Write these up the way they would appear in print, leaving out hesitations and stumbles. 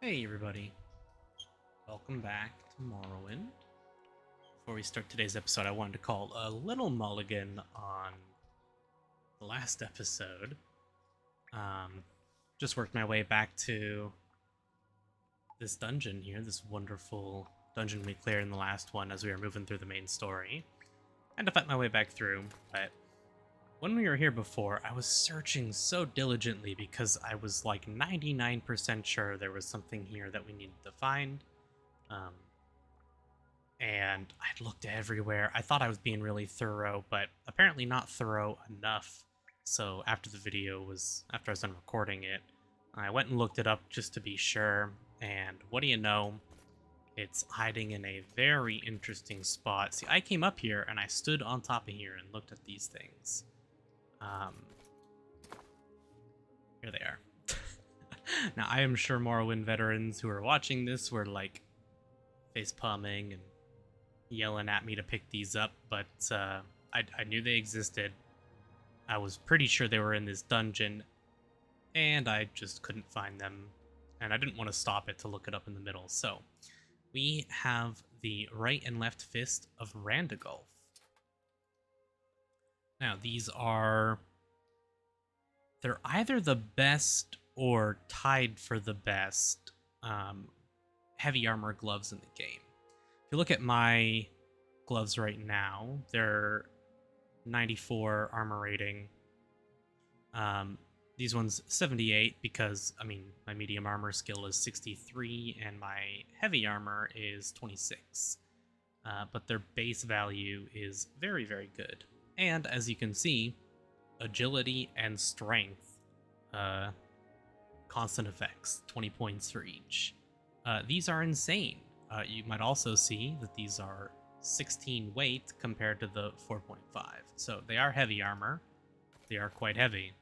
Hey everybody, welcome back to Morrowind. Before we start today's episode, I wanted to call a little mulligan on the last episode. Just worked my way back to this dungeon here, this wonderful dungeon we cleared in the last one as we were moving through the main story. And to fight my way back through, but when we were here before, I was searching so diligently because I was like 99% sure there was something here that we needed to find. And I'd looked everywhere. I thought I was being really thorough, but apparently not thorough enough. So after I was done recording it, I went and looked it up just to be sure. And what do you know? It's hiding in a very interesting spot. See, I came up here and I stood on top of here and looked at these things. Here they are. Now, I am sure Morrowind veterans who are watching this were like face palming and yelling at me to pick these up, but I knew they existed. I was pretty sure they were in this dungeon, and I just couldn't find them, and I didn't want to stop it to look it up in the middle. So we have the right and left fist of Randagulf. Now, they're either the best or tied for the best heavy armor gloves in the game. If you look at my gloves right now, they're 94 armor rating. These ones 78 because, I mean, my medium armor skill is 63 and my heavy armor is 26. But their base value is very, very good. And as you can see, agility and strength, constant effects, 20 points for each. These are insane. You might also see that these are 16 weight compared to the 4.5. So they are heavy armor. They are quite heavy.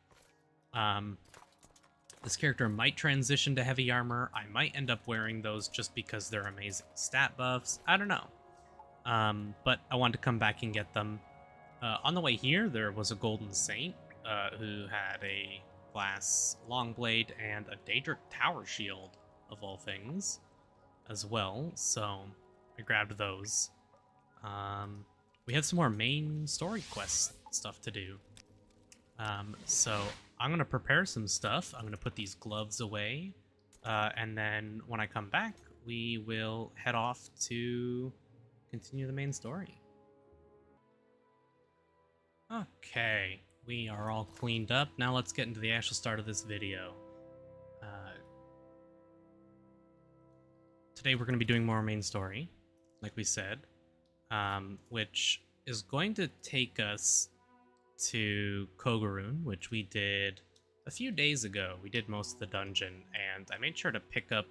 This character might transition to heavy armor. I might end up wearing those just because they're amazing stat buffs. I don't know. But I wanted to come back and get them. On the way here, there was a Golden Saint who had a glass longblade and a Daedric tower shield, of all things, as well. So I grabbed those. We have some more main story quest stuff to do. So I'm going to prepare some stuff. I'm going to put these gloves away. And then when I come back, we will head off to continue the main story. Okay, we are all cleaned up. Now let's get into the actual start of this video. Today we're going to be doing more main story, like we said, which is going to take us to Kogarun, which we did a few days ago. We did most of the dungeon, and I made sure to pick up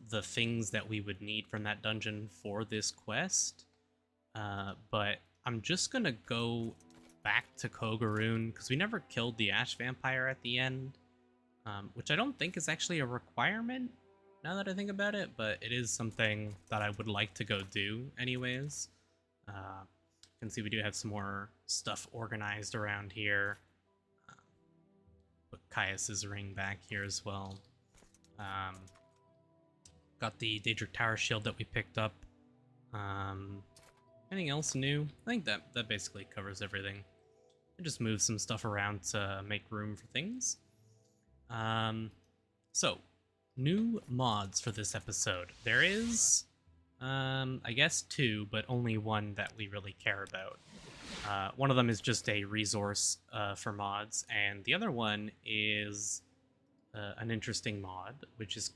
the things that we would need from that dungeon for this quest. But I'm just going to go back to Kogarun, because we never killed the Ash Vampire at the end, which I don't think is actually a requirement, now that I think about it, but it is something that I would like to go do anyways. You can see we do have some more stuff organized around here. Put Caius's ring back here as well. Got the Daedric Tower shield that we picked up. Anything else new? I think that basically covers everything. I just moved some stuff around to make room for things. So, new mods for this episode. There is, I guess 2, but only one that we really care about. One of them is just a resource for mods, and the other one is an interesting mod, which is,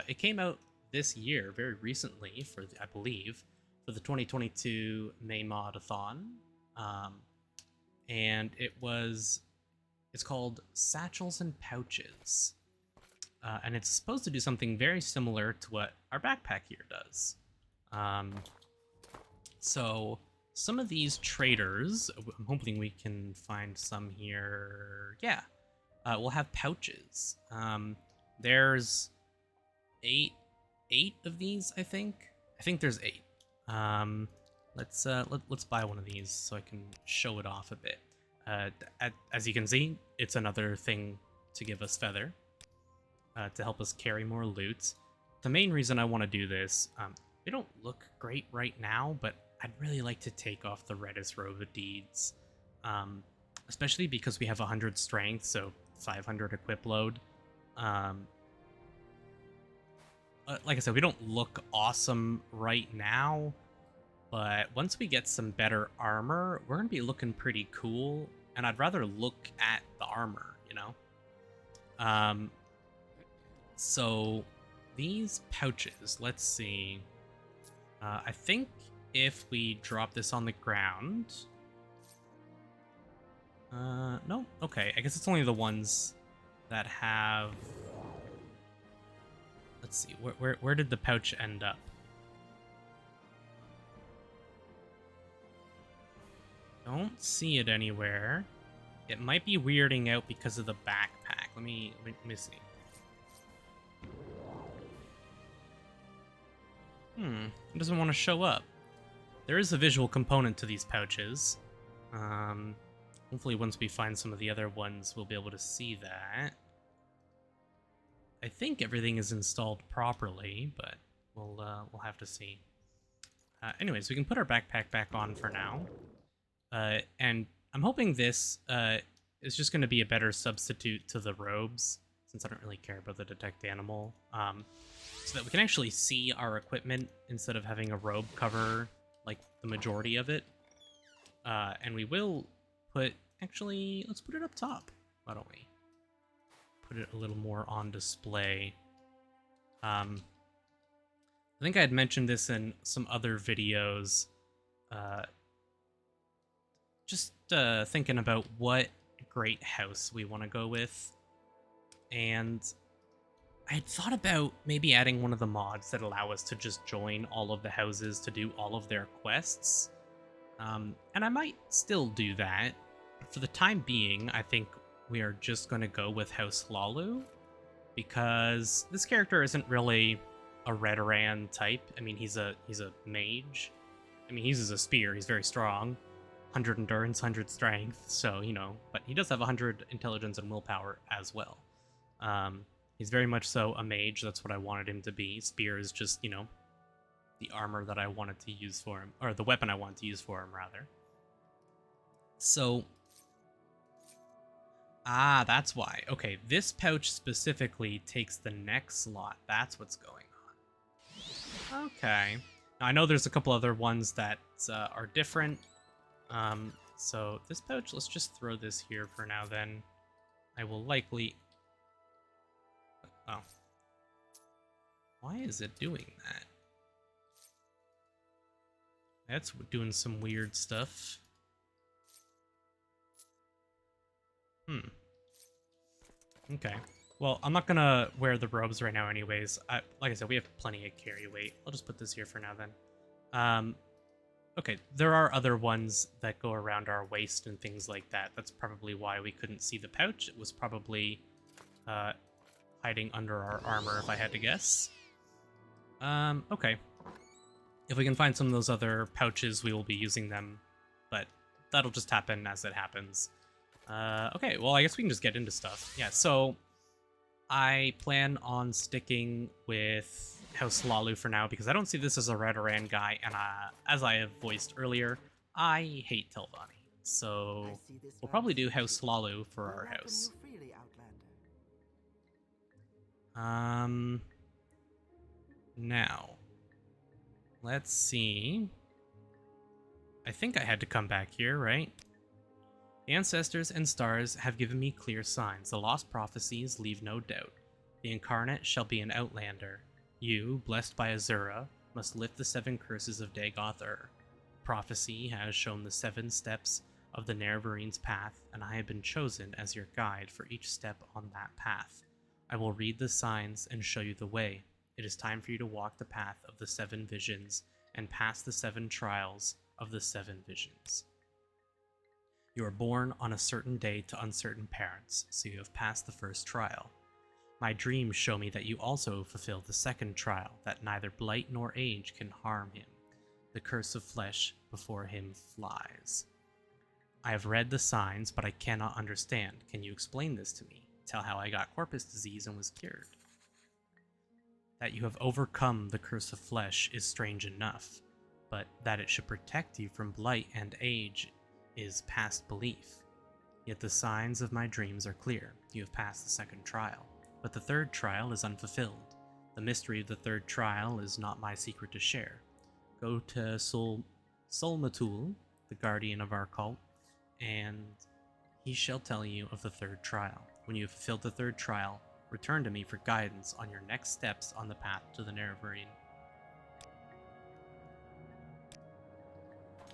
it came out this year, very recently, I believe, for the 2022 main mod-a-thon, and it's called Satchels and Pouches, and it's supposed to do something very similar to what our backpack here does. So some of these traders, I'm hoping we can find some here. Yeah, we'll have pouches. There's eight of these, I think. I think there's 8. Let's buy one of these so I can show it off a bit. As you can see, it's another thing to give us feather. to help us carry more loot. The main reason I want to do this, they don't look great right now, but I'd really like to take off the Reddest Robe of Deeds, especially because we have 100 strength, so 500 equip load. Like I said, we don't look awesome right now, but once we get some better armor, we're going to be looking pretty cool, and I'd rather look at the armor, you know? So these pouches, let's see. I think if we drop this on the ground... no? Okay, I guess it's only the ones that have... Let's see, where did the pouch end up? Don't see it anywhere. It might be weirding out because of the backpack. Let me see. It doesn't want to show up. There is a visual component to these pouches. Hopefully once we find some of the other ones, we'll be able to see that. I think everything is installed properly, but we'll have to see. Anyways, we can put our backpack back on for now. And I'm hoping this is just going to be a better substitute to the robes, since I don't really care about the detect animal. So that we can actually see our equipment instead of having a robe cover like the majority of it. And we will put... Actually, let's put it up top. Why don't we? Put it a little more on display. I think I had mentioned this in some other videos. Just thinking about what great house we want to go with. And I had thought about maybe adding one of the mods that allow us to just join all of the houses to do all of their quests. And I might still do that. But for the time being, I think we are just going to go with House Hlaalu, because this character isn't really a Redoran type. I mean, he's a mage. I mean, he uses a spear. He's very strong. 100 endurance, 100 strength. So, you know, but he does have 100 intelligence and willpower as well. He's very much so a mage. That's what I wanted him to be. Spear is just, you know, the armor that I wanted to use for him, or the weapon I wanted to use for him, rather. So... that's why. Okay, this pouch specifically takes the next slot. That's what's going on. Okay. Now, I know there's a couple other ones that are different. So this pouch, let's just throw this here for now then. I will likely... Oh. Why is it doing that? That's doing some weird stuff. Okay. Well, I'm not gonna wear the robes right now anyways. Like I said, we have plenty of carry weight. I'll just put this here for now then. Okay, there are other ones that go around our waist and things like that. That's probably why we couldn't see the pouch. It was probably hiding under our armor, if I had to guess. Okay. If we can find some of those other pouches, we will be using them, but that'll just happen as it happens. Okay, well, I guess we can just get into stuff. Yeah, so I plan on sticking with House Hlaalu for now, because I don't see this as a Redoran guy, and as I have voiced earlier, I hate Telvanni. So we'll probably do House Hlaalu for our house. Now, let's see. I think I had to come back here, right? The ancestors and stars have given me clear signs. The lost prophecies leave no doubt. The incarnate shall be an outlander. You, blessed by Azura, must lift the 7 curses of Dagoth-Ur. Prophecy has shown the 7 steps of the Nerevarines' path, and I have been chosen as your guide for each step on that path. I will read the signs and show you the way. It is time for you to walk the path of the 7 visions and pass the 7 trials of the 7 visions. You are born on a certain day to uncertain parents, so you have passed the first trial. My dreams show me that you also fulfill the second trial, that neither blight nor age can harm him. The curse of flesh before him flies. I have read the signs, but I cannot understand. Can you explain this to me? Tell how I got corpus disease and was cured. That you have overcome the curse of flesh is strange enough, but that it should protect you from blight and age is past belief. Yet the signs of my dreams are clear. You have passed the second trial, but the third trial is unfulfilled. The mystery of the third trial is not my secret to share. Go to Solmatul, the guardian of our cult, and he shall tell you of the third trial. When you have fulfilled the third trial, return to me for guidance on your next steps on the path to the Nerevarine.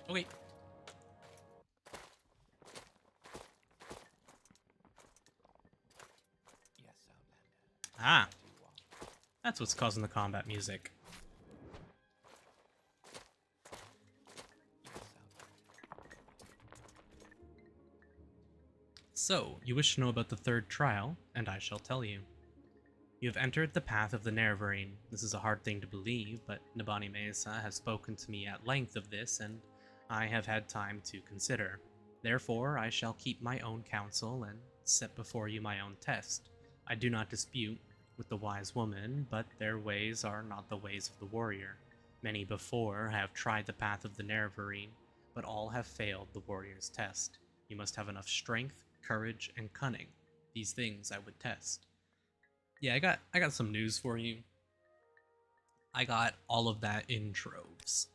Okay. Ah, that's what's causing the combat music. So, you wish to know about the third trial, and I shall tell you. You have entered the path of the Nerevarine. This is a hard thing to believe, but Nibani Mesa has spoken to me at length of this, and I have had time to consider. Therefore, I shall keep my own counsel and set before you my own test. I do not dispute with the wise woman, but their ways are not the ways of the warrior. Many before have tried the path of the Nerevarine, but all have failed the warrior's test. You must have enough strength, courage, and cunning. These things I would test. Yeah, I got some news for you. I got all of that in troves.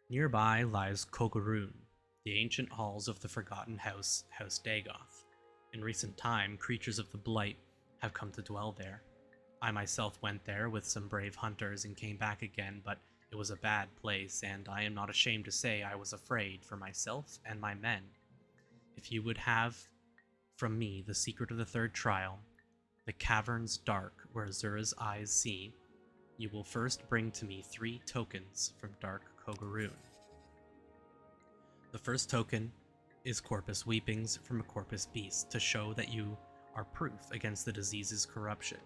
Nearby lies Kogarun, the ancient halls of the forgotten house, House Dagoth. In recent time, creatures of the Blight have come to dwell there. I myself went there with some brave hunters and came back again, but it was a bad place, and I am not ashamed to say I was afraid for myself and my men. If you would have from me the secret of the third trial, the caverns dark where Azura's eyes see, you will first bring to me 3 tokens from Dark Kogarun. The first token is Corpus Weepings from a Corpus Beast to show that you are proof against the disease's corruption.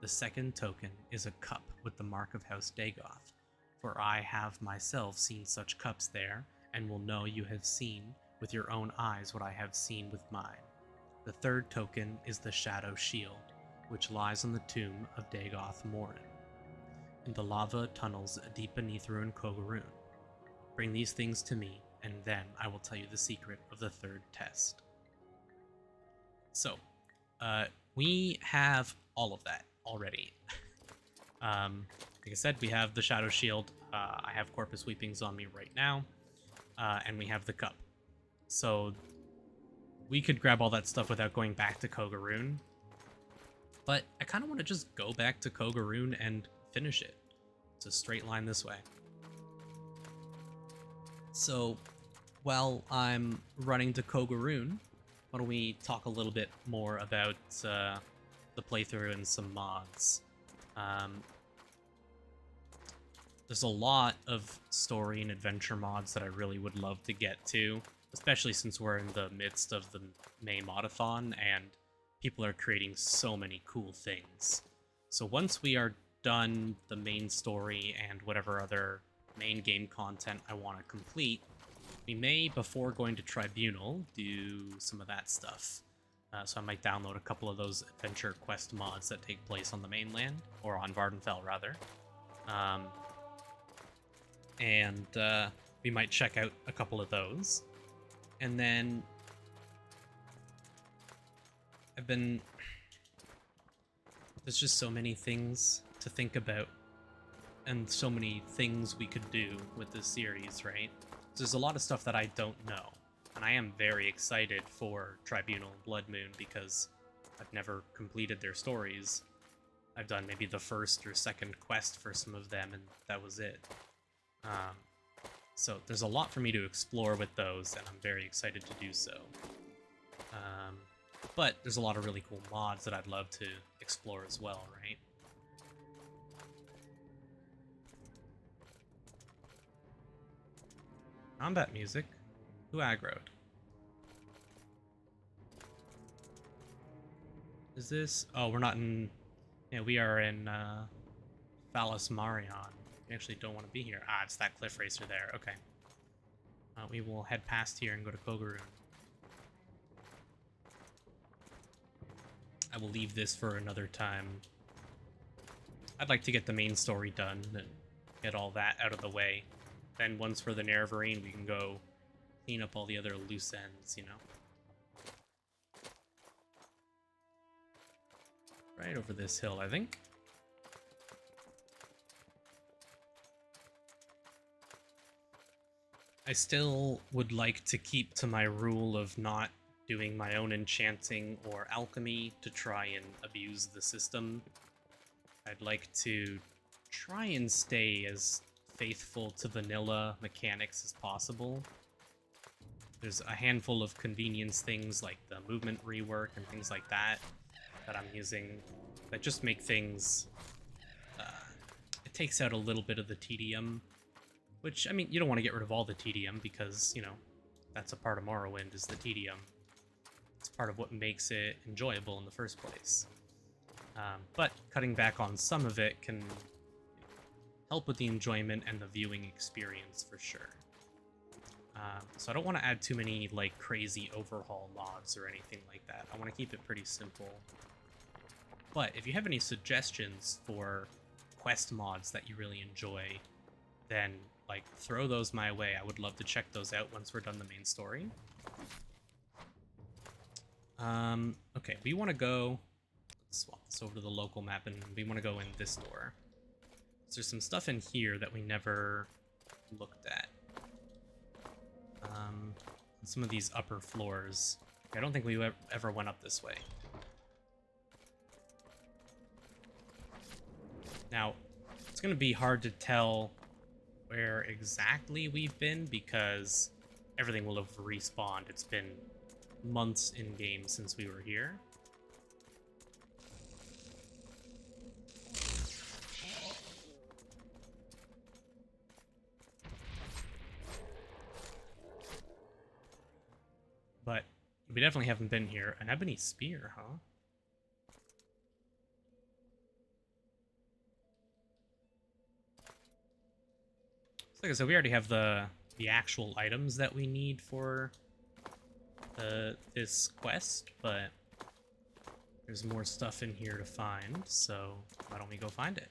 The second token is a cup with the mark of House Dagoth, for I have myself seen such cups there, and will know you have seen with your own eyes what I have seen with mine. The third token is the Shadow Shield, which lies on the tomb of Dagoth Morin, in the lava tunnels deep beneath ruined Kogarun. Bring these things to me, and then I will tell you the secret of the third test. So, we have all of that already. Like I said, we have the Shadow Shield. I have Corpus Weepings on me right now, and we have the cup. So we could grab all that stuff without going back to Kogarun, but I kind of want to just go back to Kogarun and finish it. It's a straight line this way. So while I'm running to Kogarun, why don't we talk a little bit more about the playthrough and some mods. There's a lot of story and adventure mods that I really would love to get to, especially since we're in the midst of the May Modathon and people are creating so many cool things. So once we are done the main story and whatever other main game content I want to complete, we may, before going to Tribunal, do some of that stuff. So I might download a couple of those adventure quest mods that take place on the mainland, or on Vardenfell rather. And we might check out a couple of those. And then there's just so many things to think about and so many things we could do with this series, right? There's a lot of stuff that I don't know, and I am very excited for Tribunal and Blood Moon because I've never completed their stories. I've done maybe the first or second quest for some of them, and that was it. So there's a lot for me to explore with those, and I'm very excited to do so. But there's a lot of really cool mods that I'd love to explore as well, right? Combat music? Who aggroed? Is this... Oh, we're not in... Yeah, we are in Phallus Marion. We actually don't want to be here. Ah, it's that cliff racer there. Okay. We will head past here and go to Kogarun. I will leave this for another time. I'd like to get the main story done and get all that out of the way. Then once for the Nerevarine, we can go clean up all the other loose ends, you know? Right over this hill, I think. I still would like to keep to my rule of not doing my own enchanting or alchemy to try and abuse the system. I'd like to try and stay as faithful to vanilla mechanics as possible. There's a handful of convenience things like the movement rework and things like that that I'm using that just make things... it takes out a little bit of the tedium. Which, I mean, you don't want to get rid of all the tedium because, you know, that's a part of Morrowind is the tedium. It's part of what makes it enjoyable in the first place. But cutting back on some of it can help with the enjoyment and the viewing experience for sure. So I don't want to add too many, like, crazy overhaul mods or anything like that. I want to keep it pretty simple. But if you have any suggestions for quest mods that you really enjoy, then like throw those my way. I would love to check those out once we're done the main story. Okay, we want to go... Let's swap this over to the local map, and we want to go in this door. So there's some stuff in here that we never looked at. Some of these upper floors. I don't think we ever went up this way. Now, it's going to be hard to tell where exactly we've been because everything will have respawned. It's been months in game since we were here. But we definitely haven't been here. An ebony spear, huh? Like I said, we already have the actual items that we need for this quest, but there's more stuff in here to find, so why don't we go find it?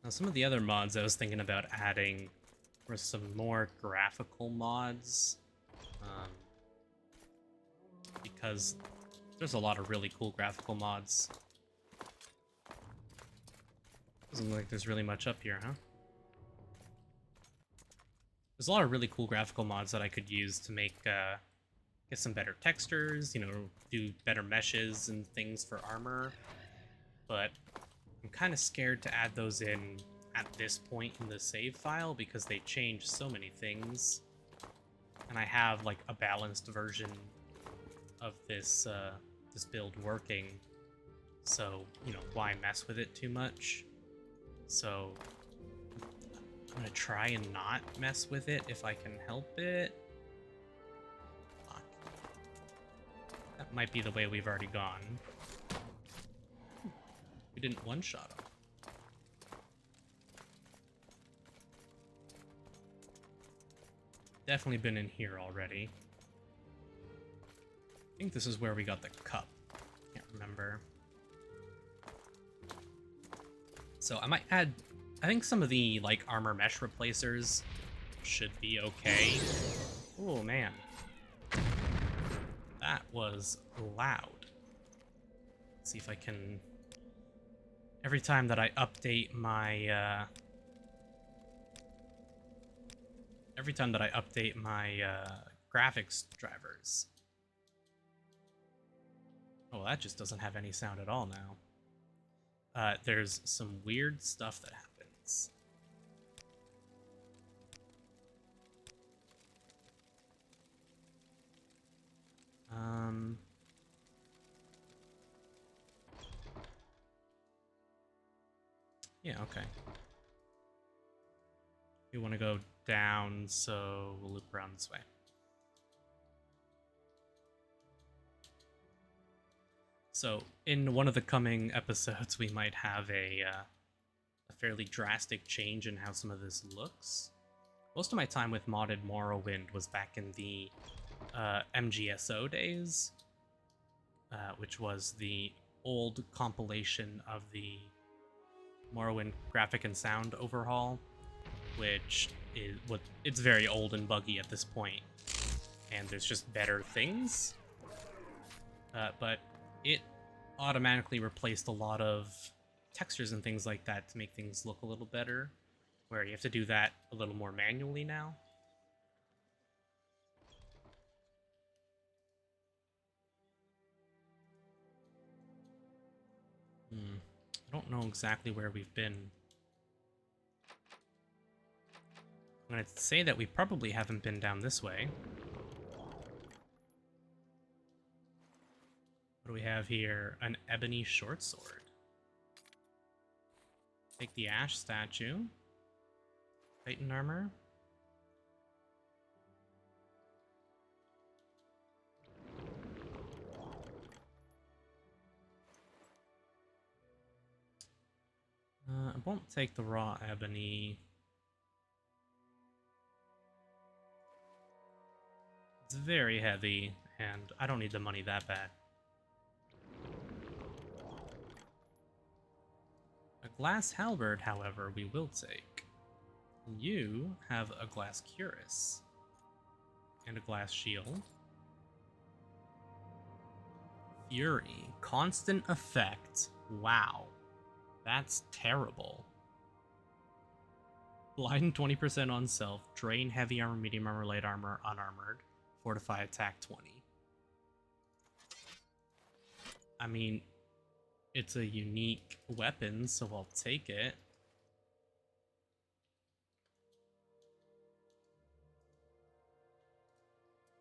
Now, some of the other mods I was thinking about adding were some more graphical mods, because there's a lot of really cool graphical mods. Doesn't look like there's really much up here, huh? There's a lot of really cool graphical mods that I could use to make, get some better textures, you know, do better meshes and things for armor, but I'm kind of scared to add those in at this point in the save file because they change so many things. And I have like a balanced version of this this build working. So, you know, why mess with it too much? So I'm gonna try and not mess with it if I can help it. Fuck. That might be the way we've already gone. We didn't one-shot him. Definitely been in here already. I think this is where we got the cup. Can't remember. So I might add... I think some of the, like, armor mesh replacers should be okay. Oh, man. That was loud. Let's see if I can... Every time that I update my, graphics drivers. Oh, that just doesn't have any sound at all now. There's some weird stuff that happens. Yeah, okay. We want to go down, so we'll loop around this way. So, in one of the coming episodes, we might have a fairly drastic change in how some of this looks. Most of my time with modded Morrowind was back in the MGSO days, which was the old compilation of the Morrowind graphic and sound overhaul, which is it's very old and buggy at this point, and there's just better things. But it automatically replaced a lot of textures and things like that to make things look a little better, where you have to do that a little more manually now. I don't know exactly where we've been. I'm going to say that we probably haven't been down this way. What do we have here? An ebony short sword. Take the ash statue. Titan armor. I won't take the raw ebony. It's very heavy, and I don't need the money that bad. A glass halberd, however, we will take. You have a glass cuirass. And a glass shield. Fury. Constant effect. Wow. That's terrible. Blind 20% on self. Drain heavy armor, medium armor, light armor, unarmored. Fortify attack 20. I mean, it's a unique weapon, so I'll take it.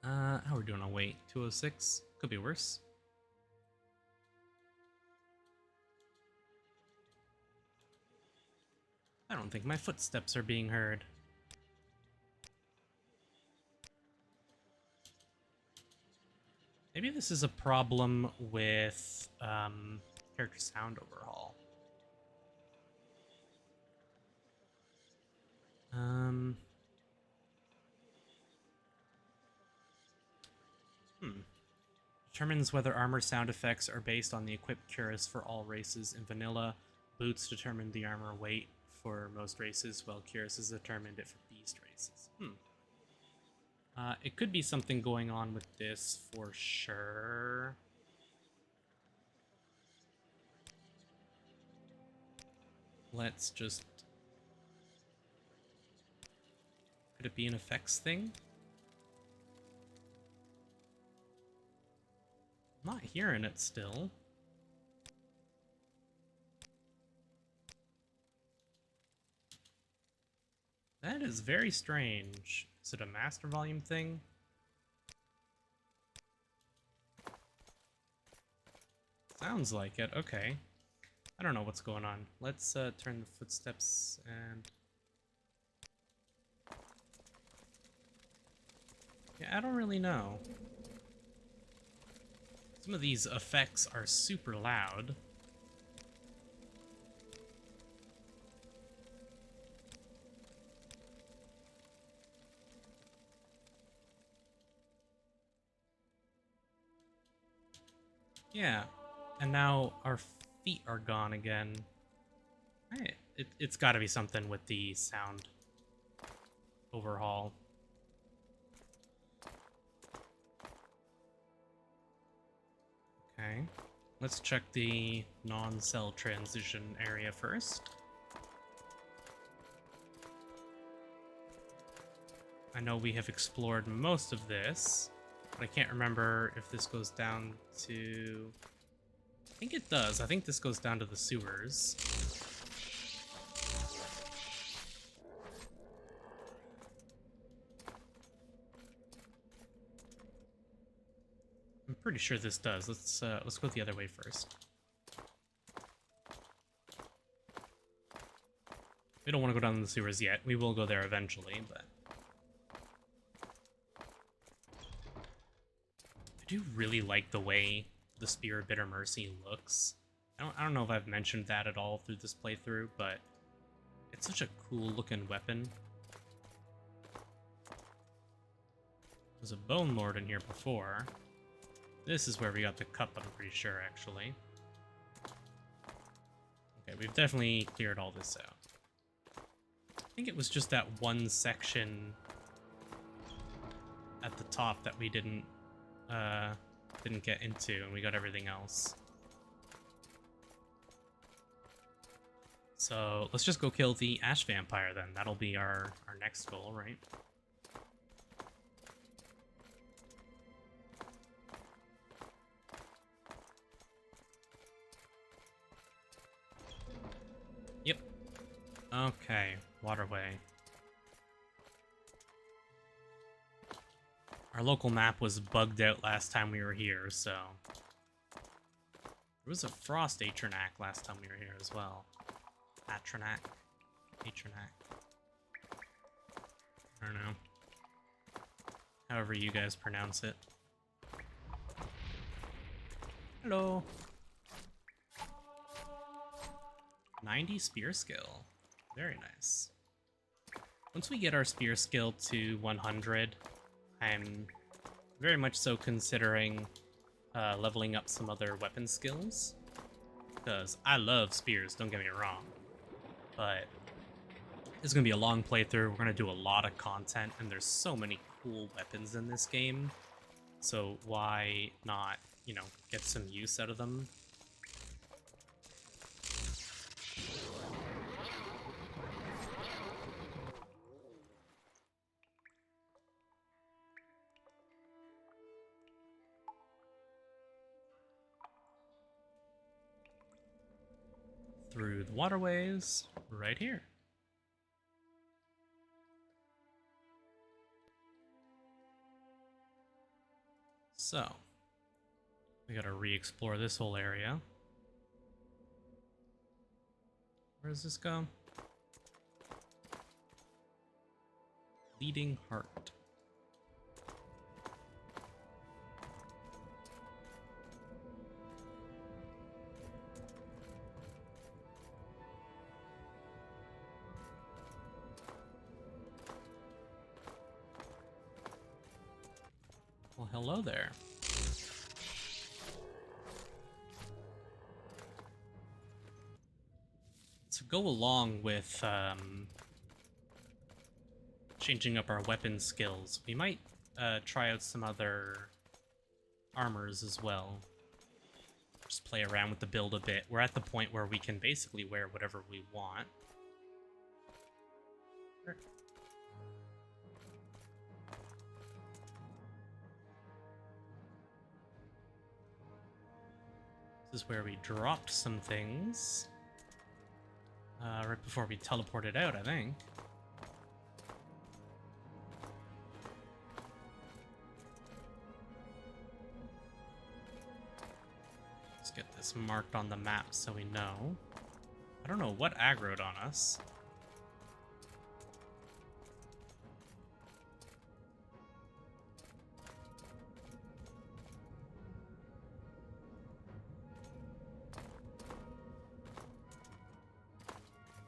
How are we doing on weight? 206? Could be worse. I don't think my footsteps are being heard. Maybe this is a problem with character sound overhaul. Determines whether armor sound effects are based on the equipped cuirass for all races. In vanilla, boots determine the armor weight for most races, while cuirasses determined it for beast races. It could be something going on with this for sure. Let's just... Could it be an effects thing? I'm not hearing it still. That is very strange. Is it a master volume thing? Sounds like it. Okay. I don't know what's going on. Let's turn the footsteps and... Yeah, I don't really know. Some of these effects are super loud. Yeah, and now our feet are gone again. It's got to be something with the sound overhaul. Okay, let's check the non-cell transition area first. I know we have explored most of this, but I can't remember if this goes down to... I think it does. I think this goes down to the sewers. I'm pretty sure this does. Let's go the other way first. We don't want to go down the sewers yet. We will go there eventually, but... I do really like the way the Spear of Bitter Mercy looks. I don't know if I've mentioned that at all through this playthrough, but it's such a cool looking weapon. There's a Bone Lord in here before. This is where we got the cup, I'm pretty sure, actually. Okay, we've definitely cleared all this out. I think it was just that one section at the top that we didn't get into, and we got everything else. So let's just go kill the Ash Vampire then. That'll be our next goal, right? Yep. Okay, waterway. Our local map was bugged out last time we were here, so... There was a Frost Atronac last time we were here as well. Atronac. Atronac. I don't know. However you guys pronounce it. Hello. 90 spear skill. Very nice. Once we get our spear skill to 100, I'm very much so considering leveling up some other weapon skills. Because I love spears, don't get me wrong. But this is going to be a long playthrough. We're going to do a lot of content, and there's so many cool weapons in this game. So why not, you know, get some use out of them? Through the waterways, right here. So, we gotta re-explore this whole area. Where does this go? Bleeding Heart. Well, hello there. To go along with changing up our weapon skills, we might try out some other armors as well. Just play around with the build a bit. We're at the point where we can basically wear whatever we want. This is where we dropped some things. Right before we teleported out, I think. Let's get this marked on the map so we know. I don't know what aggroed on us.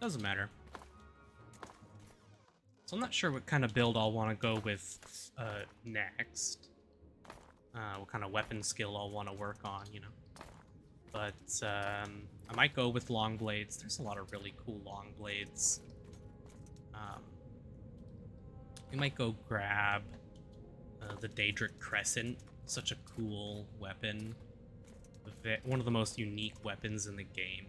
Doesn't matter. So I'm not sure what kind of build I'll want to go with next. What kind of weapon skill I'll want to work on, you know. But I might go with long blades. There's a lot of really cool long blades. We might go grab the Daedric Crescent. Such a cool weapon. One of the most unique weapons in the game.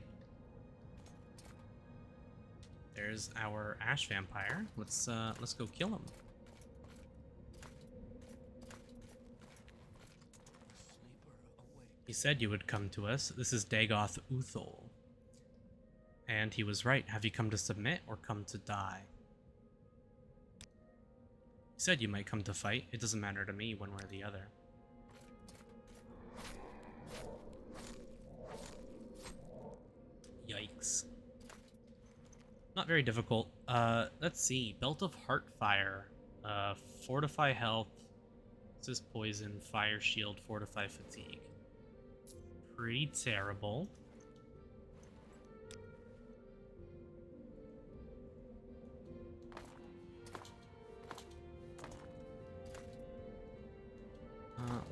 There's our Ash Vampire. Let's go kill him. He said you would come to us. This is Dagoth Uthol. And he was right. Have you come to submit or come to die? He said you might come to fight. It doesn't matter to me one way or the other. Yikes. Not very difficult. Let's see. Belt of Heartfire. Fortify health. Resist poison. Fire shield. Fortify fatigue. Pretty terrible.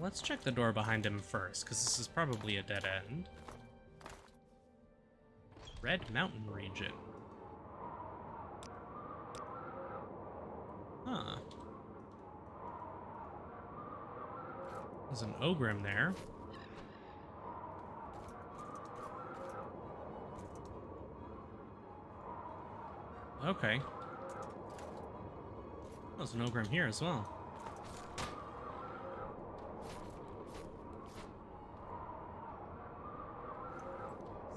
Let's check the door behind him first, because this is probably a dead end. Red Mountain region. Huh. There's an Ogrim there. Okay. There's an Ogrim here as well.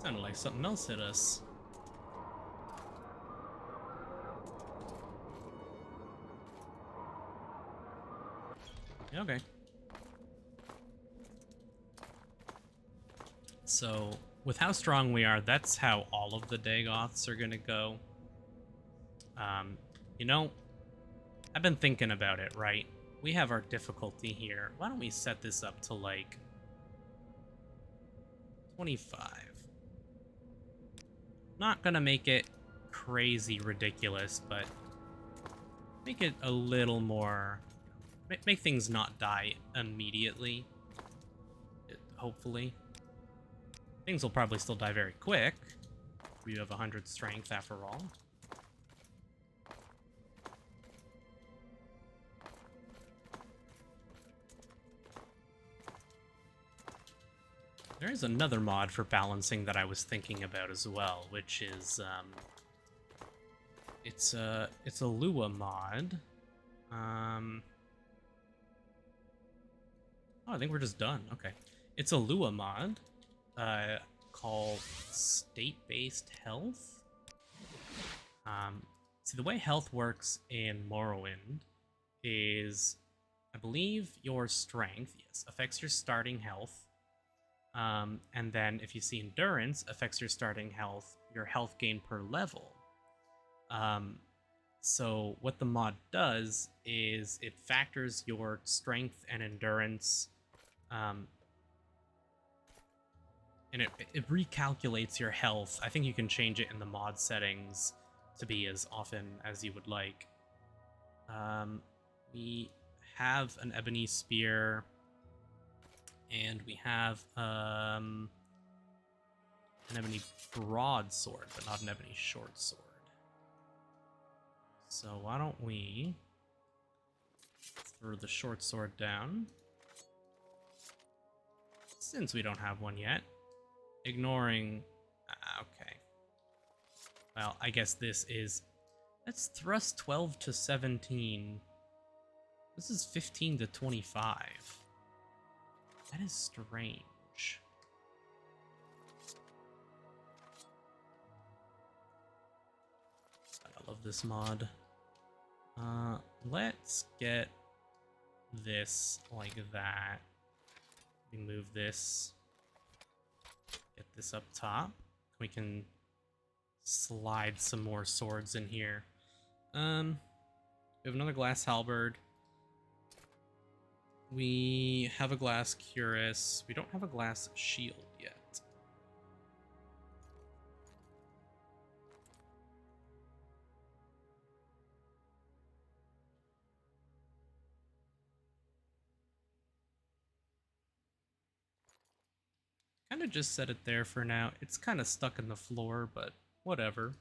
Sounded like something else hit us. Okay. So, with how strong we are, that's how all of the Dagoths are gonna go. You know, I've been thinking about it, right? We have our difficulty here. Why don't we set this up to, like, 25? Not gonna make it crazy ridiculous, but make it a little more... Make things not die immediately. Hopefully. Things will probably still die very quick. We have 100 strength after all. There is another mod for balancing that I was thinking about as well, which is it's a Lua mod. Oh, I think we're just done. Okay, it's a Lua mod called State-Based Health. See, the way health works in Morrowind is, I believe, your strength, yes, affects your starting health. And then if you see endurance affects your starting health, your health gain per level. So what the mod does is it factors your strength and endurance, and it recalculates your health. I think you can change it in the mod settings to be as often as you would like. We have an Ebony Spear. And we have an Ebony Broadsword, but not an Ebony Short Sword. So why don't we throw the Short Sword down? Since we don't have one yet. Ignoring... okay. Well, I guess this is... Let's thrust 12 to 17. This is 15 to 25. That is strange. I love this mod. Let's get this like that. We move this. Get this up top. We can slide some more swords in here. We have another glass halberd. We have a glass cuirass. We don't have a glass shield yet. Kind of just set it there for now. It's kind of stuck in the floor, but whatever.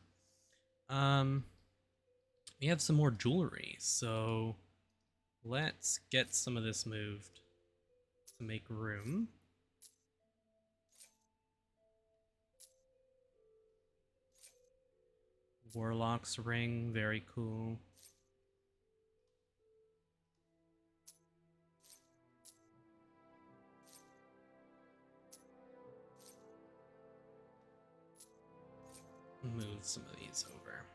We have some more jewelry, so let's get some of this moved to make room. Warlock's ring, very cool. Move some of these over.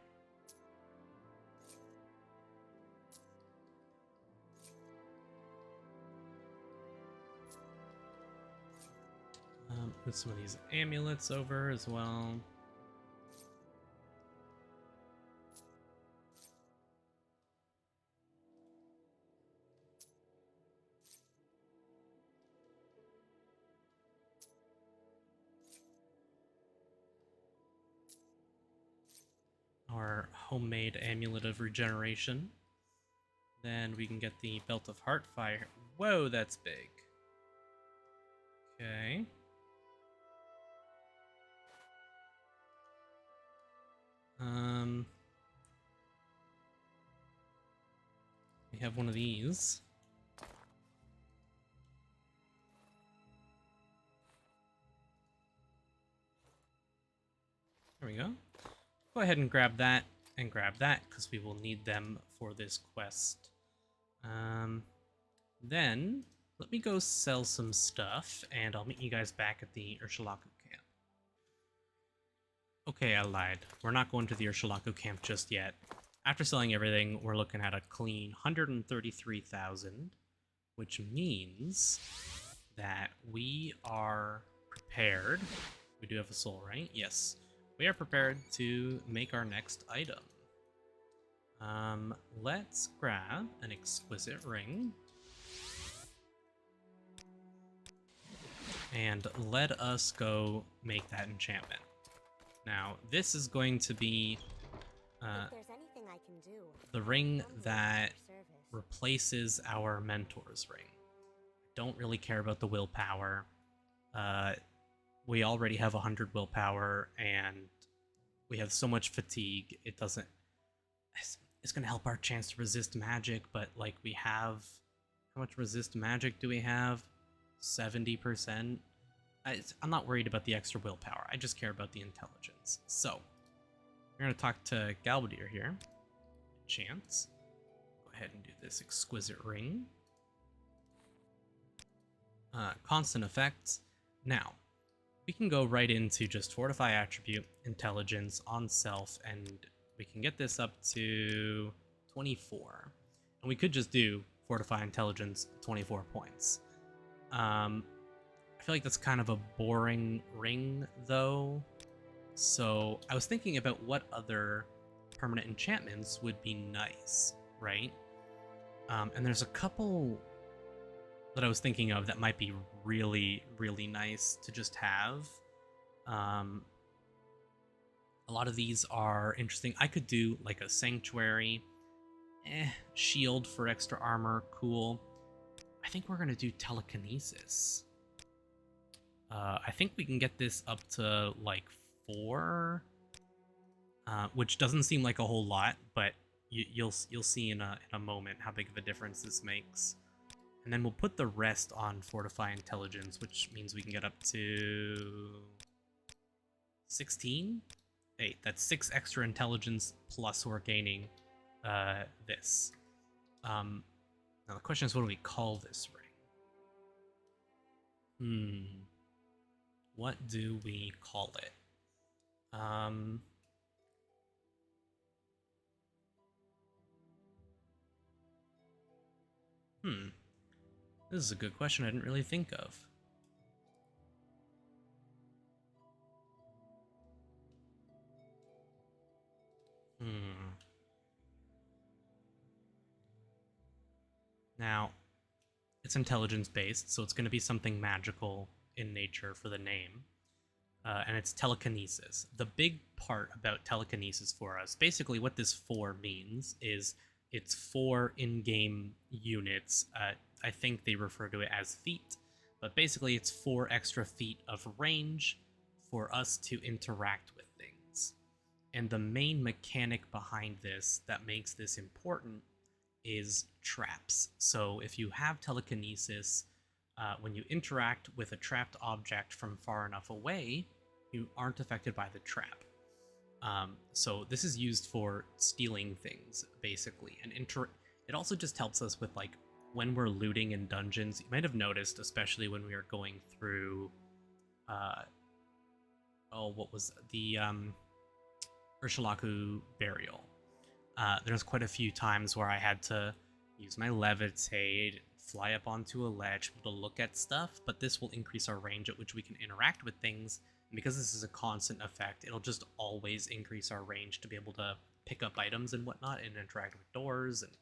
Put some of these amulets over as well. our homemade Amulet of Regeneration. Then we can get the Belt of Heartfire. Whoa, that's big. Okay. We have one of these. There we go. Go ahead and grab that, because we will need them for this quest. Then, let me go sell some stuff, and I'll meet you guys back at the Ursulaku camp. Okay, I lied. We're not going to the Ursulaku camp just yet. After selling everything, we're looking at a clean 133,000, which means that we are prepared. We do have a soul, right? Yes. We are prepared to make our next item. Let's grab an Exquisite Ring. And let us go make that enchantment. Now, this is going to be the ring that replaces our Mentor's Ring. Don't really care about the willpower. We already have 100 willpower, and we have so much fatigue, it doesn't... It's going to help our chance to resist magic, but, like, we have... How much resist magic do we have? 70%? I'm not worried about the extra willpower, I just care about the intelligence. So, we're going to talk to Galbadir here. Chance. Go ahead and do this Exquisite Ring. Constant effects. Now, we can go right into just Fortify Attribute, Intelligence, on Self, and we can get this up to 24. And we could just do Fortify Intelligence, 24 points. I feel like that's kind of a boring ring, though. So I was thinking about what other permanent enchantments would be nice, right? And there's a couple that I was thinking of that might be really, really nice to just have. A lot of these are interesting. I could do like a Sanctuary, shield for extra armor, cool. I think we're gonna do Telekinesis. I think we can get this up to like 4, which doesn't seem like a whole lot, but you'll see in a moment how big of a difference this makes. And then we'll put the rest on Fortify Intelligence, which means we can get up to 16? 8. That's 6 extra intelligence, plus we're gaining this. Now the question is, what do we call this ring? What do we call it? This is a good question I didn't really think of. Now, it's intelligence-based, so it's going to be something magical in nature for the name. And it's telekinesis. The big part about telekinesis for us, basically what this 4 means is it's 4 in-game units. I think they refer to it as feet, but basically it's 4 extra feet of range for us to interact with things. And the main mechanic behind this that makes this important is traps. So if you have telekinesis, when you interact with a trapped object from far enough away, you aren't affected by the trap. So this is used for stealing things, basically. And it also just helps us with, like, when we're looting in dungeons. You might have noticed, especially when we were going through, what was the Ursulaku Burial. There's quite a few times where I had to use my levitate, fly up onto a ledge to look at stuff, but this will increase our range at which we can interact with things. And because this is a constant effect, it'll just always increase our range to be able to pick up items and whatnot and interact with doors, and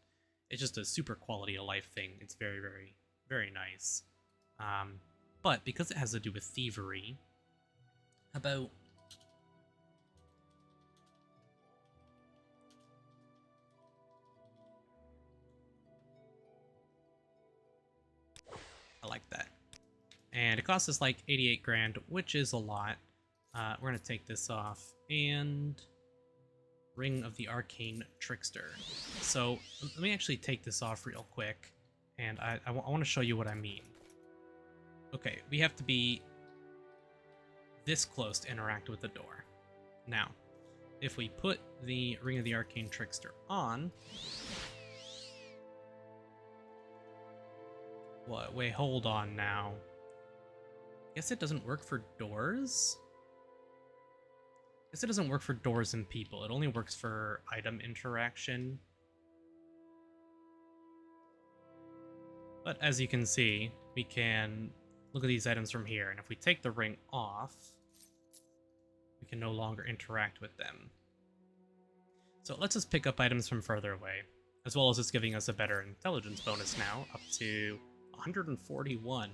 it's just a super quality of life thing. It's very, very, very nice. But because it has to do with thievery, about And it costs us like 88 grand, which is a lot. We're going to take this off. And Ring of the Arcane Trickster. So let me actually take this off real quick. And I want to show you what I mean. Okay, we have to be this close to interact with the door. Now, if we put the Ring of the Arcane Trickster on... What? Wait, hold on now. Guess it doesn't work for doors? Guess it doesn't work for doors and people. It only works for item interaction. But as you can see, we can look at these items from here, and if we take the ring off, we can no longer interact with them. So let's just pick up items from further away, as well as it's giving us a better intelligence bonus now, up to 141.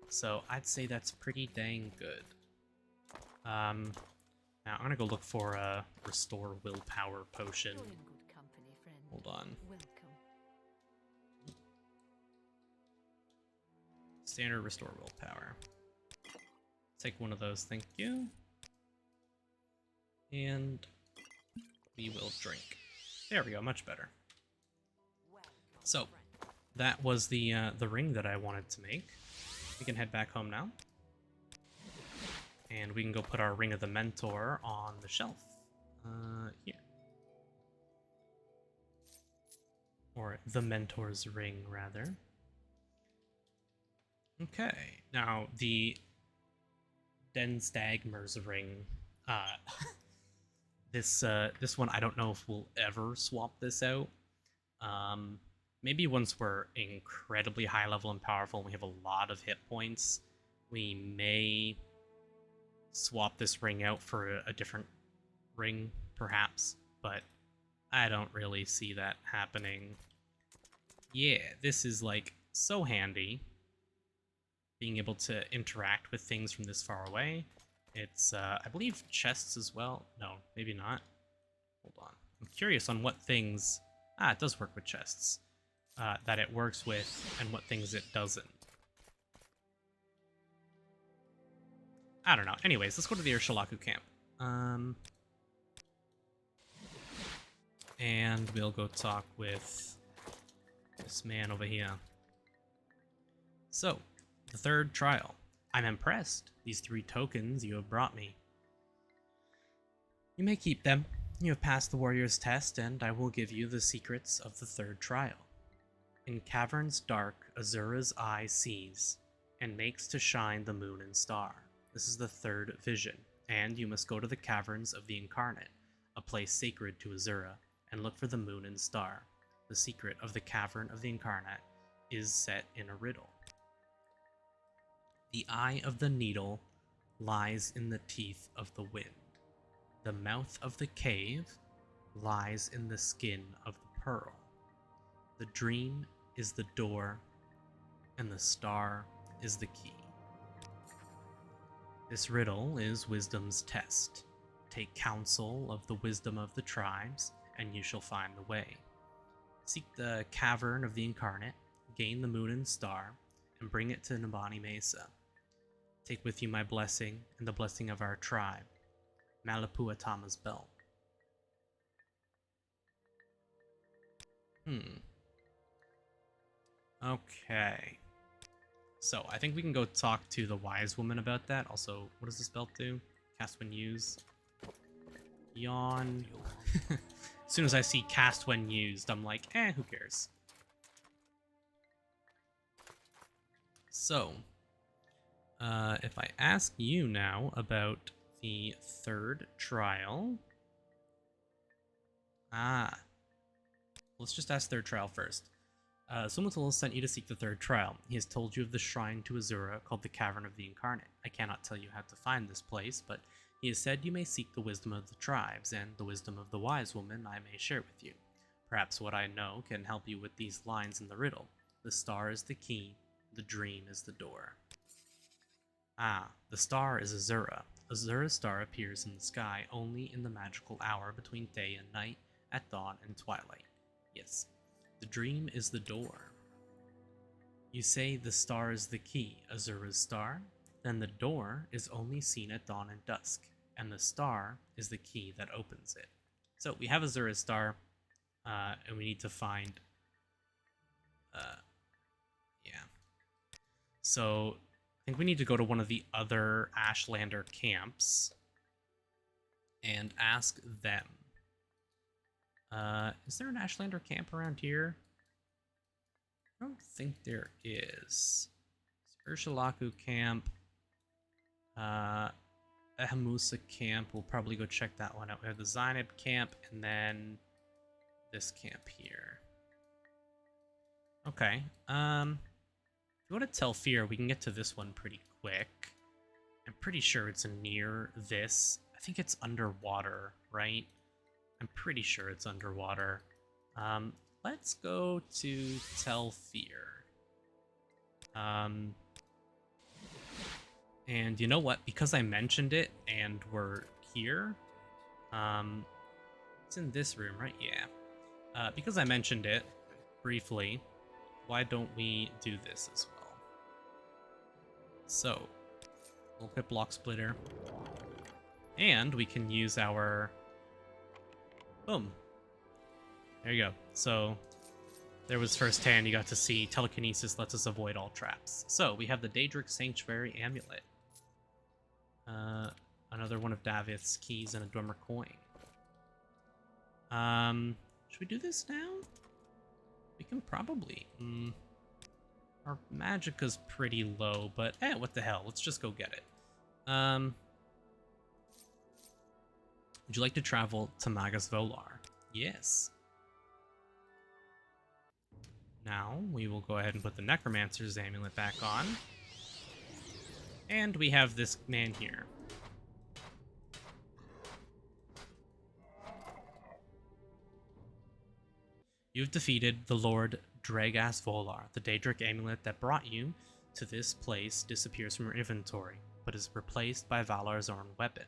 So I'd say that's pretty dang good. Now I'm gonna go look for a Restore Willpower potion. Hold on. Standard Restore Willpower. Take one of those, thank you. And we will drink. There we go, much better. So that was the ring that I wanted to make. We can head back home now. And we can go put our Ring of the Mentor on the shelf. Here. Or the Mentor's Ring, rather. Okay, now the Denstagmer's Ring. This one, I don't know if we'll ever swap this out. Maybe once we're incredibly high level and powerful and we have a lot of hit points, we may swap this ring out for a different ring, perhaps, but I don't really see that happening. Yeah, this is like so handy, being able to interact with things from this far away. It's, I believe, chests as well. No, maybe not. Hold on. I'm curious on what things... it does work with chests. That it works with, and what things it doesn't. I don't know. Anyways, let's go to the Urshalaku camp. And we'll go talk with this man over here. So, the third trial. I'm impressed. These 3 tokens you have brought me. You may keep them. You have passed the warrior's test, and I will give you the secrets of the third trial. In caverns dark, Azura's eye sees, and makes to shine the moon and star. This is the third vision, and you must go to the caverns of the Incarnate, a place sacred to Azura, and look for the moon and star. The secret of the cavern of the Incarnate is set in a riddle. The eye of the needle lies in the teeth of the wind. The mouth of the cave lies in the skin of the pearl. The dream is the door, and the star is the key. This riddle is wisdom's test. Take counsel of the wisdom of the tribes, and you shall find the way. Seek the cavern of the Incarnate, gain the moon and star, and bring it to Nabani Mesa. Take with you my blessing and the blessing of our tribe, Malapuatama's belt. Okay. So, I think we can go talk to the wise woman about that. Also, what does this belt do? Cast when used. Yawn. As soon as I see cast when used, I'm like, who cares? So, if I ask you now about the third trial... let's just ask third trial first. Sumatul has sent you to seek the third trial. He has told you of the shrine to Azura called the Cavern of the Incarnate. I cannot tell you how to find this place, but he has said you may seek the wisdom of the tribes, and the wisdom of the wise woman I may share with you. Perhaps what I know can help you with these lines in the riddle. The star is the key, the dream is the door. The star is Azura. Azura's star appears in the sky only in the magical hour between day and night, at dawn and twilight. Yes. The dream is the door. You say the star is the key, Azura's star? Then the door is only seen at dawn and dusk, and the star is the key that opens it. So we have Azura's star, and we need to find... yeah. So I think we need to go to one of the other Ashlander camps and ask them. Is there an Ashlander camp around here? I don't think there is. Urshalaku camp. Ahamusa camp. We'll probably go check that one out. We have the Zainab camp and then this camp here. Okay. If you want to tell Fear, we can get to this one pretty quick. I'm pretty sure it's near this. I think it's underwater, right? I'm pretty sure it's underwater. Let's go to Tell Fear. And you know what? Because I mentioned it and we're here, it's in this room, right? Yeah. Because I mentioned it briefly, why don't we do this as well? So, we'll equip Block Splitter. And we can use our... Boom. There you go. So, there was firsthand, you got to see Telekinesis lets us avoid all traps. So, we have the Daedric Sanctuary Amulet. Another one of Davith's keys and a Dormer coin. Should we do this now? We can probably. Our Magicka's pretty low, but what the hell? Let's just go get it. Would you like to travel to Magus Volar? Yes. Now, we will go ahead and put the Necromancer's Amulet back on. And we have this man here. You've defeated the Lord Dragas Volar. The Daedric amulet that brought you to this place disappears from your inventory, but is replaced by Valar's own weapon.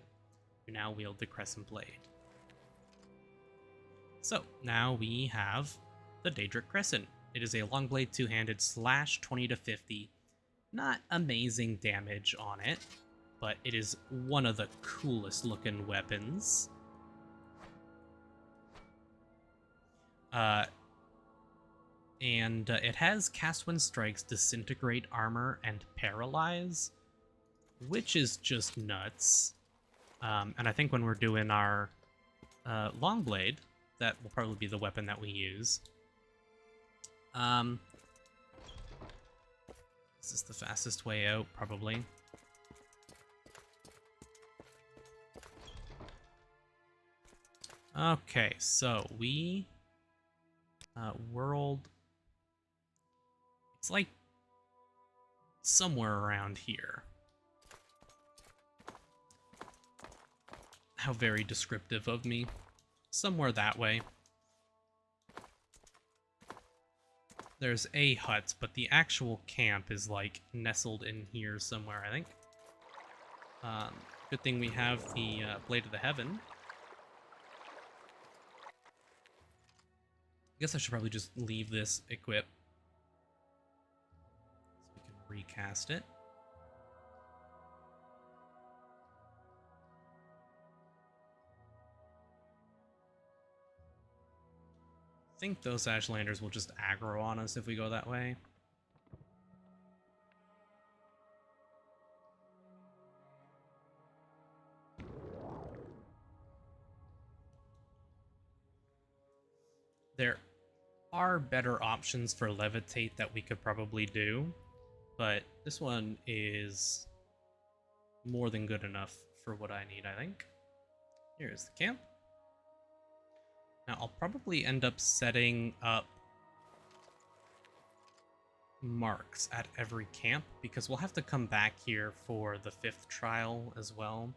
You now wield the Crescent Blade. So, now we have the Daedric Crescent. It is a long blade two-handed slash 20 to 50. Not amazing damage on it, but it is one of the coolest looking weapons. And it has Cast When Strikes, Disintegrate Armor, and Paralyze, which is just nuts. And I think when we're doing our Long Blade, that will probably be the weapon that we use. Is this the fastest way out? Probably. Okay, so we... world... It's like somewhere around here. How very descriptive of me. Somewhere that way. There's a hut, but the actual camp is like nestled in here somewhere, I think. Good thing we have the Blade of the Heaven. I guess I should probably just leave this equipped so we can recast it. I think those Ashlanders will just aggro on us if we go that way. There are better options for Levitate that we could probably do, but this one is more than good enough for what I need, I think. Here's the camp. Now, I'll probably end up setting up marks at every camp, because we'll have to come back here for the 5th trial as well.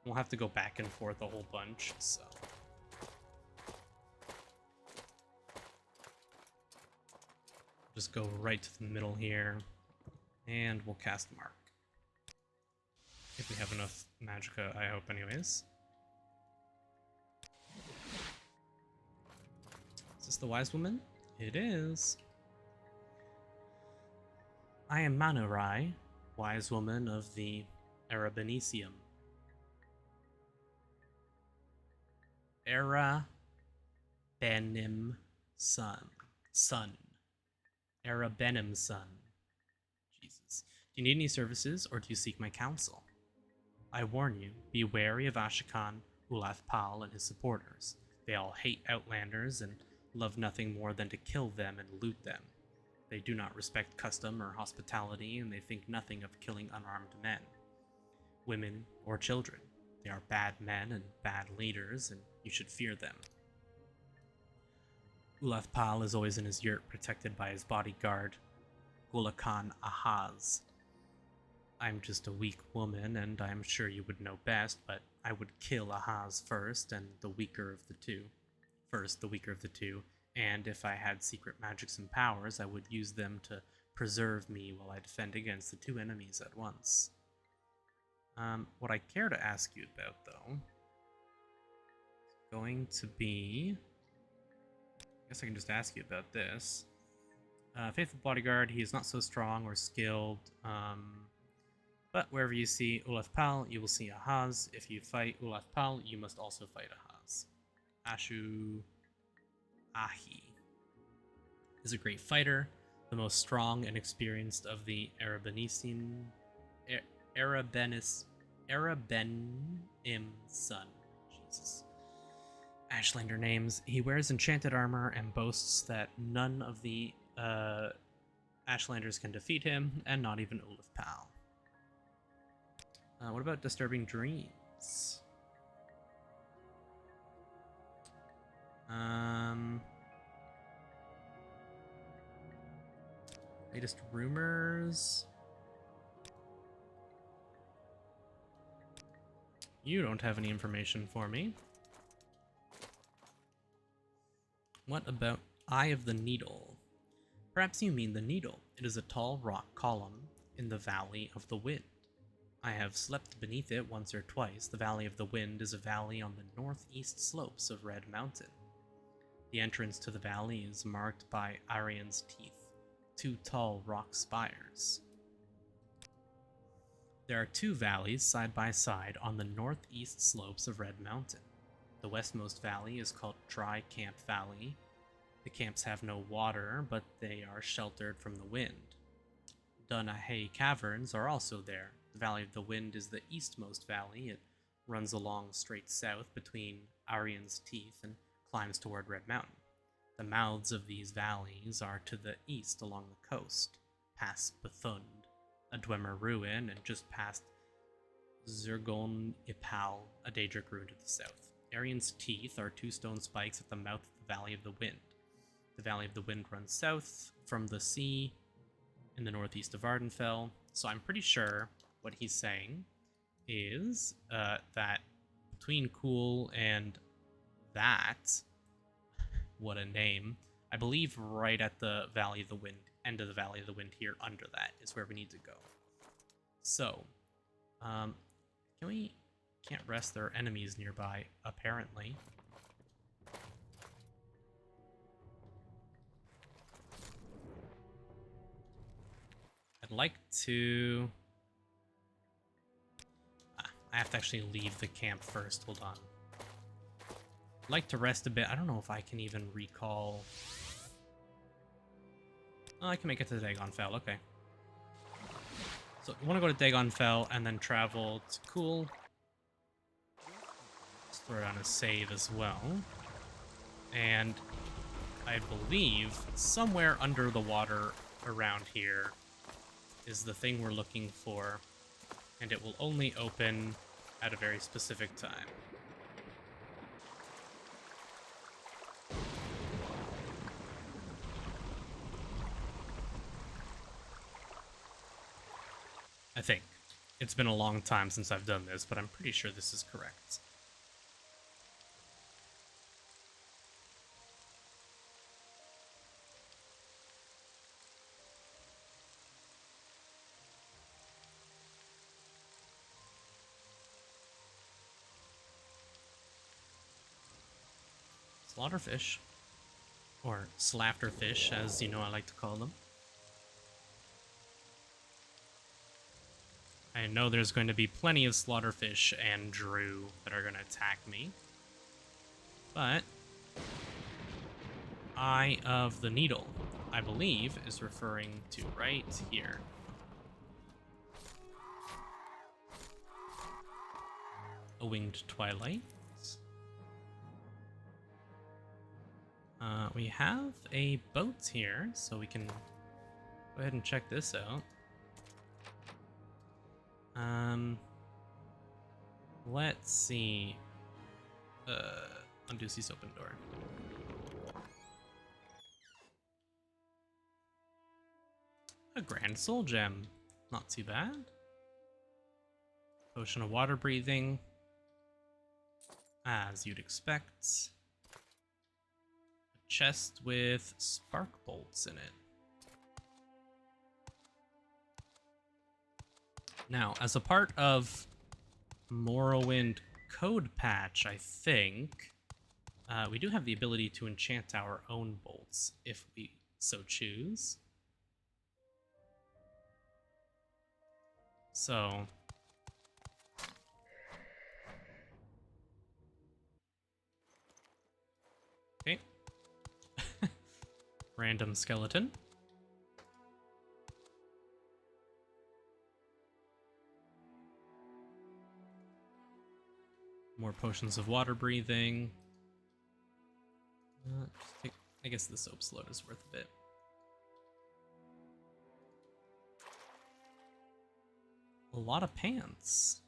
We'll have to go back and forth a whole bunch, so... Just go right to the middle here, and we'll cast Mark. If we have enough Magicka, I hope anyways. Is this the Wise Woman? It is. I am Manurai, wise woman of the Arabenisium. Era Benim Son. Era Benim Son. Jesus. Do you need any services, or do you seek my counsel? I warn you, be wary of Ashikan, Ulathpal, and his supporters. They all hate Outlanders and love nothing more than to kill them and loot them. They do not respect custom or hospitality, and they think nothing of killing unarmed men, women, or children. They are bad men and bad leaders, and you should fear them. Ulathpal is always in his yurt, protected by his bodyguard, Gulakan Ahaz. I'm just a weak woman, and I'm sure you would know best, but I would kill Ahaz first, and the weaker of the two. And if I had secret magics and powers, I would use them to preserve me while I defend against the two enemies at once. What I care to ask you about, though, is going to be... I guess I can just ask you about this. Faithful bodyguard, he is not so strong or skilled, but wherever you see Ulathpal, you will see Ahaz. If you fight Ulathpal, you must also fight Ahaz. Ashu Ahi is a great fighter, the most strong and experienced of the Arabenim son. Jesus. Ashlander names. He wears enchanted armor and boasts that none of the Ashlanders can defeat him, and not even Ulathpal. What about disturbing dreams? Latest rumors. You don't have any information for me. What about Eye of the Needle? Perhaps you mean the Needle. It is a tall rock column in the Valley of the Wind. I have slept beneath it once or twice. The Valley of the Wind is a valley on the northeast slopes of Red Mountain. The entrance to the valley is marked by Arian's Teeth, two tall rock spires. There are two valleys side by side on the northeast slopes of Red Mountain. The westmost valley is called Dry Camp Valley. The camps have no water, but they are sheltered from the wind. Dunahay Caverns are also there. The Valley of the Wind is the eastmost valley. It runs along straight south between Arian's Teeth and climbs toward Red Mountain. The mouths of these valleys are to the east along the coast, past Bethund, a Dwemer ruin, and just past Zergon Ipal, a Daedric ruin to the south. Arian's Teeth are two stone spikes at the mouth of the Valley of the Wind. The Valley of the Wind runs south from the sea in the northeast of Ardenfell, so I'm pretty sure what he's saying is that between Cool and that, what a name, I believe right at the Valley of the Wind, end of the Valley of the Wind here, under that is where we need to go. So, can't rest, there are enemies nearby, apparently. I'd like to... I have to actually leave the camp first, hold on. I'd like to rest a bit. I don't know if I can even recall... Oh, I can make it to Dagon Fell, okay. So you want to go to Dagon Fell and then travel to Cool. Let's throw down a save as well. And I believe somewhere under the water around here is the thing we're looking for, and it will only open at a very specific time. I think. It's been a long time since I've done this, but I'm pretty sure this is correct. Slaughterfish, or slafterfish, as you know I like to call them. I know there's going to be plenty of slaughterfish and Drew that are going to attack me. But Eye of the Needle, I believe, is referring to right here. A Winged Twilight. We have a boat here, so we can go ahead and check this out. Let's see. Unducey's open door. A Grand Soul Gem. Not too bad. Potion of Water Breathing. As you'd expect. A chest with spark bolts in it. Now, as a part of Morrowind code patch, I think, we do have the ability to enchant our own bolts if we so choose. So, okay. Random skeleton. More potions of water breathing. I guess the soap slote is worth a bit. A lot of pants.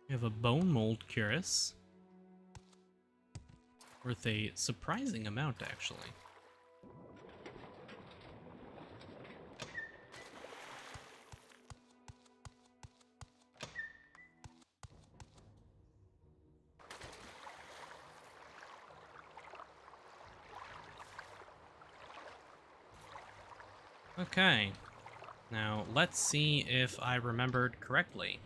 We have a bone mold cuirass. Worth a surprising amount, actually. Okay. Now, let's see if I remembered correctly.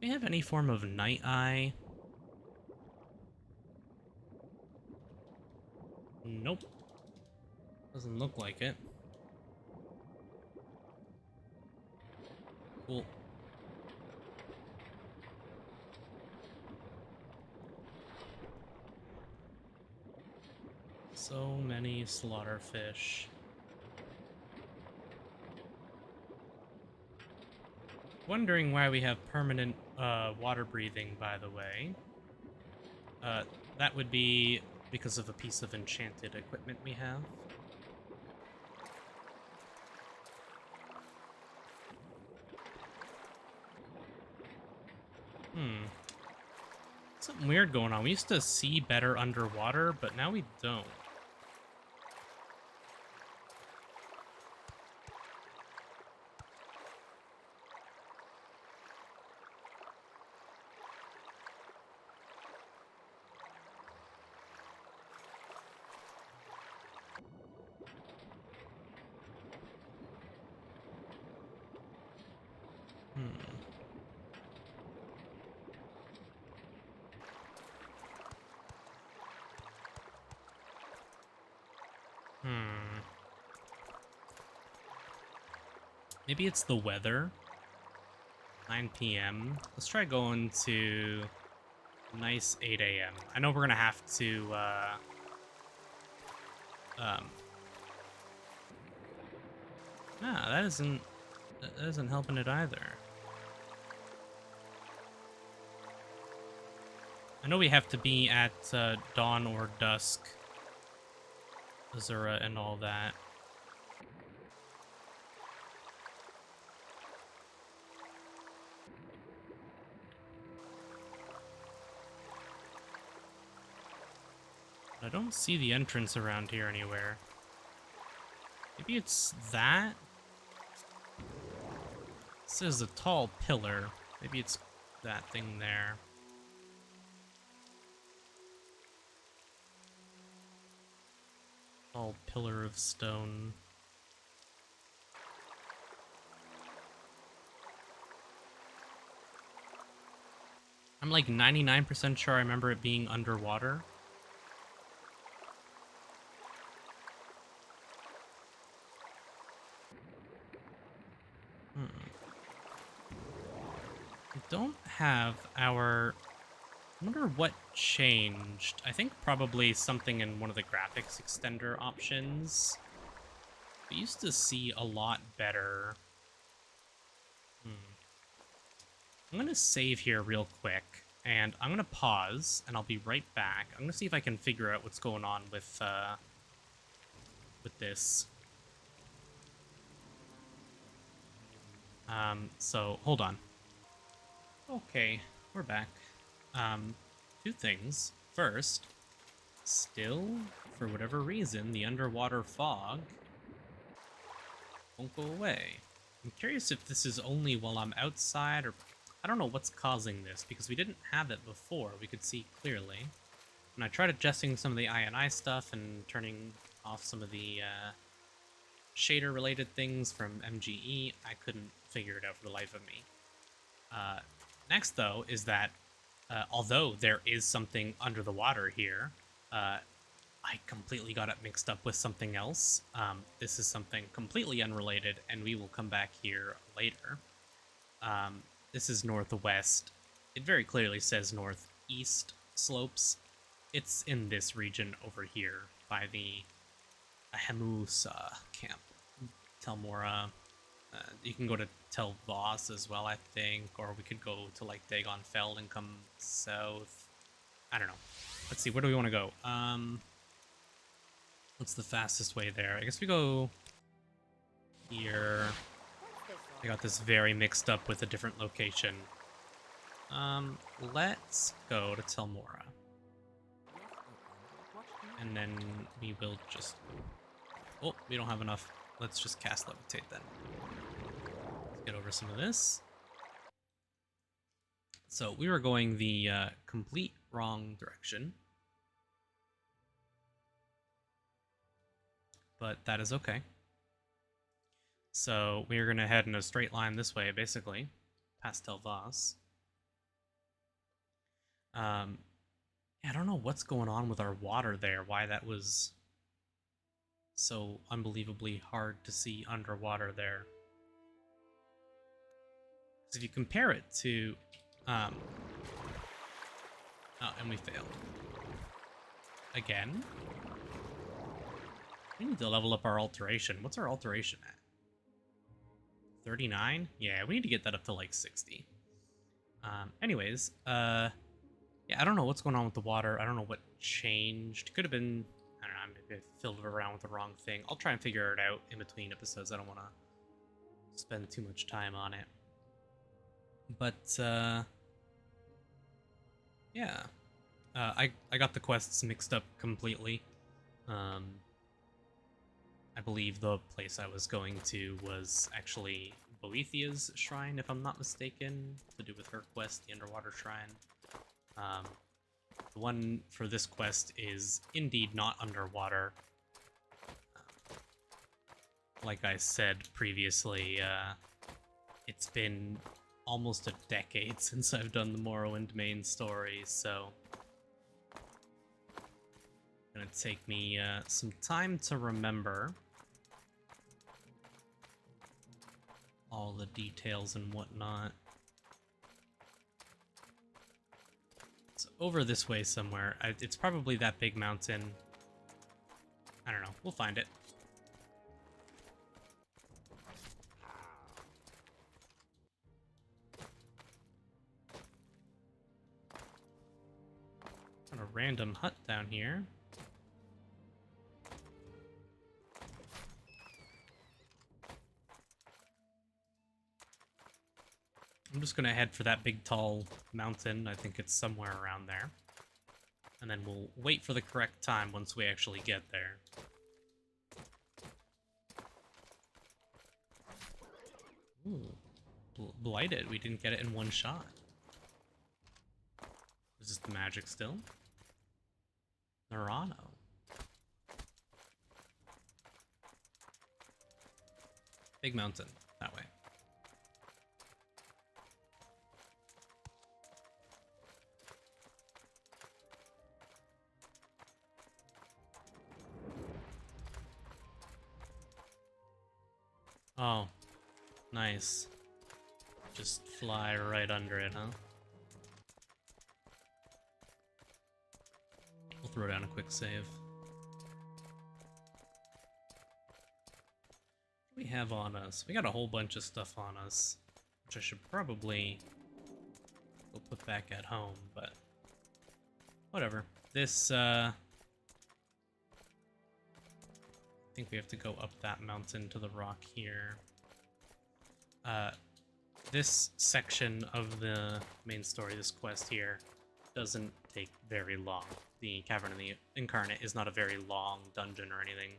Do we have any form of night eye? Nope. Doesn't look like it. Cool. So many slaughterfish. Wondering why we have permanent water breathing, by the way. That would be because of a piece of enchanted equipment we have. Something weird going on. We used to see better underwater, but now we don't. Maybe it's the weather. 9 p.m. Let's try going to nice 8 a.m. I know we're gonna have to that isn't helping it either. I know we have to be at dawn or dusk, Azura and all that. I don't see the entrance around here anywhere. Maybe it's that? This is a tall pillar. Maybe it's that thing there. Tall pillar of stone. I'm like 99% sure I remember it being underwater. I don't have our... I wonder what changed. I think probably something in one of the graphics extender options. We used to see a lot better. I'm gonna save here real quick, and I'm gonna pause, and I'll be right back. I'm gonna see if I can figure out what's going on with this. So hold on. Okay, we're back. Two things. First, still, for whatever reason, the underwater fog won't go away. I'm curious if this is only while I'm outside, or I don't know what's causing this, because we didn't have it before. We could see clearly. And I tried adjusting some of the INI stuff and turning off some of the shader-related things from MGE. I couldn't figure it out for the life of me. Next, though, is that although there is something under the water here, I completely got it mixed up with something else. This is something completely unrelated, and we will come back here later. This is northwest. It very clearly says northeast slopes. It's in this region over here by the Hemusa camp. Telmora. You can go to Tel Voss as well, I think, or we could go to like Dagon Feld and come south. I don't know. Let's see, where do we want to go? What's the fastest way there? I guess we go here. I got this very mixed up with a different location. Let's go to Telmora. And then we will just... Oh, we don't have enough. Let's just cast Levitate then. Let's get over some of this. So we were going the complete wrong direction. But that is okay. So we're going to head in a straight line this way, basically, past Tel Voss. I don't know what's going on with our water there, why that was so unbelievably hard to see underwater there. Because if you compare it to... Oh, and we failed. Again? We need to level up our alteration. What's our alteration at? 39? Yeah, we need to get that up to like 60. Anyways, yeah, I don't know what's going on with the water. I don't know what changed. Could have been, I don't know, maybe I filled it around with the wrong thing. I'll try and figure it out in between episodes. I don't want to spend too much time on it. But, yeah. I got the quests mixed up completely. I believe the place I was going to was actually Boethia's shrine, if I'm not mistaken, to do with her quest, the underwater shrine. The one for this quest is indeed not underwater. Like I said previously, it's been almost a decade since I've done the Morrowind main story, so it's gonna take me some time to remember all the details and whatnot. So over this way somewhere. It's probably that big mountain. I don't know. We'll find it. Got a random hut down here. I'm just gonna head for that big tall mountain. I think it's somewhere around there. And then we'll wait for the correct time once we actually get there. Ooh. Blighted. We didn't get it in one shot. Is this the magic still? Nerano. Big mountain. That way. Oh. Nice. Just fly right under it, huh? We'll throw down a quick save. What do we have on us? We got a whole bunch of stuff on us, which I should probably go put back at home, but whatever. This, I think we have to go up that mountain to the rock here. This section of the main story, this quest here, doesn't take very long. The Cavern of the Incarnate is not a very long dungeon or anything.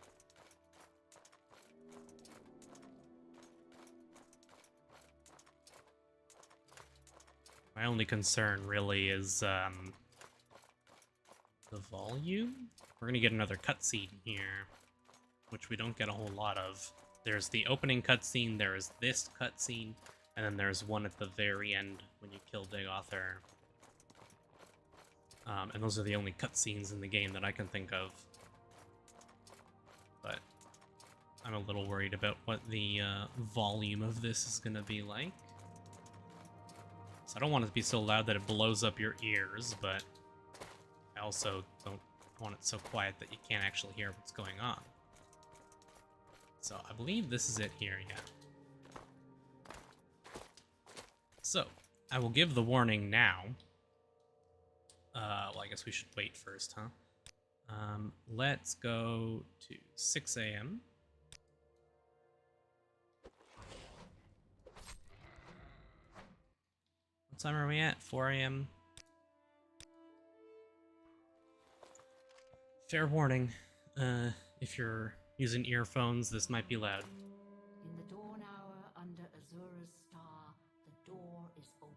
My only concern really is the volume. We're gonna get another cutscene here, which we don't get a whole lot of. There's the opening cutscene, there is this cutscene, and then there's one at the very end when you kill Dagother. And those are the only cutscenes in the game that I can think of. But I'm a little worried about what the volume of this is going to be like. So I don't want it to be so loud that it blows up your ears, but I also don't want it so quiet that you can't actually hear what's going on. So I believe this is it here, yeah. So, I will give the warning now. Well, I guess we should wait first, huh? Let's go to 6 a.m. What time are we at? 4 a.m. Fair warning. If you're using earphones, this might be loud. In the dawn hour under Azura's star, the door is opened.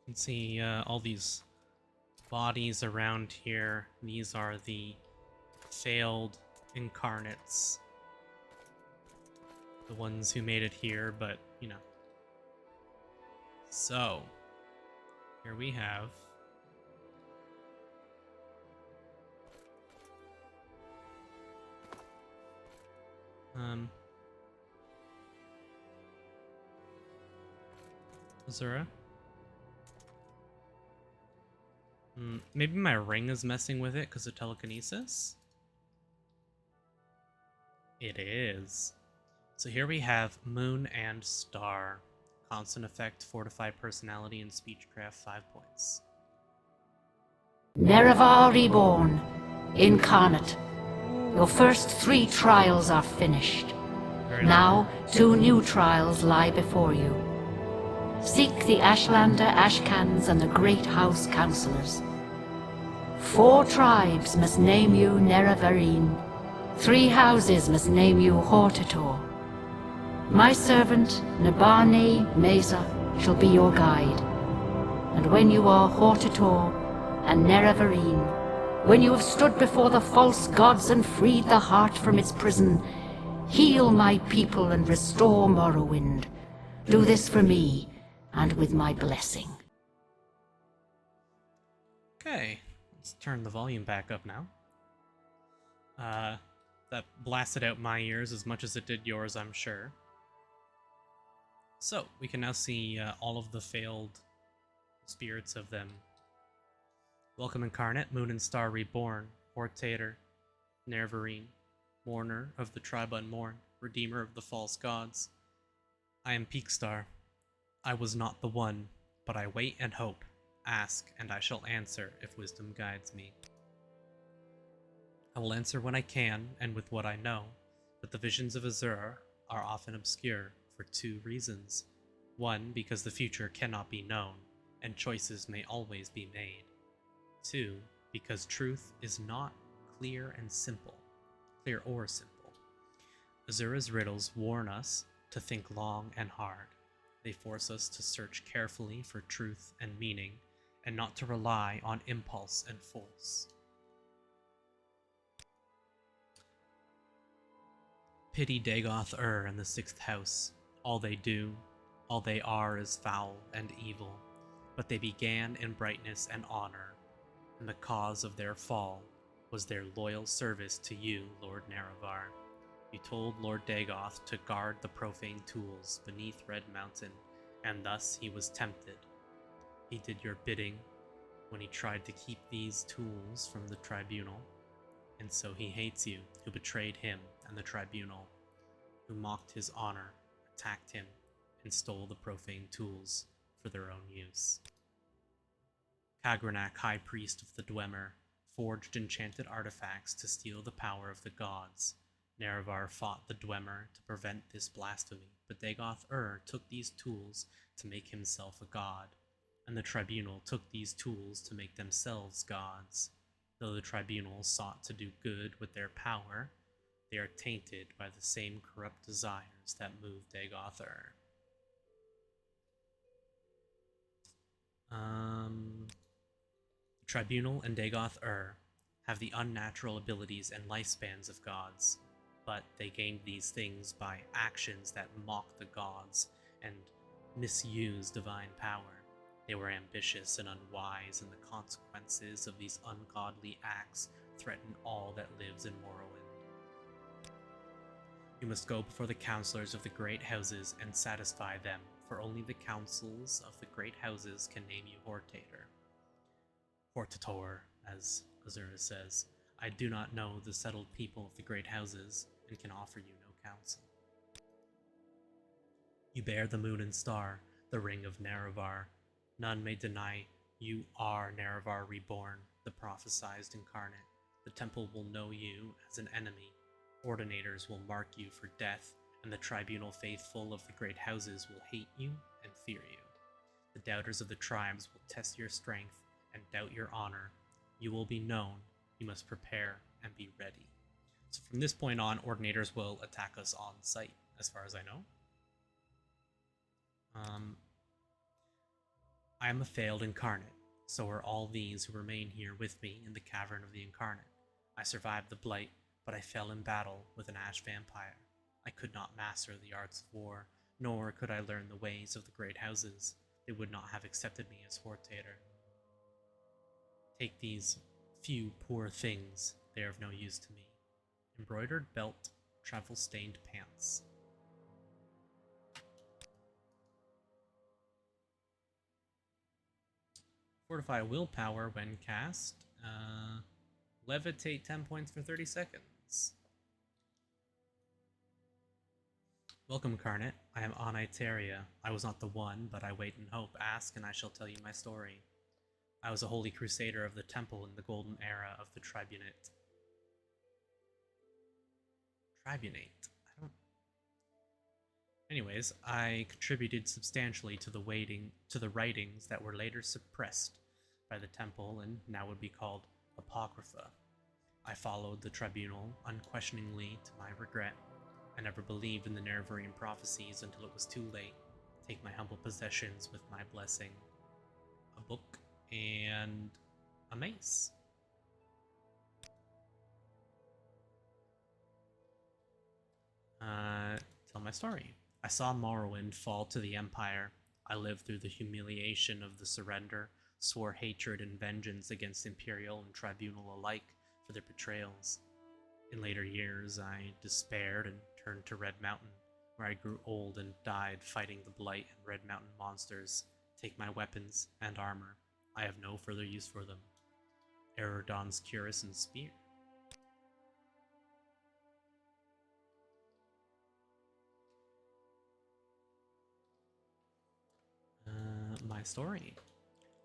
You can see all these bodies around here. These are the failed incarnates. The ones who made it here, but, you know. So, here we have Azura. Maybe my ring is messing with it because of telekinesis? It is. So here we have Moon and Star. Constant effect, fortify personality, and speechcraft 5 points. Nerevar reborn, incarnate. Your first 3 trials are finished. Now 2 new trials lie before you. Seek the Ashlander Ashcans and the Great House Councillors. 4 tribes must name you Nerevarine. 3 houses must name you Hortator. My servant, Nabane Mesa, shall be your guide. And when you are Hortator and Nerevarine, when you have stood before the false gods and freed the heart from its prison, heal my people and restore Morrowind. Do this for me, and with my blessing. Okay, let's turn the volume back up now. That blasted out my ears as much as it did yours, I'm sure. So, we can now see all of the failed spirits of them. Welcome Incarnate, Moon and Star Reborn, Hortator, Nerevarine, Mourner of the Tribe Unmourned, Redeemer of the False Gods. I am Peakstar. I was not the one, but I wait and hope. Ask, and I shall answer if wisdom guides me. I will answer when I can and with what I know, but the visions of Azur are often obscure for two reasons. One, because the future cannot be known, and choices may always be made. Two, because truth is not clear or simple. Azura's riddles warn us to think long and hard. They force us to search carefully for truth and meaning, and not to rely on impulse and force. Pity Dagoth and the Sixth House. All they do, all they are is foul and evil, but they began in brightness and honor, and the cause of their fall was their loyal service to you, Lord Nerevar. You told Lord Dagoth to guard the profane tools beneath Red Mountain, and thus he was tempted. He did your bidding when he tried to keep these tools from the tribunal, and so he hates you, who betrayed him and the tribunal, who mocked his honor, attacked him, and stole the profane tools for their own use. Kagranak, High Priest of the Dwemer, forged enchanted artifacts to steal the power of the gods. Nerevar fought the Dwemer to prevent this blasphemy, but Dagoth took these tools to make himself a god, and the tribunal took these tools to make themselves gods. Though the tribunal sought to do good with their power, they are tainted by the same corrupt desires that moved Dagoth The tribunal and Dagoth have the unnatural abilities and lifespans of gods, but they gained these things by actions that mock the gods and misuse divine power. They were ambitious and unwise, and the consequences of these ungodly acts threaten all that lives in Morrowind. You must go before the counselors of the great houses and satisfy them, for only the councils of the great houses can name you Hortator, as Azura says. I do not know the settled people of the great houses, and can offer you no counsel. You bear the moon and star, the ring of Nerevar. None may deny you are Nerevar reborn, the prophesied incarnate. The temple will know you as an enemy. Ordinators will mark you for death, and the tribunal faithful of the great houses will hate you and fear you. The doubters of the tribes will test your strength and doubt your honor. You will be known. You must prepare and be ready. So from this point on, Ordinators will attack us on sight, as far as I know. I am a failed incarnate, so are all these who remain here with me in the Cavern of the Incarnate. I survived the Blight, but I fell in battle with an ash vampire. I could not master the arts of war, nor could I learn the ways of the great houses. They would not have accepted me as Hortator. Take these few poor things, they are of no use to me. Embroidered belt, travel-stained pants. Fortify willpower when cast. Levitate 10 points for 30 seconds. Welcome, Carnate. I am Anaitaria. I was not the one, but I wait in hope. Ask, and I shall tell you my story. I was a holy crusader of the temple in the golden era of the Tribunate. Anyways, I contributed substantially to the writings that were later suppressed by the temple and now would be called Apocrypha. I followed the tribunal unquestioningly to my regret. I never believed in the Nerevarine prophecies until it was too late. Take my humble possessions with my blessing. A book and a mace. Tell my story. I saw Morrowind fall to the Empire. I lived through the humiliation of the surrender, swore hatred and vengeance against Imperial and Tribunal alike for their betrayals. In later years, I despaired and turned to Red Mountain, where I grew old and died fighting the Blight and Red Mountain monsters. Take my weapons and armor. I have no further use for them. Erodon's cuirass and spear. My story.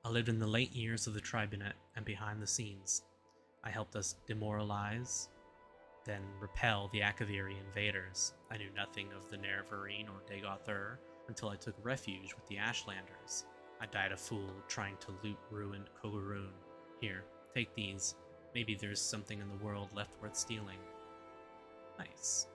I lived in the late years of the Tribunate and behind the scenes. I helped us demoralize, then repel the Akaviri invaders. I knew nothing of the Nerevarine or Dagoth until I took refuge with the Ashlanders. I died a fool trying to loot ruined Kogarun. Here, take these. Maybe there's something in the world left worth stealing. Nice.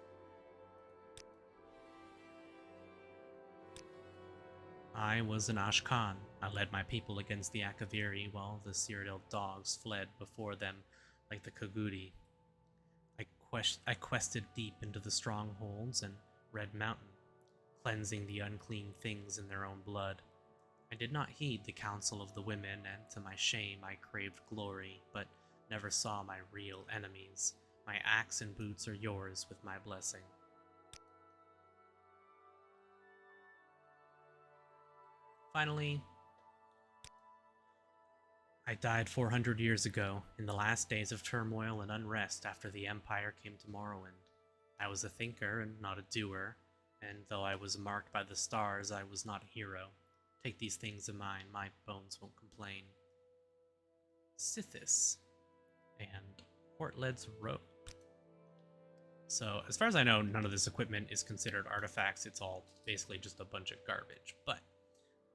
I was an Ashkan. I led my people against the Akaviri while the Cyrodiil dogs fled before them like the Kogudi. I quested deep into the strongholds and Red Mountain, cleansing the unclean things in their own blood. I did not heed the counsel of the women, and to my shame I craved glory, but never saw my real enemies. My axe and boots are yours with my blessing. Finally, I died 400 years ago, in the last days of turmoil and unrest after the Empire came to Morrowind. I was a thinker and not a doer, and though I was marked by the stars, I was not a hero. Take these things of mine, my bones won't complain. Sithis and Portled's rope. So, as far as I know, none of this equipment is considered artifacts. It's all basically just a bunch of garbage. But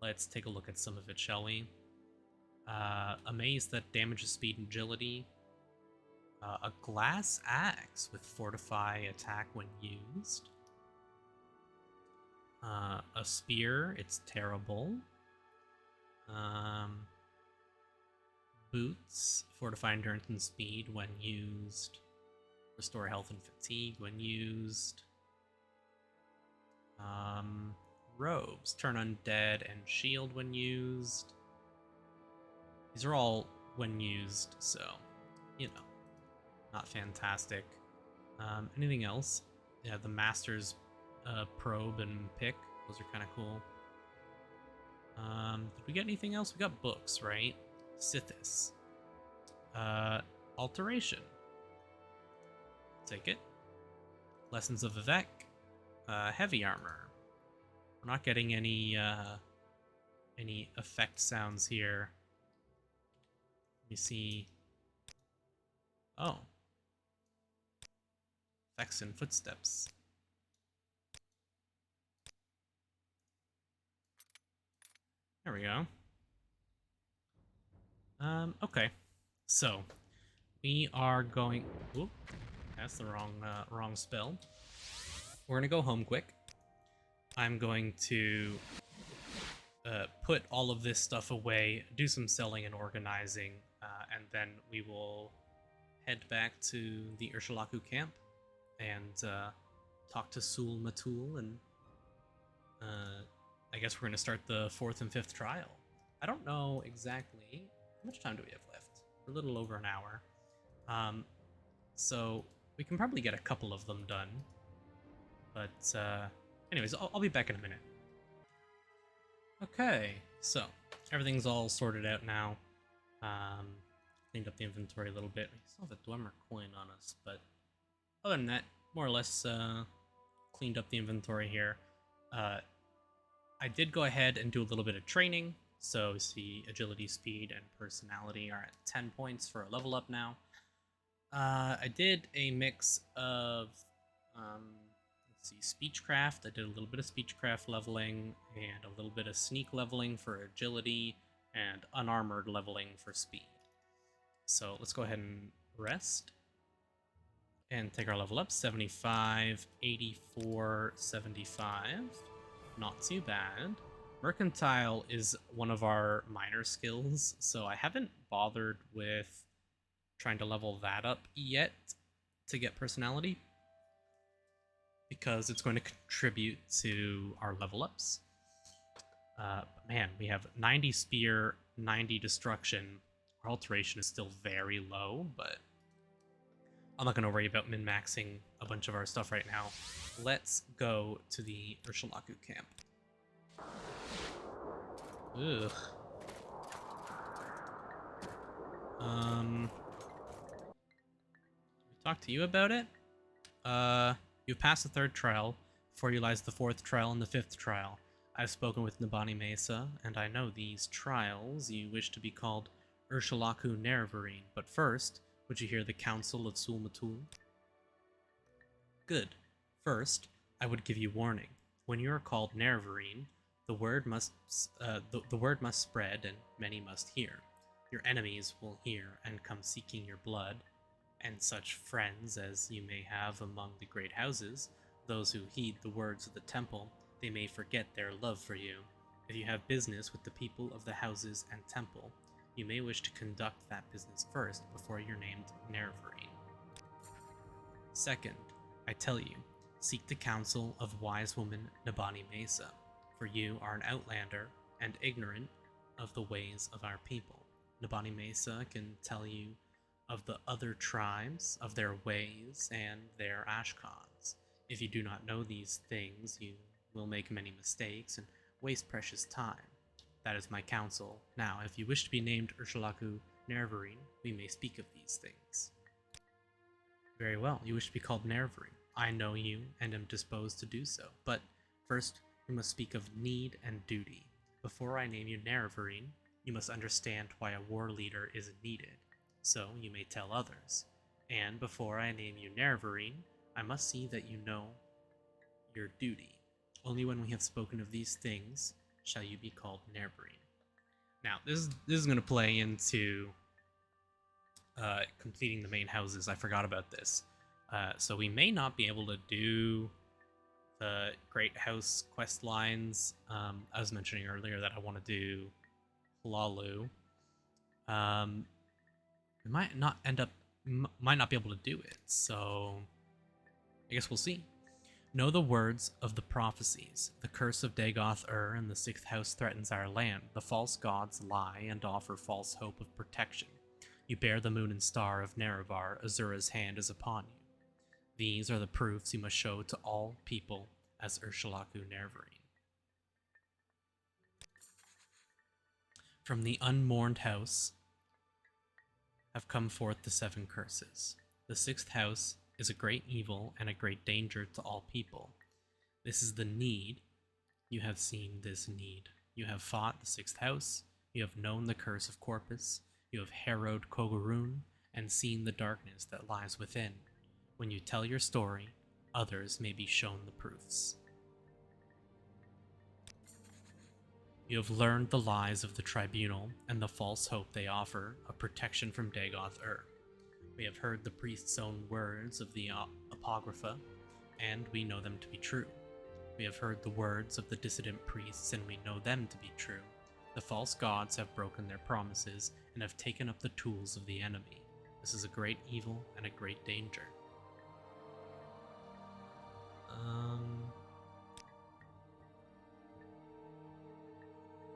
let's take a look at some of it, shall we? A mace that damages speed and agility. A glass axe with fortify attack when used. A spear, it's terrible. Boots, fortify endurance and speed when used. Restore health and fatigue when used. Robes, turn undead and shield when used. These are all when used, so, you know, not fantastic. Anything else? Yeah, the Master's probe and pick. Those are kind of cool. Did we get anything else? We got books, right? Sithis. Alteration. Take it. Lessons of Vivek. Heavy armor. We're not getting any effect sounds here. Let me see. Oh. Effects and footsteps. There we go. Okay. So, we are going... Oop, that's the wrong spell. We're gonna go home quick. I'm going to put all of this stuff away, do some selling and organizing, and then we will head back to the Urshulaku camp and talk to Sul Matul, and I guess we're going to start the 4th and 5th trial. I don't know exactly how much time do we have left. We're a little over an hour. So we can probably get a couple of them done. But anyways, I'll be back in a minute. Okay, so everything's all sorted out now. Cleaned up the inventory a little bit. We still have a Dwemer coin on us, but other than that, more or less cleaned up the inventory here. I did go ahead and do a little bit of training. So see, agility, speed, and personality are at 10 points for a level up now. I did a mix of, let's see, speechcraft. I did a little bit of speechcraft leveling and a little bit of sneak leveling for agility and unarmored leveling for speed. So let's go ahead and rest and take our level up. 75, 84, 75. Not too bad. Mercantile is one of our minor skills, so I haven't bothered with trying to level that up yet to get personality, because it's going to contribute to our level ups. Man, we have 90 spear, 90 destruction. Our alteration is still very low, but I'm not going to worry about min-maxing a bunch of our stuff right now. Let's go to the Urshulaku camp. Ugh. Talk to you about it? You've passed the 3rd trial. Before you lies the 4th trial and the 5th trial. I've spoken with Nabani Mesa, and I know these trials you wish to be called Urshulaku Nerevarine, but first, Would you hear the counsel of Sul-Matul? Good. First, I would give you warning. When you are called Nerevarine, the word must spread, and many must hear. Your enemies will hear and come seeking your blood, and such friends as you may have among the great houses, those who heed the words of the temple, they may forget their love for you. If you have business with the people of the houses and temple, you may wish to conduct that business first before you're named Nerevarine. Second, I tell you, seek the counsel of wise woman Nabani Mesa, for you are an outlander and ignorant of the ways of our people. Nabani Mesa can tell you of the other tribes, of their ways, and their ashkans. If you do not know these things, you will make many mistakes and waste precious time. That is my counsel. Now, if you wish to be named Urshalaku Nerevarine, we may speak of these things. Very well, you wish to be called Nerevarine. I know you and am disposed to do so, but first we must speak of need and duty. Before I name you Nerevarine, you must understand why a war leader is needed, so you may tell others. And before I name you Nerevarine, I must see that you know your duty. Only when we have spoken of these things shall you be called Nerevarine. Now, this is going to play into completing the main houses. I forgot about this. So we may not be able to do the Great House quest lines. I was mentioning earlier that I want to do Hlaalu. We might not be able to do it, so I guess we'll see. Know the words of the prophecies. The curse of Dagoth-Ur and the 6th house threatens our land. The false gods lie and offer false hope of protection. You bear the moon and star of Nerevar. Azura's hand is upon you. These are the proofs you must show to all people as Urshalaku Nerevarine. From the unmourned house have come forth the 7 curses. The 6th house is a great evil and a great danger to all people. This is the need. You have seen this need. You have fought the 6th house. You have known the curse of Corpus. You have harrowed Kogurun and seen the darkness that lies within. When you tell your story, others may be shown the proofs. You have learned the lies of the tribunal and the false hope they offer of protection from Dagoth-Ur. We have heard the priest's own words of the Apocrypha, and we know them to be true. We have heard the words of the dissident priests, and we know them to be true. The false gods have broken their promises and have taken up the tools of the enemy. This is a great evil and a great danger.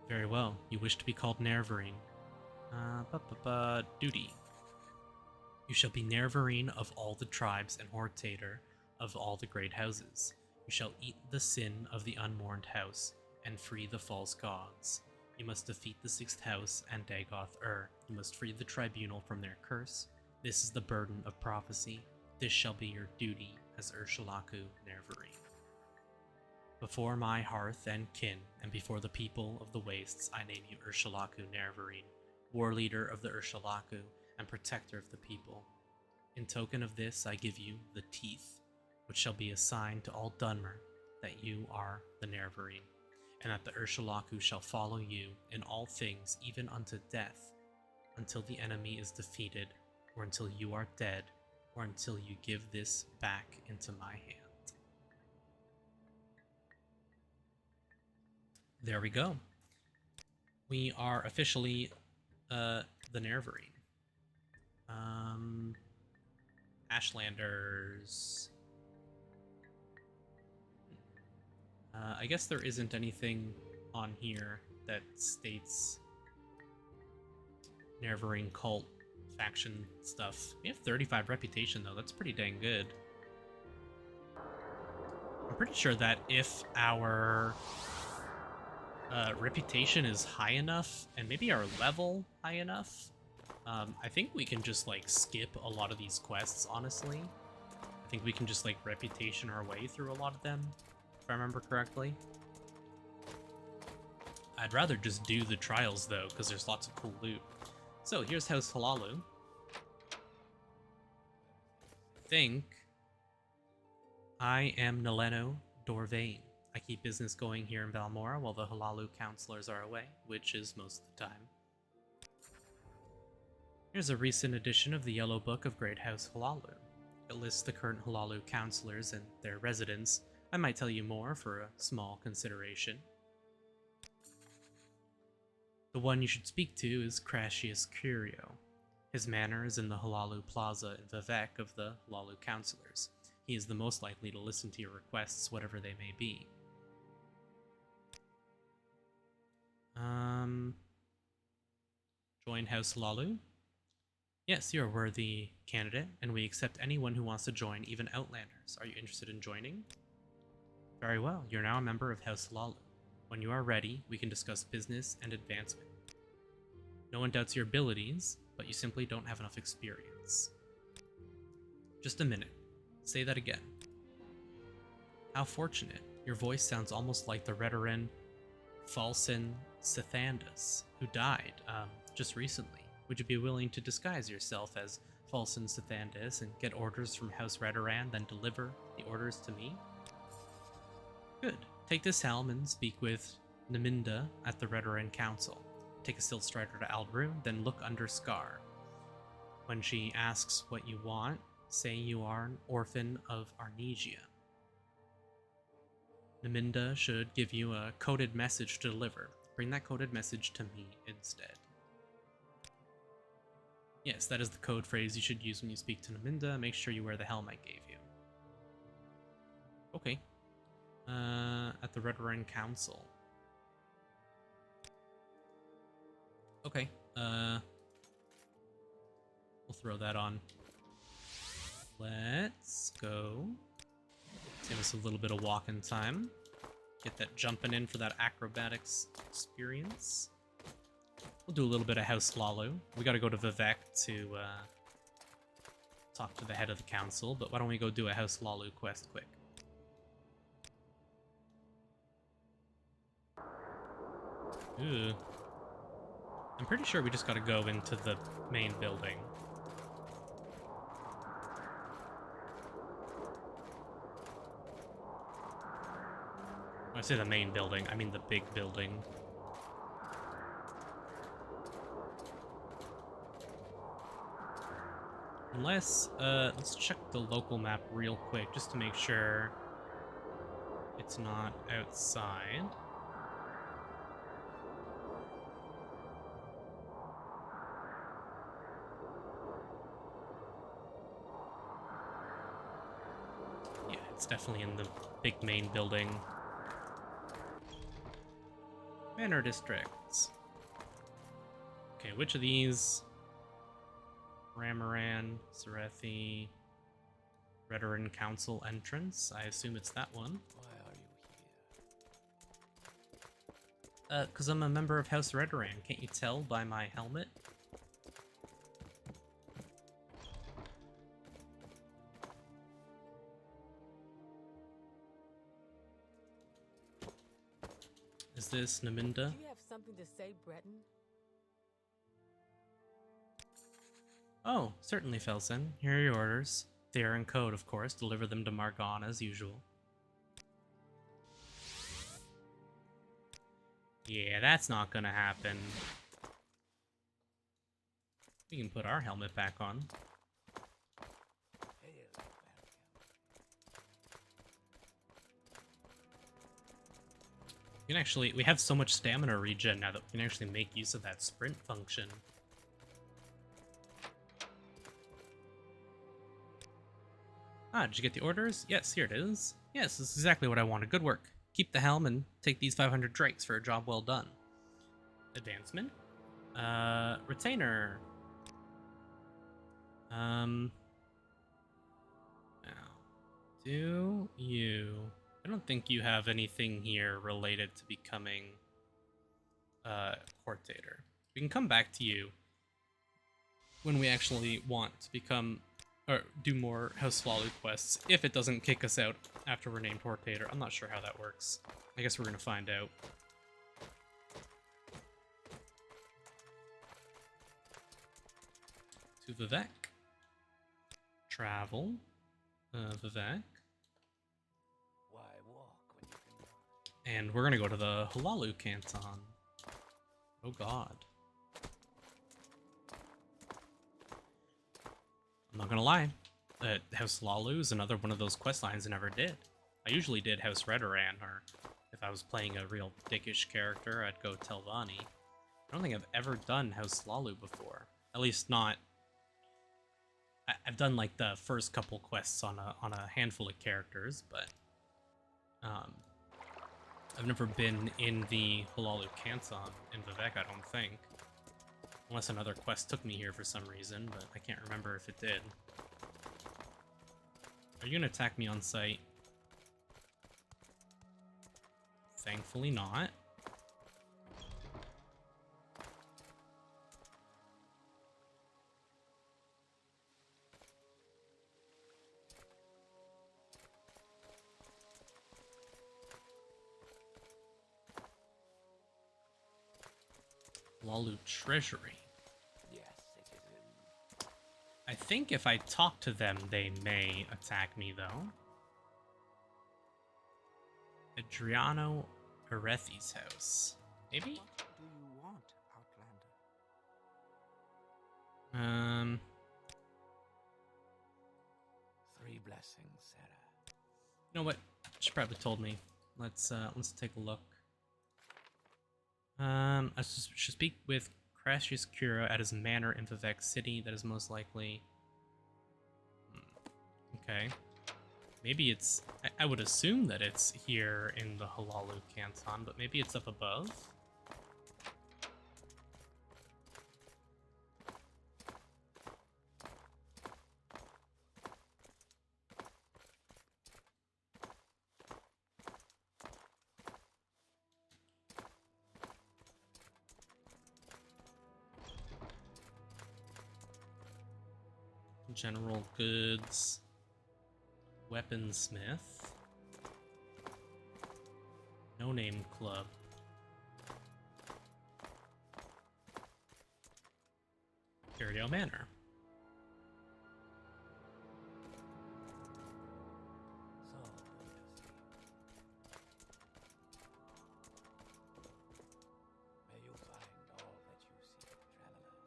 Very well. You wish to be called Nerevarine. Duty. You shall be Nerevarine of all the tribes and Hortator of all the great houses. You shall eat the sin of the unmourned house and free the false gods. You must defeat the 6th house and Dagoth-Ur. You must free the tribunal from their curse. This is the burden of prophecy. This shall be your duty as Urshalaku Nerevarine. Before my hearth and kin, and before the people of the wastes, I name you Urshalaku Nerevarine, war leader of the Urshalaku and protector of the people. In token of this, I give you the teeth, which shall be a sign to all Dunmer that you are the Nerevarine, and that the Urshalaku shall follow you in all things, even unto death, until the enemy is defeated, or until you are dead, or until you give this back into my hand. There we go. We are officially the Nerevarine. Ashlanders. I guess there isn't anything on here that states Nerevarine cult faction stuff. We have 35 reputation though. That's pretty dang good. I'm pretty sure that if our reputation is high enough, and maybe our level high enough, I think we can just like skip a lot of these quests, honestly. I think we can just like reputation our way through a lot of them, if I remember correctly. I'd rather just do the trials though, because there's lots of cool loot. So here's House Hlaalu. think I am Neleno Dorvain. I keep business going here in Valmora while the Halalu counselors are away, which is most of the time. Here's a recent edition of the Yellow Book of Great House Halalu. It lists the current Halalu counselors and their residence. I might tell you more for a small consideration. The one you should speak to is Crashius Curio. His manor is in the Halalu Plaza in Vivek of the Halalu counselors. He is the most likely to listen to your requests, whatever they may be. Join House Halalu? Yes, you're a worthy candidate, and we accept anyone who wants to join, even Outlanders. Are you interested in joining? Very well, you're now a member of House Halalu. When you are ready, we can discuss business and advancement. No one doubts your abilities, but you simply don't have enough experience. Just a minute. Say that again. How fortunate. Your voice sounds almost like the Rhetorian Falcon Sithandus, who died, just recently. Would you be willing to disguise yourself as Falcon Sithandus and get orders from House Redoran, then deliver the orders to me? Good. Take this helm and speak with Naminda at the Redoran Council. Take a Still Strider to Aldrune, then look under Scar. When she asks what you want, say you are an orphan of Arnesia. Naminda should give you a coded message to deliver. Bring that coded message to me instead. Yes, that is the code phrase you should use when you speak to Naminda. Make sure you wear the helm I gave you. Okay. At the Redoran Council. Okay, we'll throw that on. Let's go. Save us a little bit of walking time. Get that jumping in for that acrobatics experience. We'll do a little bit of House Lalu. We gotta go to Vivek to talk to the head of the council, but why don't we go do a House Lalu quest quick? Ooh. I'm pretty sure we just gotta go into the main building. When I say the main building, I mean the big building. Unless, let's check the local map real quick just to make sure it's not outside. It's definitely in the big main building. Manor districts. Okay, which of these? Ramaran, Serethi, Redoran Council entrance. I assume it's that one. Why are you here? 'Cause I'm a member of House Redoran. Can't you tell by my helmet? Is this Naminda? Do you have something to say, Breton? Oh, certainly, Felsen. Here are your orders. They are in code, of course. Deliver them to Margon as usual. Yeah, that's not gonna happen. We can put our helmet back on. We can actually, we have so much stamina regen now that we can actually make use of that sprint function. Ah, did you get the orders? Yes, here it is. Yes, this is exactly what I wanted. Good work. Keep the helm and take these 500 drakes for a job well done. Advancement. Retainer. Now, do you... I don't think you have anything here related to becoming Courtator. We can come back to you when we actually want to become, or do more House Lalu quests, if it doesn't kick us out after we're named Courtator. I'm not sure how that works. I guess we're gonna find out. To Vivek. Travel. Vivek. Why walk when you can run? And we're gonna go to the Halalu Canton. Oh god. I'm not gonna lie. House Halalu is another one of those quest lines I never did. I usually did House Redoran, or if I was playing a real dickish character, I'd go Telvanni. I don't think I've ever done House Halalu before. At least not... I've done like the first couple quests on a handful of characters, but I've never been in the Halalu Canton in Vivek, I don't think. Unless another quest took me here for some reason, but I can't remember if it did. Are you gonna attack me on sight? Thankfully not. Lalu Treasury. Yes, it is in. I think if I talk to them, they may attack me, though. Adriano Arethi's house. Maybe? What do you want, Outlander? 3 blessings, Sarah. You know what? She probably told me. Let's take a look. I should speak with Crashius Cura at his manor in Vivek City. That is most likely. Okay. Maybe it's... I would assume that it's here in the Halalu Canton, but maybe it's up above? General Goods, Weaponsmith, No Name Club, Cyrodiil Manor. So good to see. May you find all that you seek, traveler.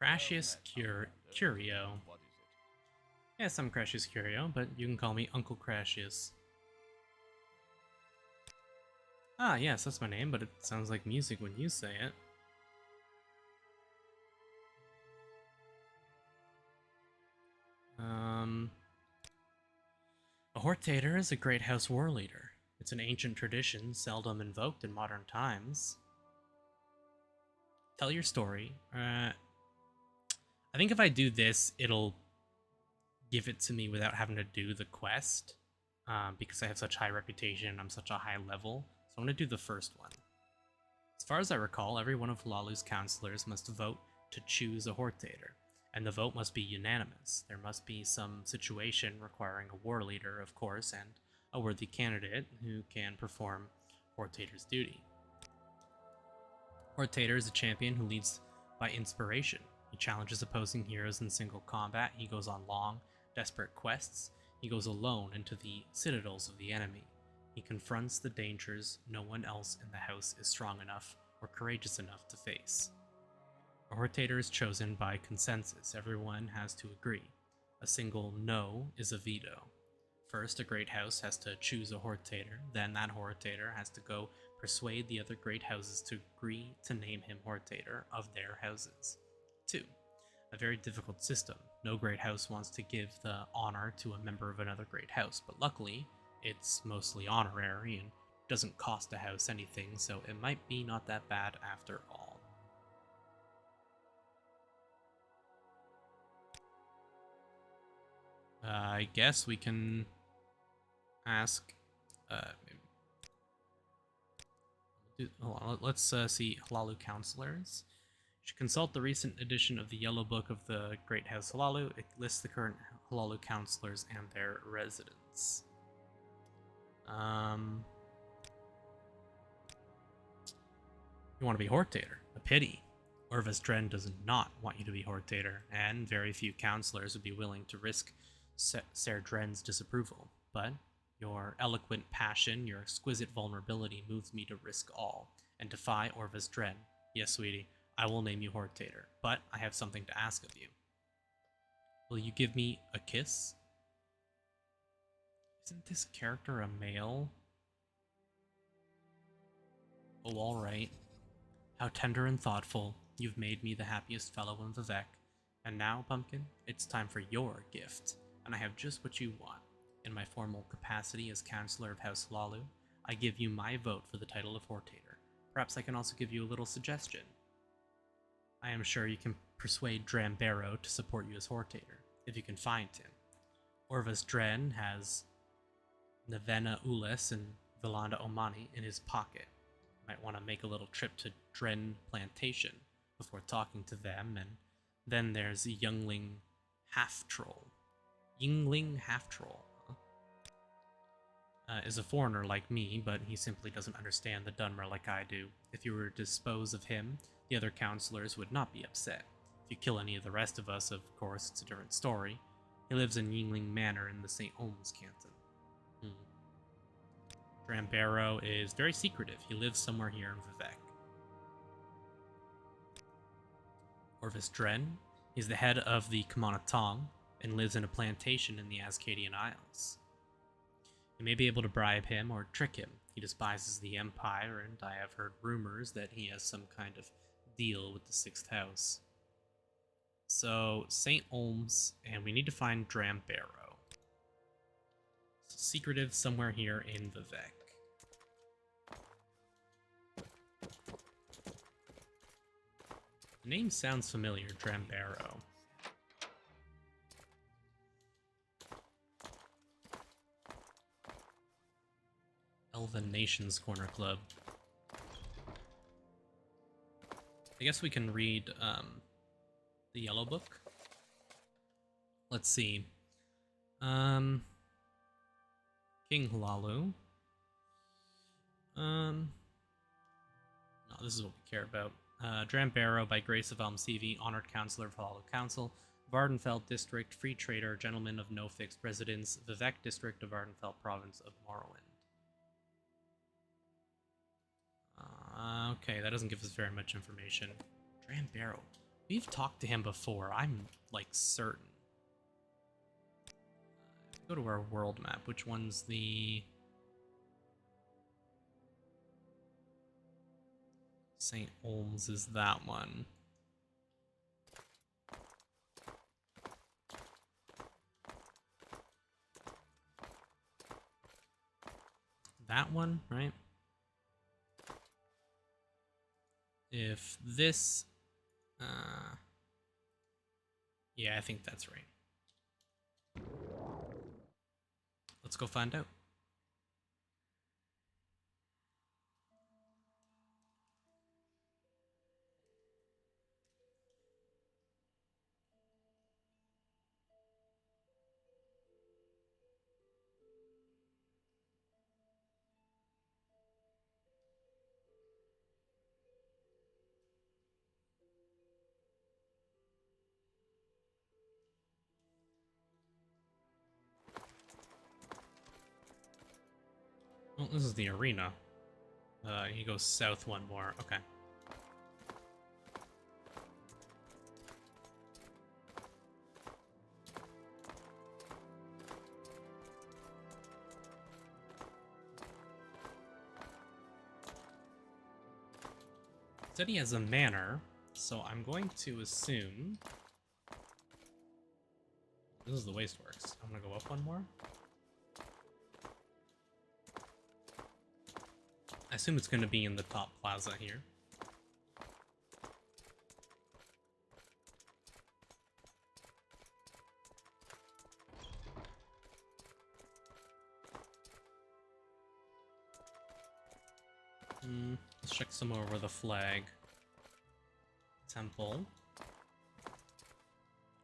Crashius Curio. What is it? Yes, I'm Crashius Curio, but you can call me Uncle Crashius. Ah, yes, that's my name, but it sounds like music when you say it. A Hortator is a great house war leader. It's an ancient tradition, seldom invoked in modern times. Tell your story. I think if I do this, it'll give it to me without having to do the quest, because I have such high reputation and I'm such a high level. So I'm going to do the first one. As far as I recall, every one of Halalu's counselors must vote to choose a Hortator, and the vote must be unanimous. There must be some situation requiring a war leader, of course, and a worthy candidate who can perform Hortator's duty. Hortator is a champion who leads by inspiration. He challenges opposing heroes in single combat, he goes on long, desperate quests, he goes alone into the citadels of the enemy. He confronts the dangers no one else in the house is strong enough or courageous enough to face. A Hortator is chosen by consensus. Everyone has to agree. A single no is a veto. First, a great house has to choose a Hortator, then that Hortator has to go persuade the other great houses to agree to name him Hortator of their houses. 2. A very difficult system. No great house wants to give the honor to a member of another great house, but luckily, it's mostly honorary and doesn't cost a house anything, so it might be not that bad after all. I guess we can ask... hold on, let's see Halalu counselors. You should consult the recent edition of the Yellow Book of the Great House Halalu. It lists the current Halalu counselors and their residents. You want to be Hortator? A pity. Orvis Dren does not want you to be Hortator, and very few counselors would be willing to risk Ser Dren's disapproval. But your eloquent passion, your exquisite vulnerability moves me to risk all, and defy Orvis Dren. Yes, sweetie, I will name you Hortator, but I have something to ask of you. Will you give me a kiss? Isn't this character a male? Oh, alright. How tender and thoughtful. You've made me the happiest fellow in Vivec. And now, Pumpkin, it's time for your gift, and I have just what you want. In my formal capacity as Counselor of House Lalu, I give you my vote for the title of Hortator. Perhaps I can also give you a little suggestion. I am sure you can persuade Drambero to support you as Hortator, if you can find him. Orvis Dren has Nevena Ules and Vilanda Omani in his pocket. Might want to make a little trip to Dren Plantation before talking to them, and then there's Youngling Half-Troll. Yingling Half-Troll is a foreigner like me, but he simply doesn't understand the Dunmer like I do. If you were to dispose of him, the other counselors would not be upset. If you kill any of the rest of us, of course, it's a different story. He lives in Yingling Manor in the St. Olms canton. Drambero is very secretive. He lives somewhere here in Vivec. Orvis Dren is the head of the Kamanatong and lives in a plantation in the Ascadian Isles. You may be able to bribe him or trick him. He despises the Empire, and I have heard rumors that he has some kind of deal with the 6th House. So, St. Olms, and we need to find Drambero. So, secretive somewhere here in Vivec. The name sounds familiar, Drambero. Elven Nations Corner Club. I guess we can read the Yellow Book. Let's see. King Hlalu. No, this is what we care about. Drambero, by grace of Almsivi, honored counselor of Hlalu Council, Vardenfeld District, free trader, gentleman of no fixed residence, Vivec District of Vardenfeld Province of Morrowind. Okay, that doesn't give us very much information. Drambero. We've talked to him before, I'm, like, certain. Go to our world map. Which one's the... St. Olms is that one. That one, right? If this... yeah, I think that's right. Let's go find out. Well, this is the arena. He goes south one more. Okay. Said he has a manor, so I'm going to assume this is the Wasteworks. I'm gonna go up one more. I assume it's gonna be in the top plaza here. Let's check some over the flag. Temple.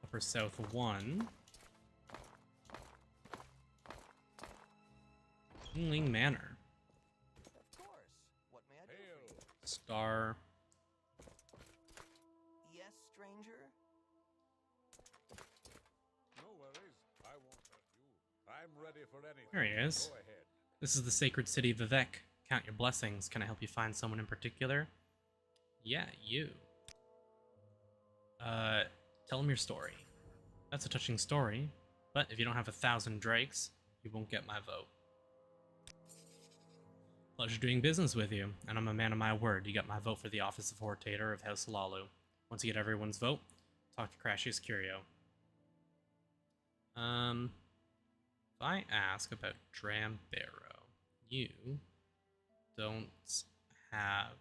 Upper South 1. Yingling Manor. Of course. What may I do for you? Star. I'm ready for anything. There he is. Go ahead. This is the sacred city of Vivek. Count your blessings. Can I help you find someone in particular? Yeah, you. Tell him your story. That's a touching story, but if you don't have 1,000 drakes, you won't get my vote. Pleasure doing business with you, and I'm a man of my word. You got my vote for the office of Hortator of House Lalu. Once you get everyone's vote, talk to Crashius Curio. If I ask about Drambarrow, you don't have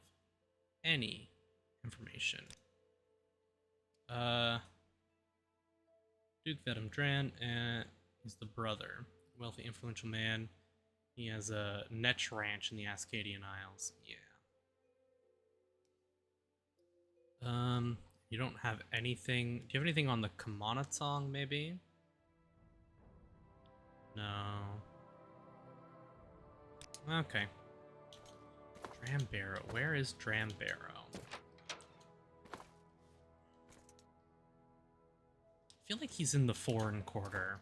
any information. Duke Vedum Dran is the brother. Wealthy, influential man. He has a Netch ranch in the Ascadian Isles. Yeah. You don't have anything. Do you have anything on the Kamanatong, maybe? No. Okay. Drambarrow. Where is Drambarrow? I feel like he's in the foreign quarter.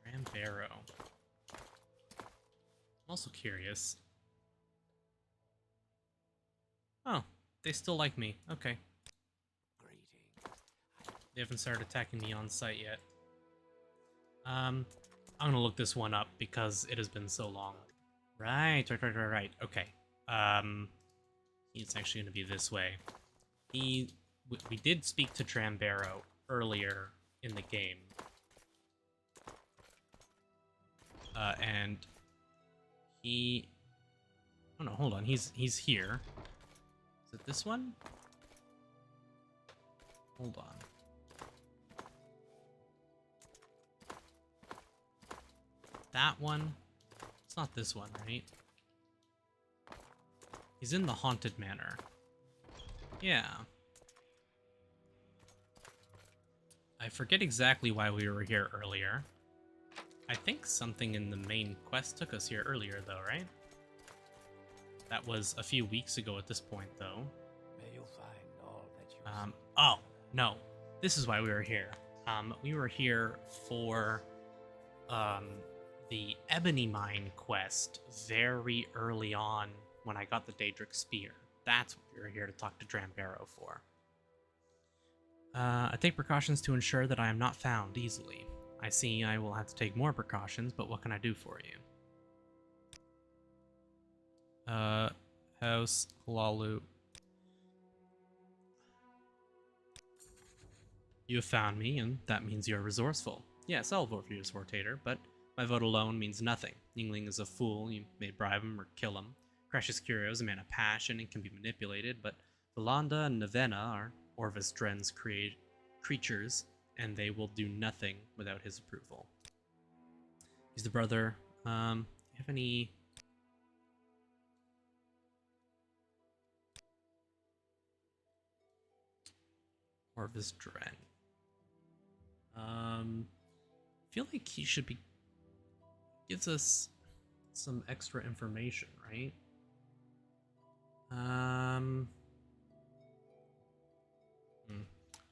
Drambarrow. I'm also curious. Oh, they still like me. Okay. Greetings. They haven't started attacking me on site yet. I'm gonna look this one up because it has been so long. Right. Okay. It's actually gonna be this way. We did speak to Drambarrow earlier in the game. And he... Oh no, hold on. He's here. Is it this one? Hold on. That one? It's not this one, right? He's in the Haunted Manor. Yeah. I forget exactly why we were here earlier. I think something in the main quest took us here earlier, though, right? That was a few weeks ago at this point, though. May you find all that you Oh, no. This is why we were here. We were here for, the Ebony Mine quest very early on when I got the Daedric Spear. That's what we were here to talk to Drambarrow for. I take precautions to ensure that I am not found easily. I see I will have to take more precautions, but what can I do for you? House Lalu. You have found me, and that means you're resourceful. Yes, I'll vote for you as Hortator, but my vote alone means nothing. Yingling is a fool, you may bribe him or kill him. Crashius Curio is a man of passion and can be manipulated, but Valanda and Navenna are Orvis Dren's creatures, and they will do nothing without his approval. He's the brother. Do you have any... Orvis Dren. I feel like he should be... Gives us some extra information, right?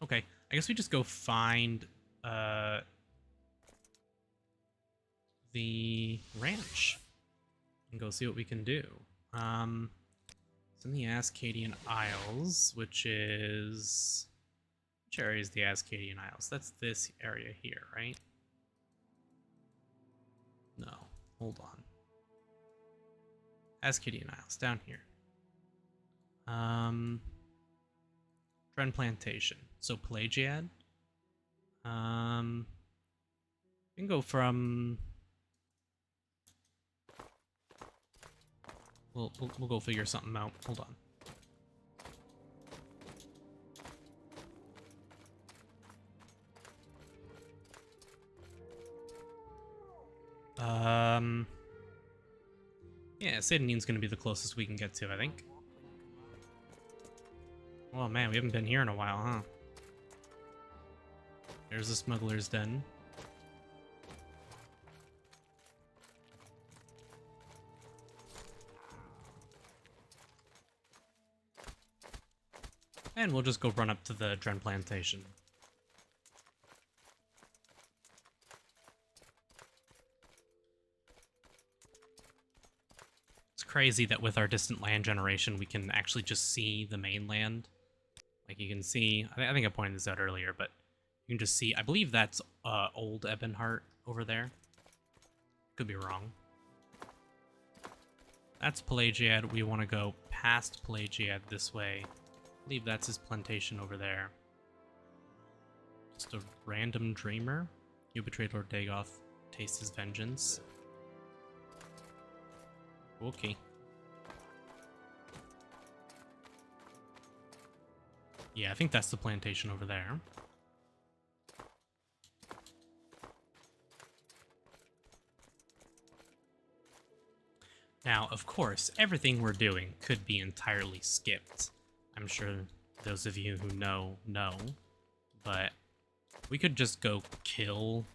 Okay, I guess we just go find the ranch and go see what we can do. It's in the Ascadian Isles, which is... Which area is the Ascadian Isles? That's this area here, right? No, hold on. Ascadian Isles, down here. Dren Plantation. So Pelagiad. We can go from... We'll go figure something out. Hold on. Yeah, Sidonine's gonna be the closest we can get to, I think. Oh man, we haven't been here in a while, huh? There's the smuggler's den. And we'll just go run up to the Dren Plantation. crazy that with our distant land generation, we can actually just see the mainland. Like you can see, I think I pointed this out earlier, but you can just see, I believe that's old Ebonheart over there. Could be wrong. That's Pelagiad. We want to go past Pelagiad this way. I believe that's his plantation over there. Just a random dreamer. You betrayed Lord Dagoth. Taste his vengeance. Okay. Yeah, I think that's the plantation over there. Now, of course, everything we're doing could be entirely skipped. I'm sure those of you who know, but we could just go kill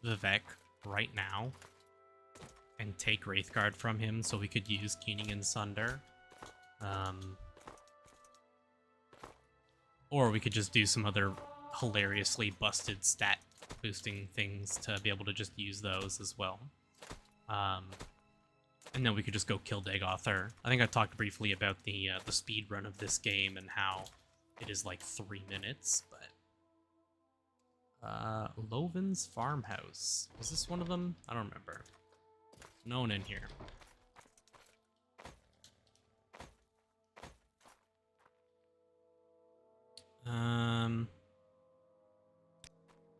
Vivek right now and take Wraithguard from him so we could use Keening and Sunder. Or we could just do some other hilariously busted stat boosting things to be able to just use those as well. And then we could just go kill Dagoth. I think I talked briefly about the speed run of this game and how it is like 3 minutes, but Lovin's Farmhouse. Was this one of them? I don't remember. No one in here.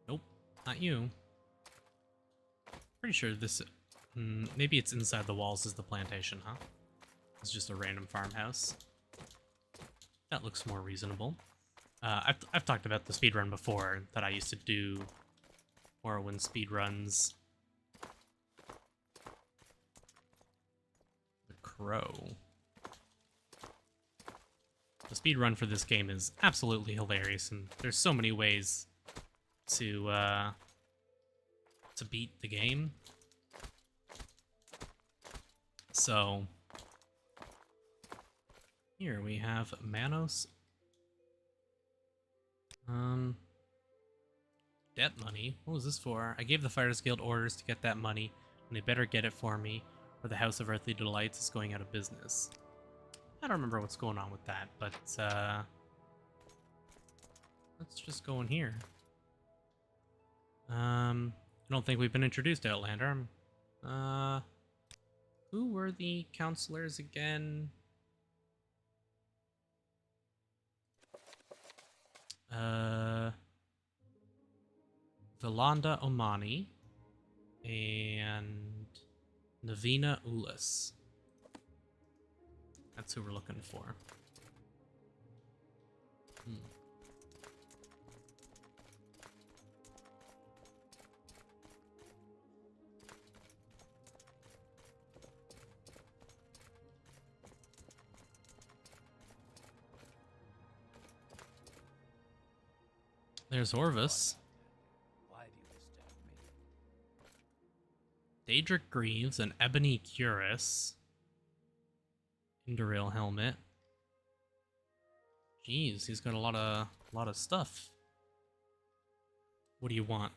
Nope, not you. Pretty sure this, maybe it's inside the walls is the plantation, huh? It's just a random farmhouse. That looks more reasonable. I've talked about the speedrun before, that I used to do Morrowind speedruns. The Crow. The speedrun for this game is absolutely hilarious, and there's so many ways to beat the game. So here we have Manos. Debt money. What was this for? I gave the Fighters Guild orders to get that money, and they better get it for me, or the House of Earthly Delights is going out of business. I don't remember what's going on with that, but let's just go in here. I don't think we've been introduced to Outlander. Who were the counselors again? Valanda Omani and Navina Ulis. That's who we're looking for. There's Orvis. Why do you disturb me? Daedric Greaves and Ebony Cuirass. Indoril helmet. Jeez, he's got a lot of stuff. What do you want?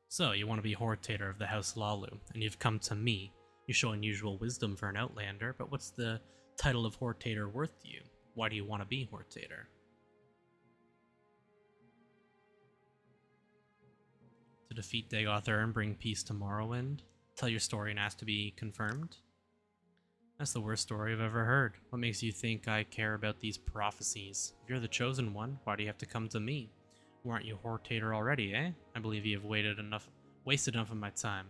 So, you want to be Hortator of the House Lalu, and you've come to me. You show unusual wisdom for an Outlander, but what's the title of Hortator worth to you? Why do you want to be Hortator? To defeat Dagoth and bring peace to Morrowind? Tell your story and ask to be confirmed? That's the worst story I've ever heard. What makes you think I care about these prophecies? If you're the chosen one, why do you have to come to me? Aren't you Hortator already, eh? I believe you have wasted enough of my time.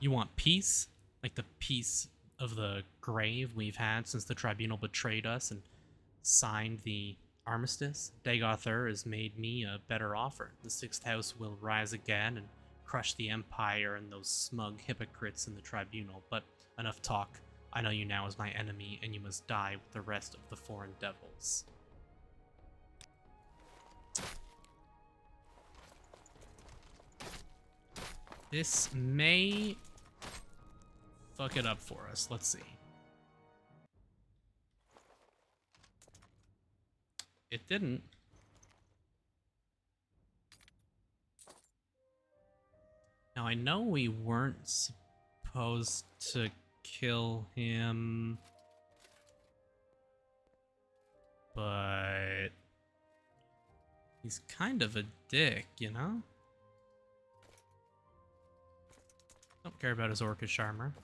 You want peace? Like the peace of the grave we've had since the Tribunal betrayed us and signed the armistice? Dagoth has made me a better offer. The Sixth House will rise again and crush the Empire and those smug hypocrites in the Tribunal. But enough talk. I know you now as my enemy, and you must die with the rest of the foreign devils. This may fuck it up for us. Let's see. It didn't. Now I know we weren't supposed to kill him, but he's kind of a dick, you know? Don't care about his orcish armor.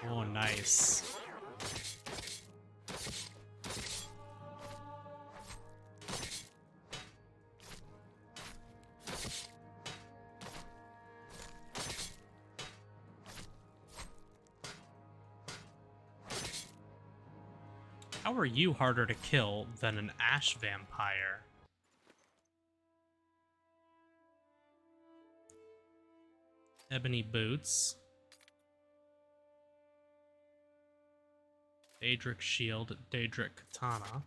Oh, nice. How are you harder to kill than an ash vampire? Ebony boots. Daedric shield, Daedric katana.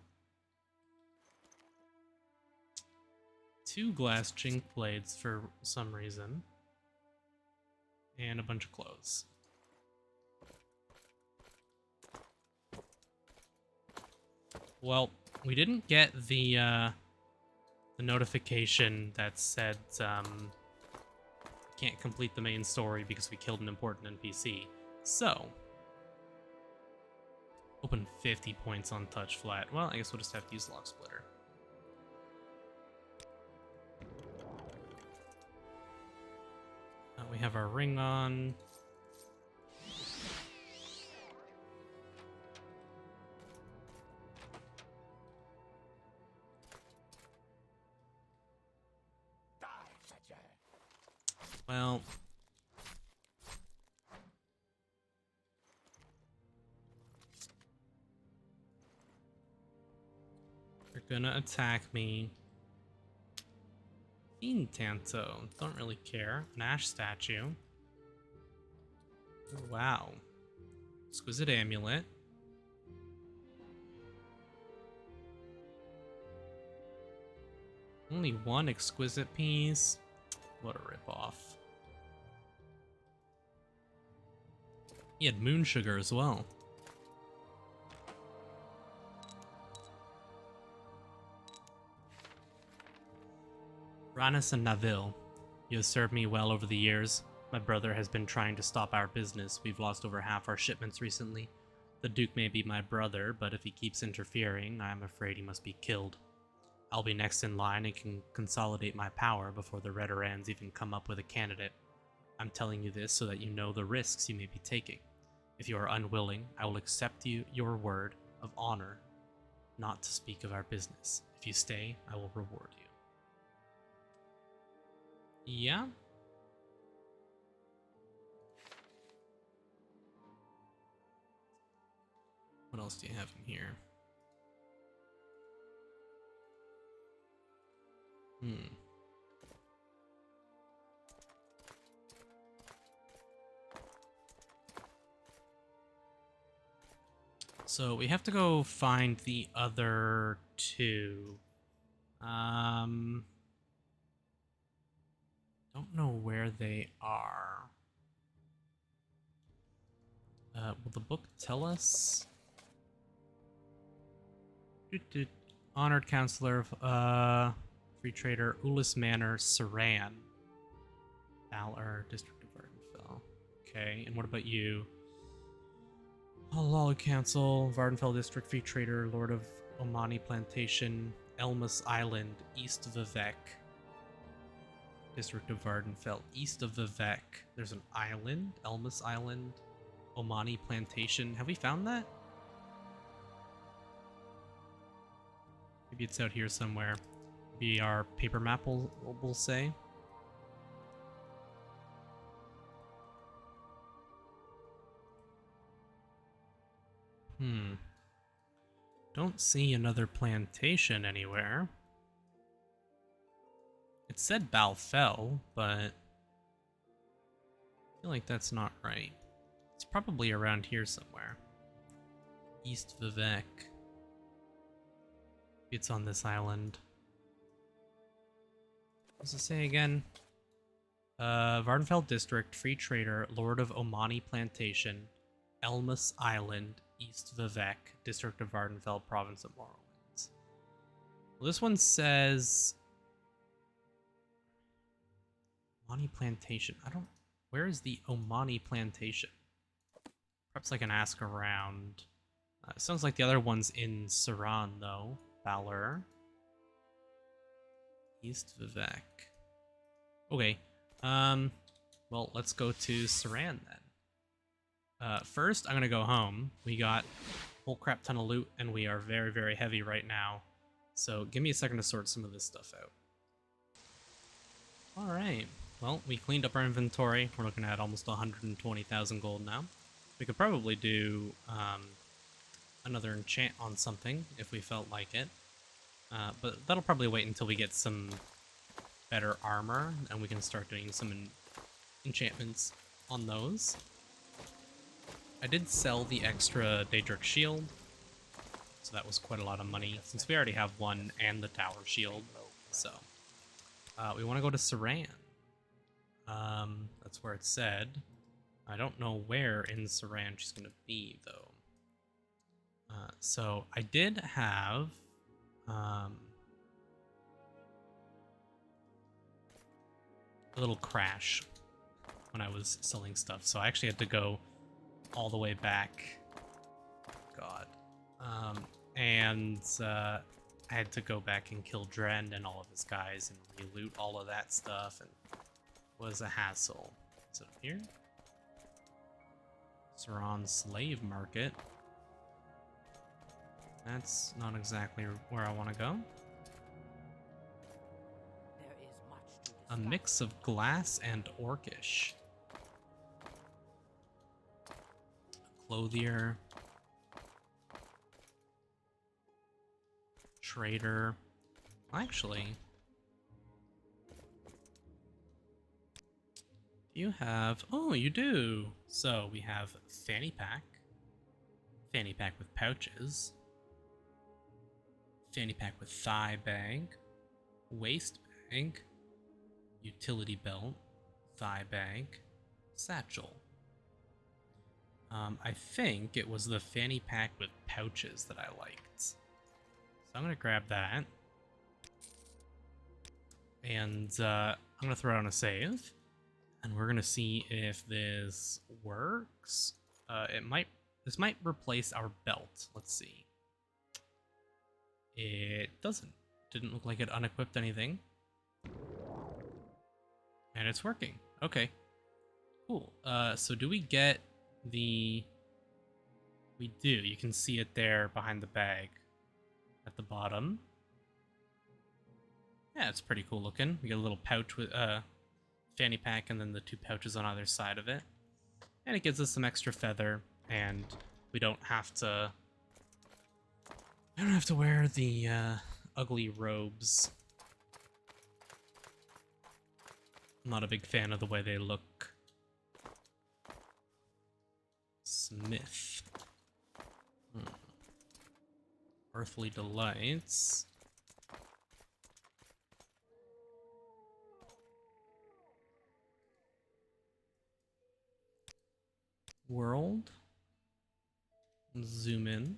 2 glass chink blades for some reason. And a bunch of clothes. Well, we didn't get the notification that said can't complete the main story because we killed an important NPC. So, open 50 points on touch flat. Well, I guess we'll just have to use Lock Splitter. We have our ring on. Well, you're gonna attack me. Fiend Tanto, don't really care. An Ash statue. Oh, wow. Exquisite amulet. Only 1 exquisite piece. What a ripoff. He had moon sugar as well. Rannis and Naville, you have served me well over the years. My brother has been trying to stop our business. We've lost over half our shipments recently. The Duke may be my brother, but if he keeps interfering, I am afraid he must be killed. I'll be next in line and can consolidate my power before the Redorans even come up with a candidate. I'm telling you this so that you know the risks you may be taking. If you are unwilling, I will accept your word of honor not to speak of our business. If you stay, I will reward you. Yeah? What else do you have in here? So we have to go find the other 2. Don't know where they are. Will the book tell us? Honored Counselor of Free Trader, Ulis Manor, Saran. Valor, District of Vardenfell. Okay, and what about you? Halal Council, Vardenfell District, Free Trader, Lord of Omani Plantation, Elmus Island, east of Vivek. District of Vardenfell, east of Vivek. There's an island, Elmus Island, Omani Plantation. Have we found that? Maybe it's out here somewhere. Maybe our paper map will say. Don't see another plantation anywhere. It said Balfell, but I feel like that's not right. It's probably around here somewhere. East Vivek. It's on this island. What does it say again? Vardenfell District, Free Trader, Lord of Omani Plantation, Elmus Island, East Vivek, District of Vardenfell, Province of Morrowind. Well, this one says Omani Plantation. I don't. Where is the Omani Plantation? Perhaps I can ask around. Sounds like the other one's in Saran, though. Valor. East Vivek. Okay. Well, let's go to Saran then. First, I'm gonna go home. We got a whole crap ton of loot, and we are very, very heavy right now. So give me a second to sort some of this stuff out. Alright. Well, we cleaned up our inventory. We're looking at almost 120,000 gold now. We could probably do another enchant on something if we felt like it. But that'll probably wait until we get some better armor, and we can start doing some enchantments on those. I did sell the extra Daedric shield, so that was quite a lot of money, since we already have one and the tower shield. So we want to go to Saran. That's where it said. I don't know where in Saran she's going to be, though. So I did have a little crash when I was selling stuff, so I actually had to go all the way back. God. And I had to go back and kill Dren and all of his guys and reloot all of that stuff, and it was a hassle. Is it up here? Saran Slave Market. That's not exactly where I want to go. There is much to A discuss. mix of glass and orcish. A clothier. Trader. Actually, you have... Oh, you do! So, we have fanny pack. Fanny pack with pouches. Fanny pack with thigh bag. Waist bag. Utility belt. Thigh bag. Satchel. I think it was the fanny pack with pouches that I liked. So I'm going to grab that. And I'm going to throw on a save. And we're going to see if this works. This might replace our belt. Let's see. It doesn't. Didn't look like it unequipped anything. And it's working. Okay. Cool. So do we get the... We do. You can see it there behind the bag at the bottom. Yeah, it's pretty cool looking. We get a little pouch with fanny pack and then the two pouches on either side of it. And it gives us some extra feather, and we don't have to... I don't have to wear the ugly robes. I'm not a big fan of the way they look. Smith. Earthly Delights. World. Zoom in.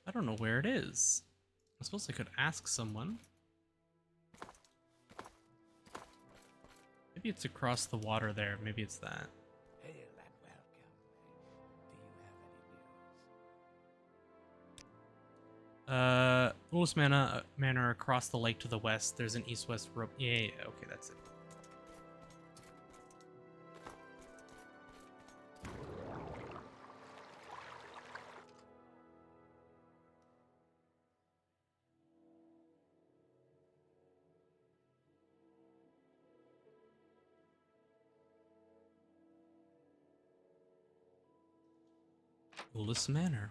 I don't know where it is. I suppose I could ask someone. Maybe it's across the water there. Maybe it's that. Hail and welcome. Do you have any news? Lewis Manor across the lake to the west. There's an east-west rope. Yeah, okay, that's it. Lewis Manor.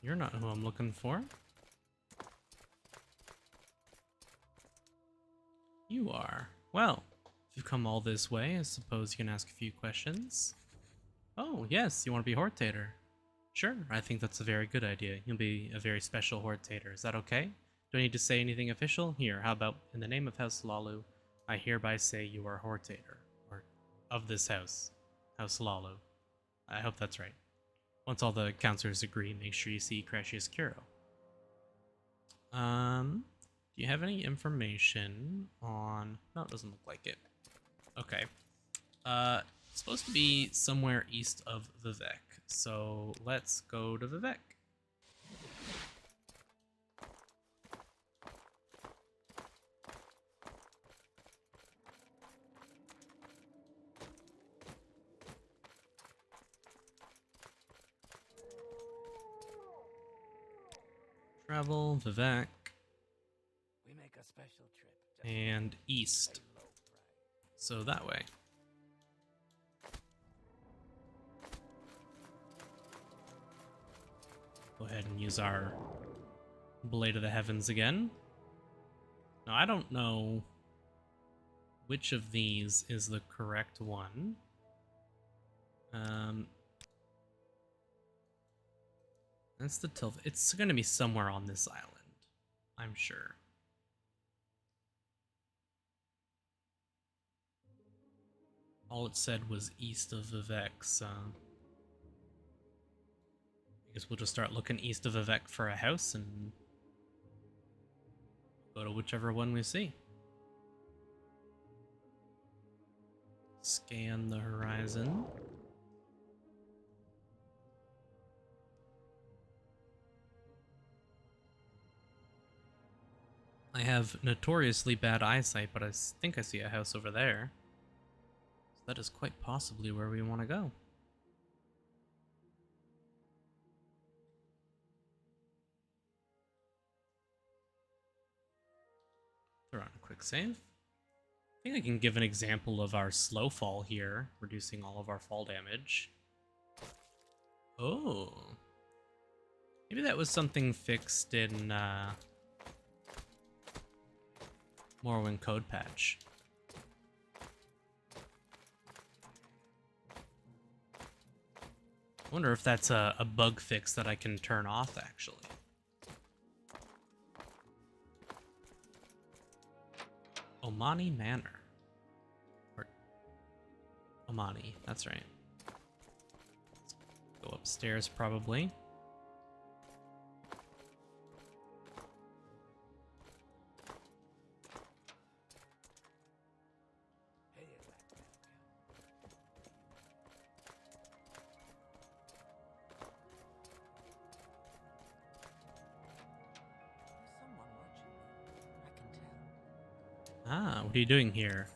You're not who I'm looking for. You are. Well, if you've come all this way, I suppose you can ask a few questions. Oh, yes, you want to be Hortator. Sure, I think that's a very good idea. You'll be a very special Hortator. Is that okay? Do I need to say anything official? Here, how about, in the name of House Lalu, I hereby say you are Hortator. Or, of this house. House Lalu. I hope that's right. Once all the counselors agree, make sure you see Crashius Kuro. Do you have any information on... No, it doesn't look like it. Okay. It's supposed to be somewhere east of Vivek, so let's go to Vivek. Travel, Vivek, We make a special trip. just and east. a low price. So that way. Go ahead and use our Blade of the Heavens again. Now, I don't know which of these is the correct one. That's the Tilth. It's going to be somewhere on this island, I'm sure. All it said was east of Vivek, so I guess we'll just start looking east of Vivek for a house and go to whichever one we see. Scan the horizon. I have notoriously bad eyesight, but I think I see a house over there. So that is quite possibly where we want to go. Throw on a quick save. I think I can give an example of our slow fall here, reducing all of our fall damage. Oh. Maybe that was something fixed in Morrowind code patch. I wonder if that's a bug fix that I can turn off, actually. Omani Manor. Or Omani, that's right. Let's go upstairs, probably. Hey, you black man. There's someone watching me. I can tell. Ah, what are you doing here?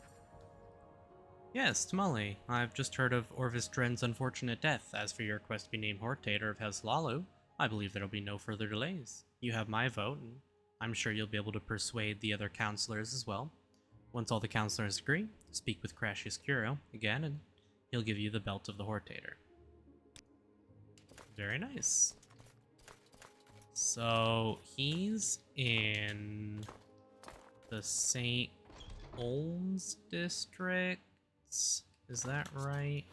Yes, Tamale. I've just heard of Orvis Dren's unfortunate death. As for your request to be named Hortator of House Lalu, I believe there'll be no further delays. You have my vote, and I'm sure you'll be able to persuade the other counselors as well. Once all the counselors agree, speak with Crashius Kuro again, and he'll give you the belt of the Hortator. Very nice. So, he's in the St. Olms district. Is that right?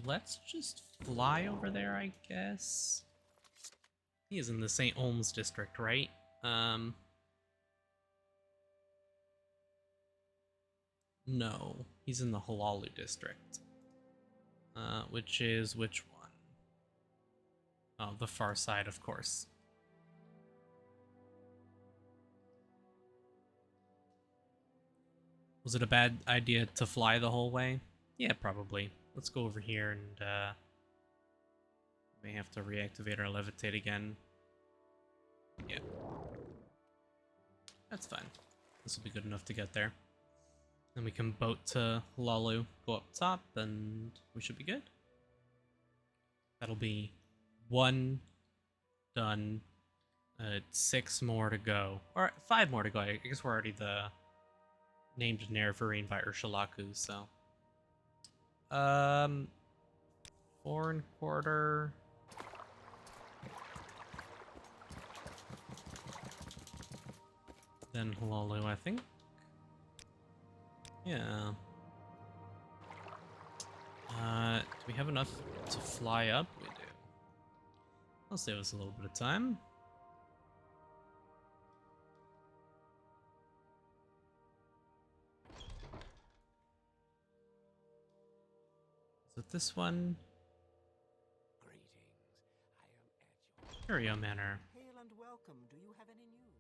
Let's just fly over there, I guess. He is in the St. Olms district, right? No, he's in the Halalu district. Which is which one? Oh, the far side, of course. Was it a bad idea to fly the whole way? Yeah, probably. Let's go over here and may have to reactivate our levitate again. Yeah. That's fine. This will be good enough to get there. Then we can boat to Lalu, go up top, and we should be good. That'll be 1 done. 6 more to go. Or 5 more to go. I guess we're already the named Nerevarine by Urshalaku, so. 4 1/4. Then Halalu, I think. Yeah. Do we have enough to fly up? We do. I'll save us a little bit of time. Is it this one? Greetings. I am at your Curio Manor. hail and welcome. Do you have any news?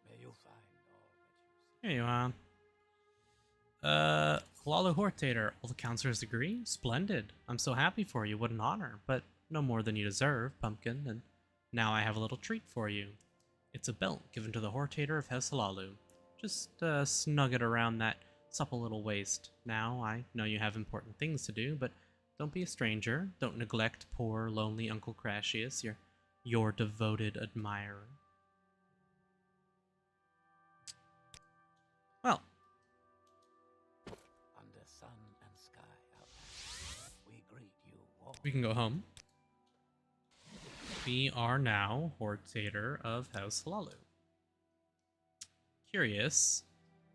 May you find all that you seek. Here you are. Halalu Hortator. All the counselors agree? Splendid. I'm so happy for you. What an honor. But no more than you deserve, Pumpkin. And now I have a little treat for you. It's a belt given to the Hortator of House Halalu. Just snug it around that supple little waist. Now, I know you have important things to do, but don't be a stranger. Don't neglect poor, lonely Uncle Crashius, your devoted admirer. Well, Under sun and sky out there, we greet you all. we can go home. We are now Hortator of House Halalu. Curious,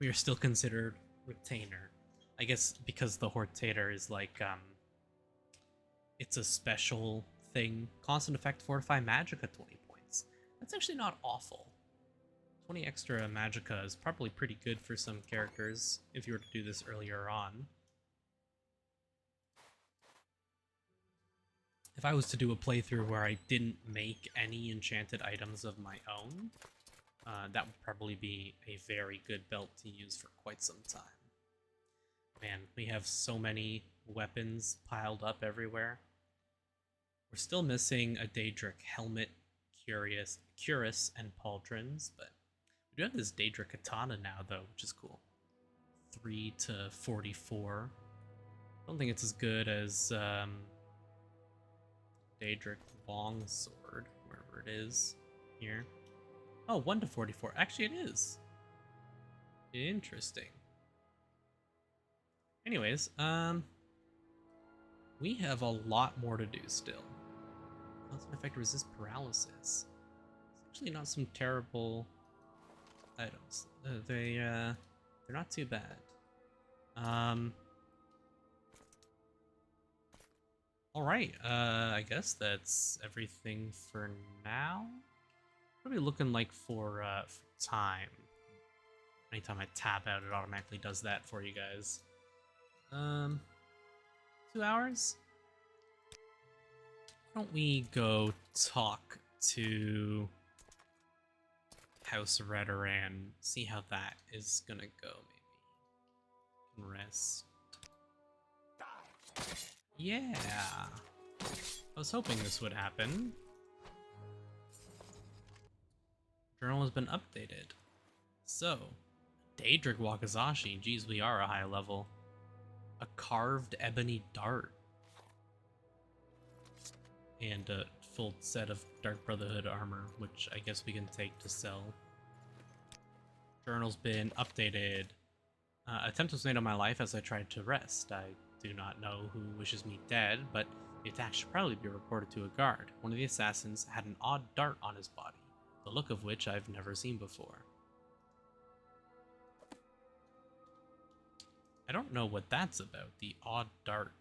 we are still considered Retainer. I guess because the Hortator is like, it's a special thing. Constant effect, fortify Magicka 20 points. That's actually not awful. 20 extra Magicka is probably pretty good for some characters if you were to do this earlier on. If I was to do a playthrough where I didn't make any enchanted items of my own, that would probably be a very good belt to use for quite some time. Man, we have so many weapons piled up everywhere. We're still missing a Daedric helmet, cuirass, and pauldrons, but we do have this Daedric katana now, though, which is cool. 3 to 44. I don't think it's as good as Daedric longsword, wherever it is here. Oh, 1 to 44. Actually, it is. Interesting. Anyways, we have a lot more to do still. Constant effect resist paralysis. It's actually not some terrible items. They're not too bad. All right. I guess that's everything for now. What are we looking like for time? Anytime I tab out, it automatically does that for you guys. 2 hours? Why don't we go talk to House Redoran, see how that is gonna go, maybe. Can rest. Yeah! I was hoping this would happen. Journal has been updated. So, Daedric Wakazashi, geez, we are a high level. A carved ebony dart. And a full set of Dark Brotherhood armor, which I guess we can take to sell. Journal's been updated. Attempt was made on my life as I tried to rest. I do not know who wishes me dead, but the attack should probably be reported to a guard. One of the assassins had an odd dart on his body, the look of which I've never seen before. I don't know what that's about, the odd dart.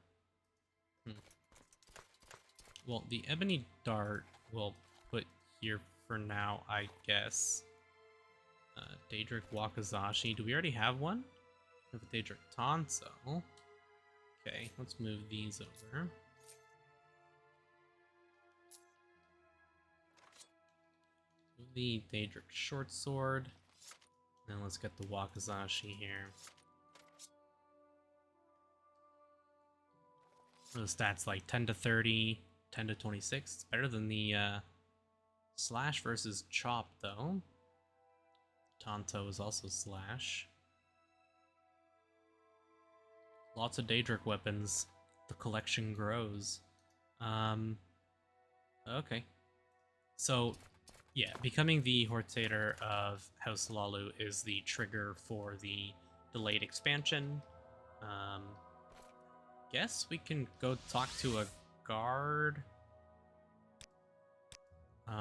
Well, the ebony dart we'll put here for now, I guess. Daedric Wakazashi. Do we already have one? We have a Daedric Tonso. Okay, let's move these over. Move the Daedric Short Sword. Then let's get the Wakazashi here. The stats like 10 to 30, 10 to 26. It's better than the slash versus chop, though. Tonto is also slash. Lots of Daedric weapons. The collection grows. Okay. So, yeah, becoming the Hortator of House Halalu is the trigger for the delayed expansion. Guess we can go talk to a guard. It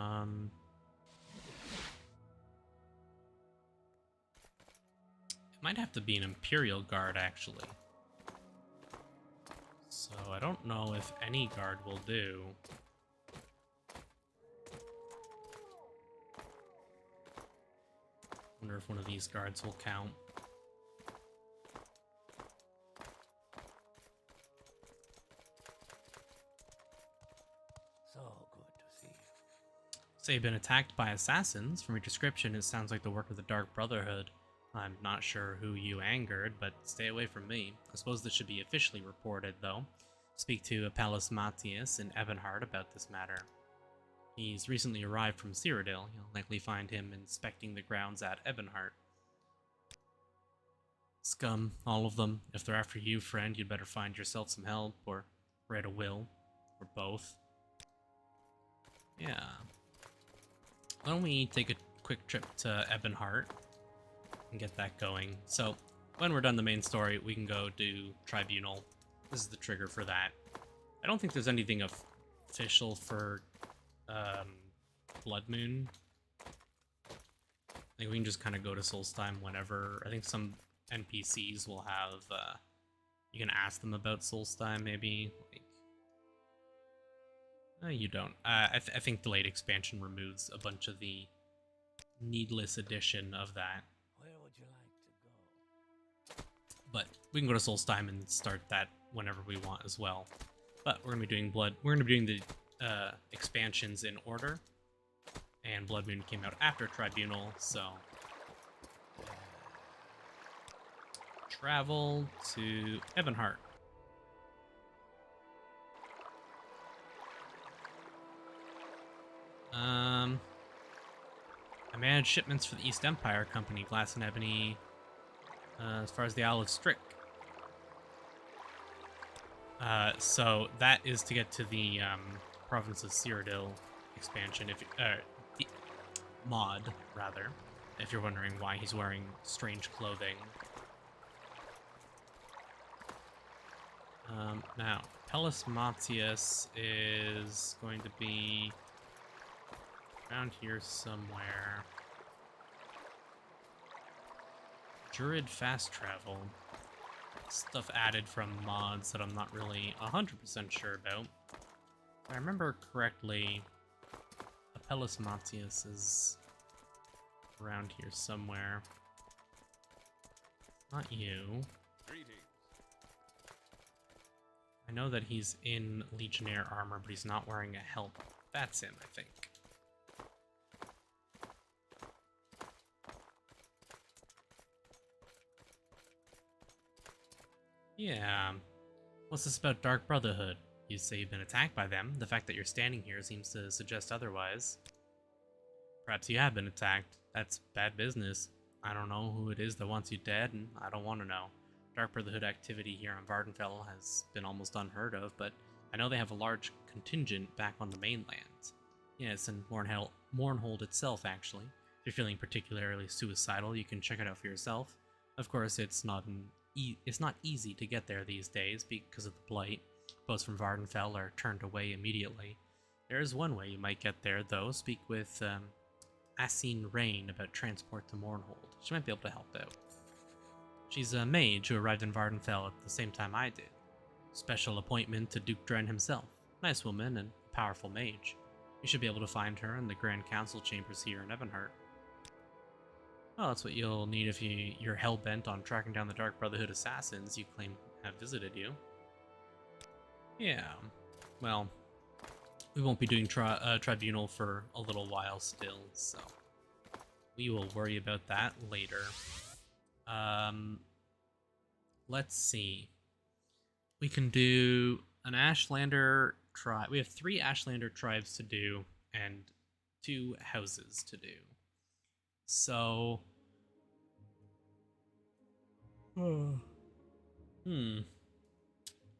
might have to be an Imperial guard, actually. So I don't know if any guard will do. Wonder if one of these guards will count. So good to see you. Say you've been attacked by assassins. From your description, it sounds like the work of the Dark Brotherhood. I'm not sure who you angered, but stay away from me. I suppose this should be officially reported, though. Speak to Apelles Matthias in Ebonheart about this matter. He's recently arrived from Cyrodiil. You'll likely find him inspecting the grounds at Ebonheart. Scum, all of them. If they're after you, friend, you'd better find yourself some help, or write a will, or both. Yeah. Why don't we take a quick trip to Ebonheart and get that going? So, when we're done the main story, we can go do Tribunal. This is the trigger for that. I don't think there's anything official for Blood Moon. I think we can just kind of go to Solstheim whenever. I think some NPCs will have, you can ask them about Solstheim, maybe. Like, no, you don't. I think delayed expansion removes a bunch of the needless addition of that. Where would you like to go? But we can go to Solstheim and start that whenever we want as well. But we're gonna be doing We're gonna be doing the expansions in order, and Blood Moon came out after Tribunal, so travel to Ebonheart. I manage shipments for the East Empire Company, Glass and Ebony, as far as the Isle of Strick. So that is to get to the province of Cyrodiil expansion, if the mod rather, if you're wondering why he's wearing strange clothing. Now, Apelles Matthias is going to be around here somewhere. Druid fast travel. Stuff added from mods that I'm not really 100% sure about. If I remember correctly, Apelles Matthias is around here somewhere. Not you. I know that he's in Legionnaire armor, but he's not wearing a helmet. That's him, I think. Yeah. What's this about Dark Brotherhood? You say you've been attacked by them. The fact that you're standing here seems to suggest otherwise. Perhaps you have been attacked. That's bad business. I don't know who it is that wants you dead, and I don't want to know. Dark Brotherhood activity here on Vardenfell has been almost unheard of, but I know they have a large contingent back on the mainland. Yes, and Mournhold itself, actually. If you're feeling particularly suicidal, you can check it out for yourself. Of course, it's not easy to get there these days because of the Blight. Boats from Vardenfell are turned away immediately. There is one way you might get there, though. Speak with Asine Rain about transport to Mournhold. She might be able to help out. She's a mage who arrived in Vardenfell at the same time I did. Special appointment to Duke Dren himself. Nice woman and powerful mage. You should be able to find her in the Grand Council chambers here in Ebonheart. Well, that's what you'll need if you're hell-bent on tracking down the Dark Brotherhood assassins you claim have visited you. Yeah, well, we won't be doing Tribunal for a little while still, so we will worry about that later. Let's see. We can do an Ashlander tribe. We have 3 Ashlander tribes to do and 2 houses to do. So,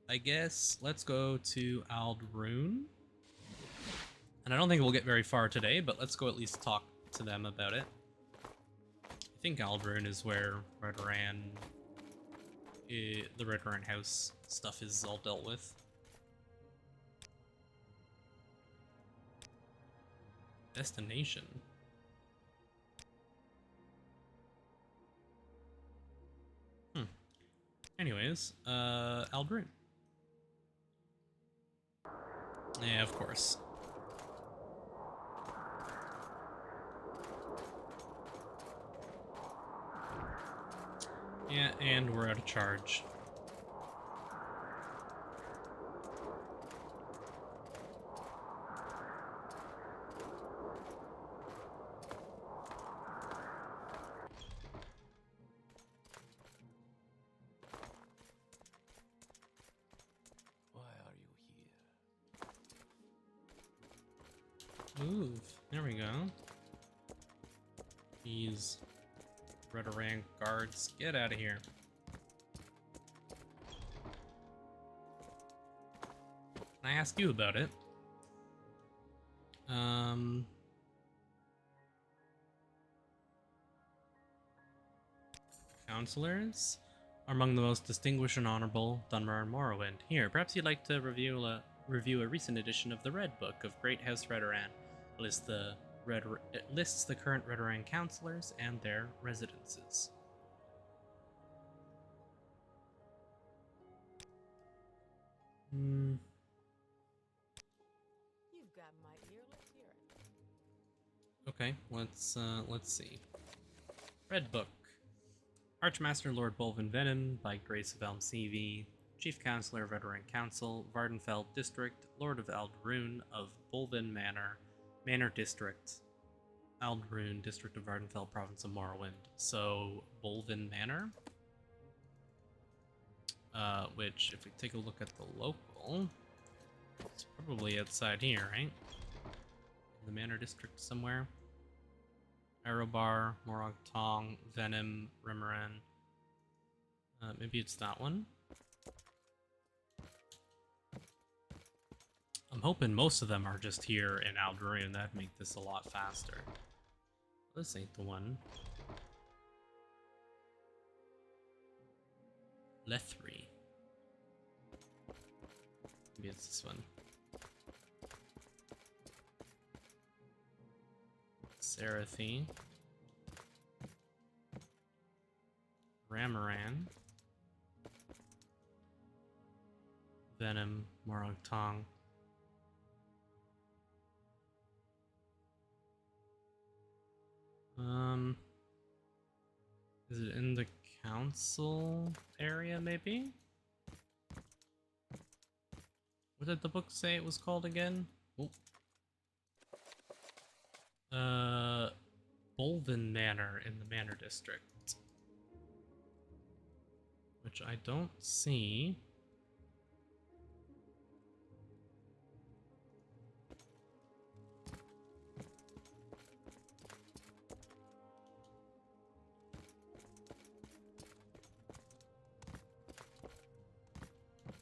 I guess let's go to Aldrune. And I don't think we'll get very far today, but let's go at least talk to them about it. I think Aldrune is where Redoran the Redoran House stuff is all dealt with. Destination. Anyways, Aldrin. Yeah, of course. Yeah, and we're out of charge. Why are you here? Move. There we go. These Redoran guards, get out of here. Can I ask you about it? Counselors are among the most distinguished and honorable Dunmer and Morrowind. Here, perhaps you'd like to review a recent edition of the Red Book of Great House Redoran. It lists the current Redoran counselors and their residences. You've got my ear. Let's hear it. Okay, let's see. Red Book. Archmaster Lord Bolvin Venom, by Grace of Elm CV, Chief Counselor of Redoran Council, Vardenfell District, Lord of Aldrune of Bolvin Manor District, Aldrune District of Vardenfell, Province of Morrowind. So, Bolvin Manor, which, if we take a look at the local, it's probably outside here, right? In the Manor District somewhere. Aerobar, Morag Tong, Venom, Remoran. Maybe it's that one. I'm hoping most of them are just here in Aldrune. That'd make this a lot faster. This ain't the one. Lethri. Maybe it's this one. Serathi. Ramoran. Venom, Morag Tong. Is it in the council area, maybe? What did the book say it was called again? Oh. Bolvin Manor in the Manor District. Which I don't see.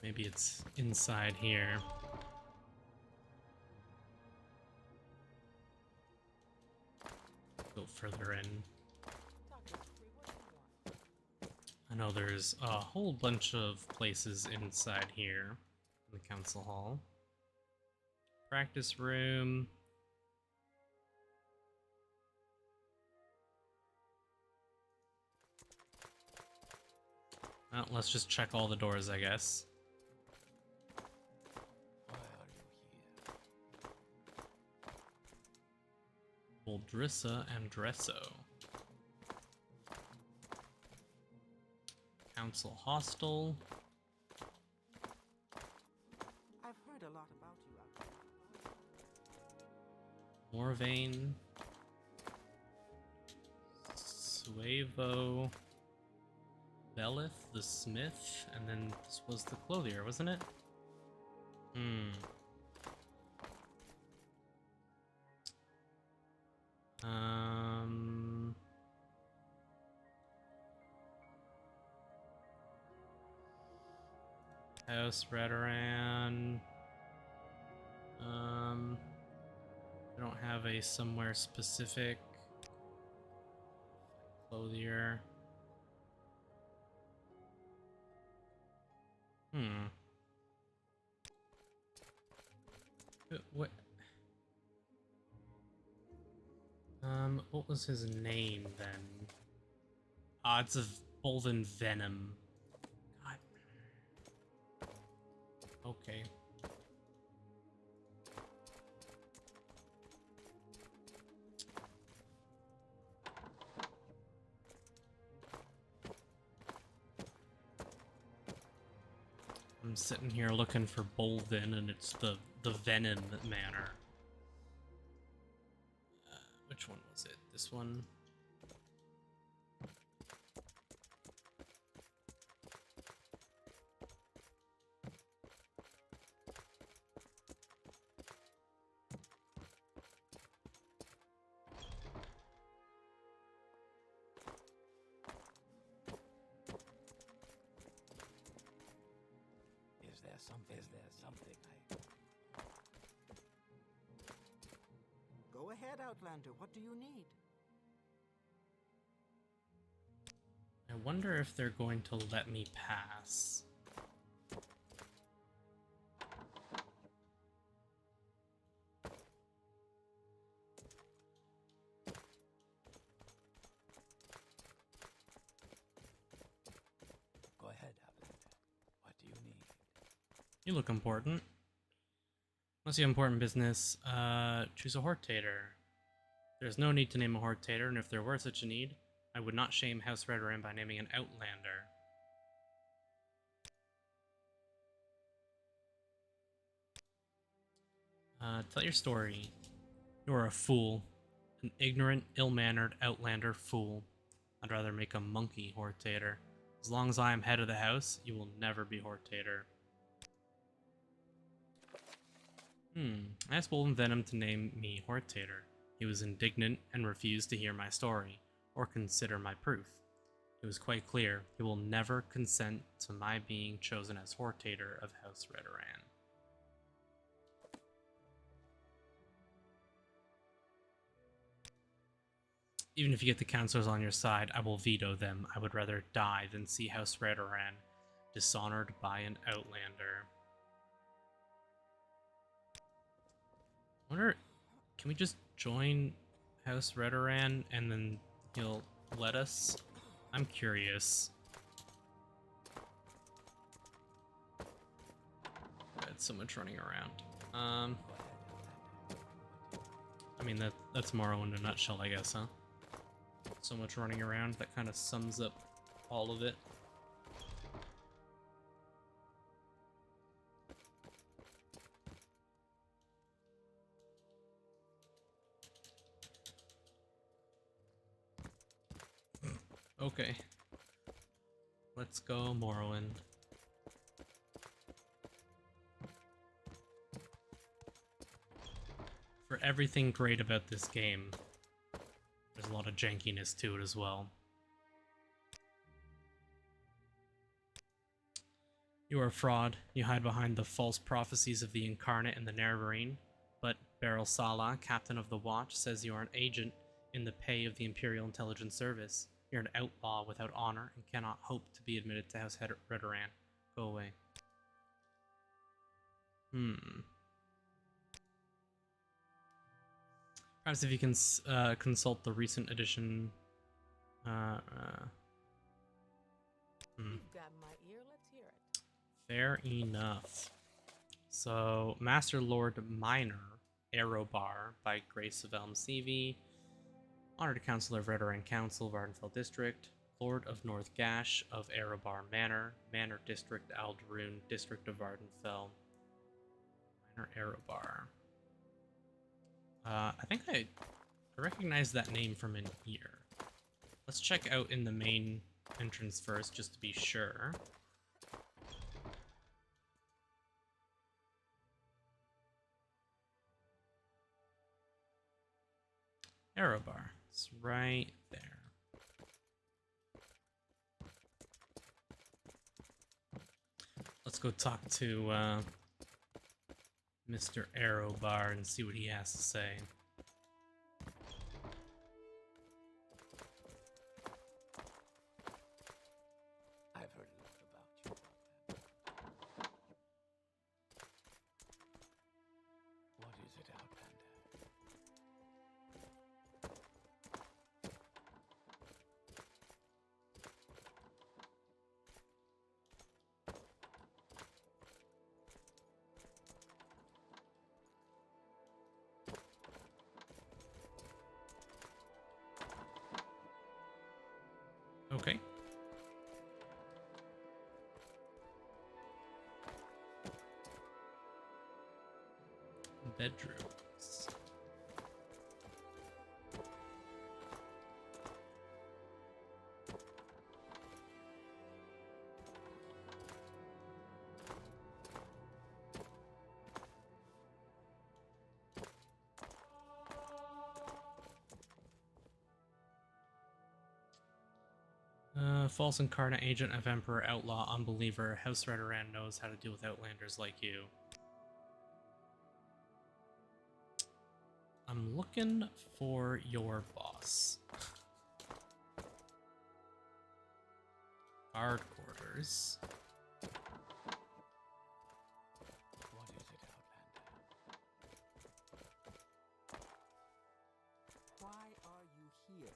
Maybe it's inside here. Go further in. I know there's a whole bunch of places inside here in the council hall. Practice room. Well, let's just check all the doors, I guess. Why are you here? Boldrissa and Dresso. Council Hostel. I've heard a lot about you out there. Morvain. Suevo. Belith the Smith. And then this was the clothier, wasn't it? House Redoran. I don't have a somewhere specific. Clothier. Hmm. What? What was his name then? Odds of Bolven Venom. God. Okay. I'm sitting here looking for Bolven, and it's the Venom Manor. Which one was it? This one? Is there something Go ahead, Outlander. What do you need? I wonder if they're going to let me pass. Go ahead, Outlander. What do you need? You look important. Unless you have important business, choose a Hortator. There's no need to name a Hortator, and if there were such a need, I would not shame House Redoran by naming an Outlander. Tell your story. You are a fool. An ignorant, ill-mannered Outlander fool. I'd rather make a monkey Hortator. As long as I am head of the house, you will never be Hortator. I asked Bolven Venom to name me Hortator. He was indignant and refused to hear my story, or consider my proof. It was quite clear he will never consent to my being chosen as Hortator of House Redoran. Even if you get the counselors on your side, I will veto them. I would rather die than see House Redoran dishonored by an Outlander. I wonder, can we just join House Redoran and then he'll let us? I'm curious. Got so much running around. I mean, that's Morrowind in a nutshell, I guess, huh? So much running around, that kind of sums up all of it. Okay. Let's go, Morrowind. For everything great about this game, there's a lot of jankiness to it as well. You are a fraud. You hide behind the false prophecies of the Incarnate and the Nerevarine. But Beryl Sala, captain of the Watch, says you are an agent in the pay of the Imperial Intelligence Service. You're an outlaw without honor and cannot hope to be admitted to House Redoran. Go away. Perhaps if you can consult the recent edition. You've got my ear, let's hear it. Fair enough. So, Master Lord Minor, Aerobar, by grace of Elmseve. Honored Councilor of Redoran Council, Vardenfell District. Lord of North Gash of Aerobar Manor, Manor District, Aldaroon, District of Vardenfell. Minor Aerobar. I think I recognize that name from in here. Let's check out in the main entrance first, just to be sure. Aerobar. It's right there. Let's go talk to Mr. Aerobar and see what he has to say. I've heard a lot about you, Outlander. Okay. Bedrooms. False incarnate agent of Emperor, outlaw, unbeliever. House Redoran knows how to deal with outlanders like you. I'm looking for your boss. Guard quarters. What is it, Outlander? Why are you here?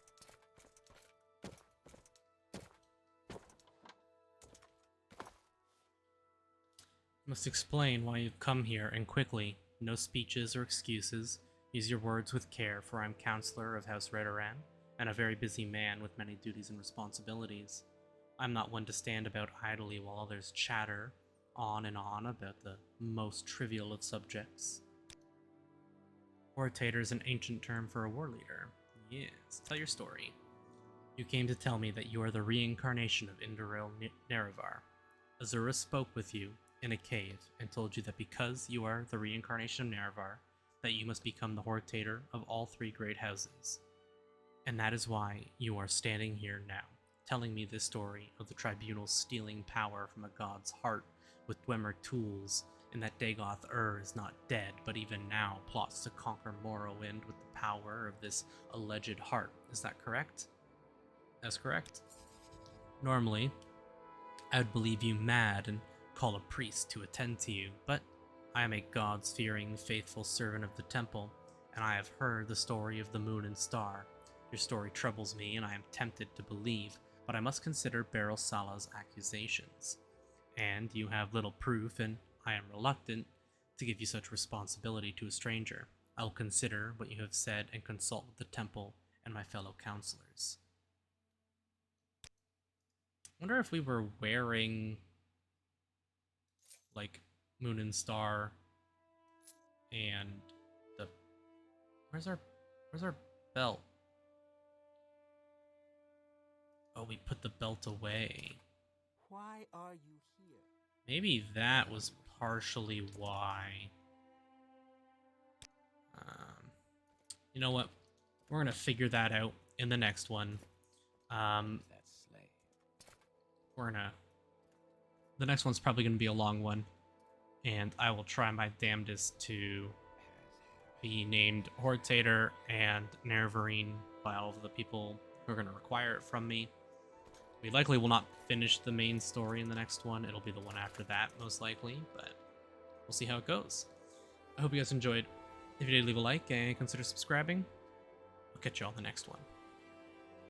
Must explain why you've come here, and quickly. No speeches or excuses. Use your words with care, for I'm counselor of House Redoran, and a very busy man with many duties and responsibilities. I'm not one to stand about idly while others chatter on and on about the most trivial of subjects. Orator is an ancient term for a war leader. Yes, tell your story. You came to tell me that you are the reincarnation of Imperial Nerevar. Azura spoke with you in a cave and told you that because you are the reincarnation of Nerevar, that you must become the Hortator of all three great houses. And that is why you are standing here now, telling me this story of the tribunal stealing power from a god's heart with Dwemer tools, and that Dagoth is not dead, but even now plots to conquer Morrowind with the power of this alleged heart. Is that correct? That's correct. Normally, I would believe you mad and call a priest to attend to you, but I am a gods-fearing, faithful servant of the temple, and I have heard the story of the moon and star. Your story troubles me, and I am tempted to believe, but I must consider Beryl Sala's accusations. And you have little proof, and I am reluctant to give you such responsibility to a stranger. I will consider what you have said and consult with the temple and my fellow counselors. I wonder if we were wearing, like, Moon and Star and the... Where's our belt? Oh, we put the belt away. Why are you here? Maybe that was partially why. You know what? We're gonna figure that out in the next one. That slave. The next one's probably gonna be a long one, and I will try my damnedest to be named Hortator and Nerevarine by all of the people who are gonna require it from me. We likely will not finish the main story in the next one. It'll be the one after that, most likely, but we'll see how it goes. I hope you guys enjoyed. If you did, leave a like and consider subscribing. I'll catch you on the next one.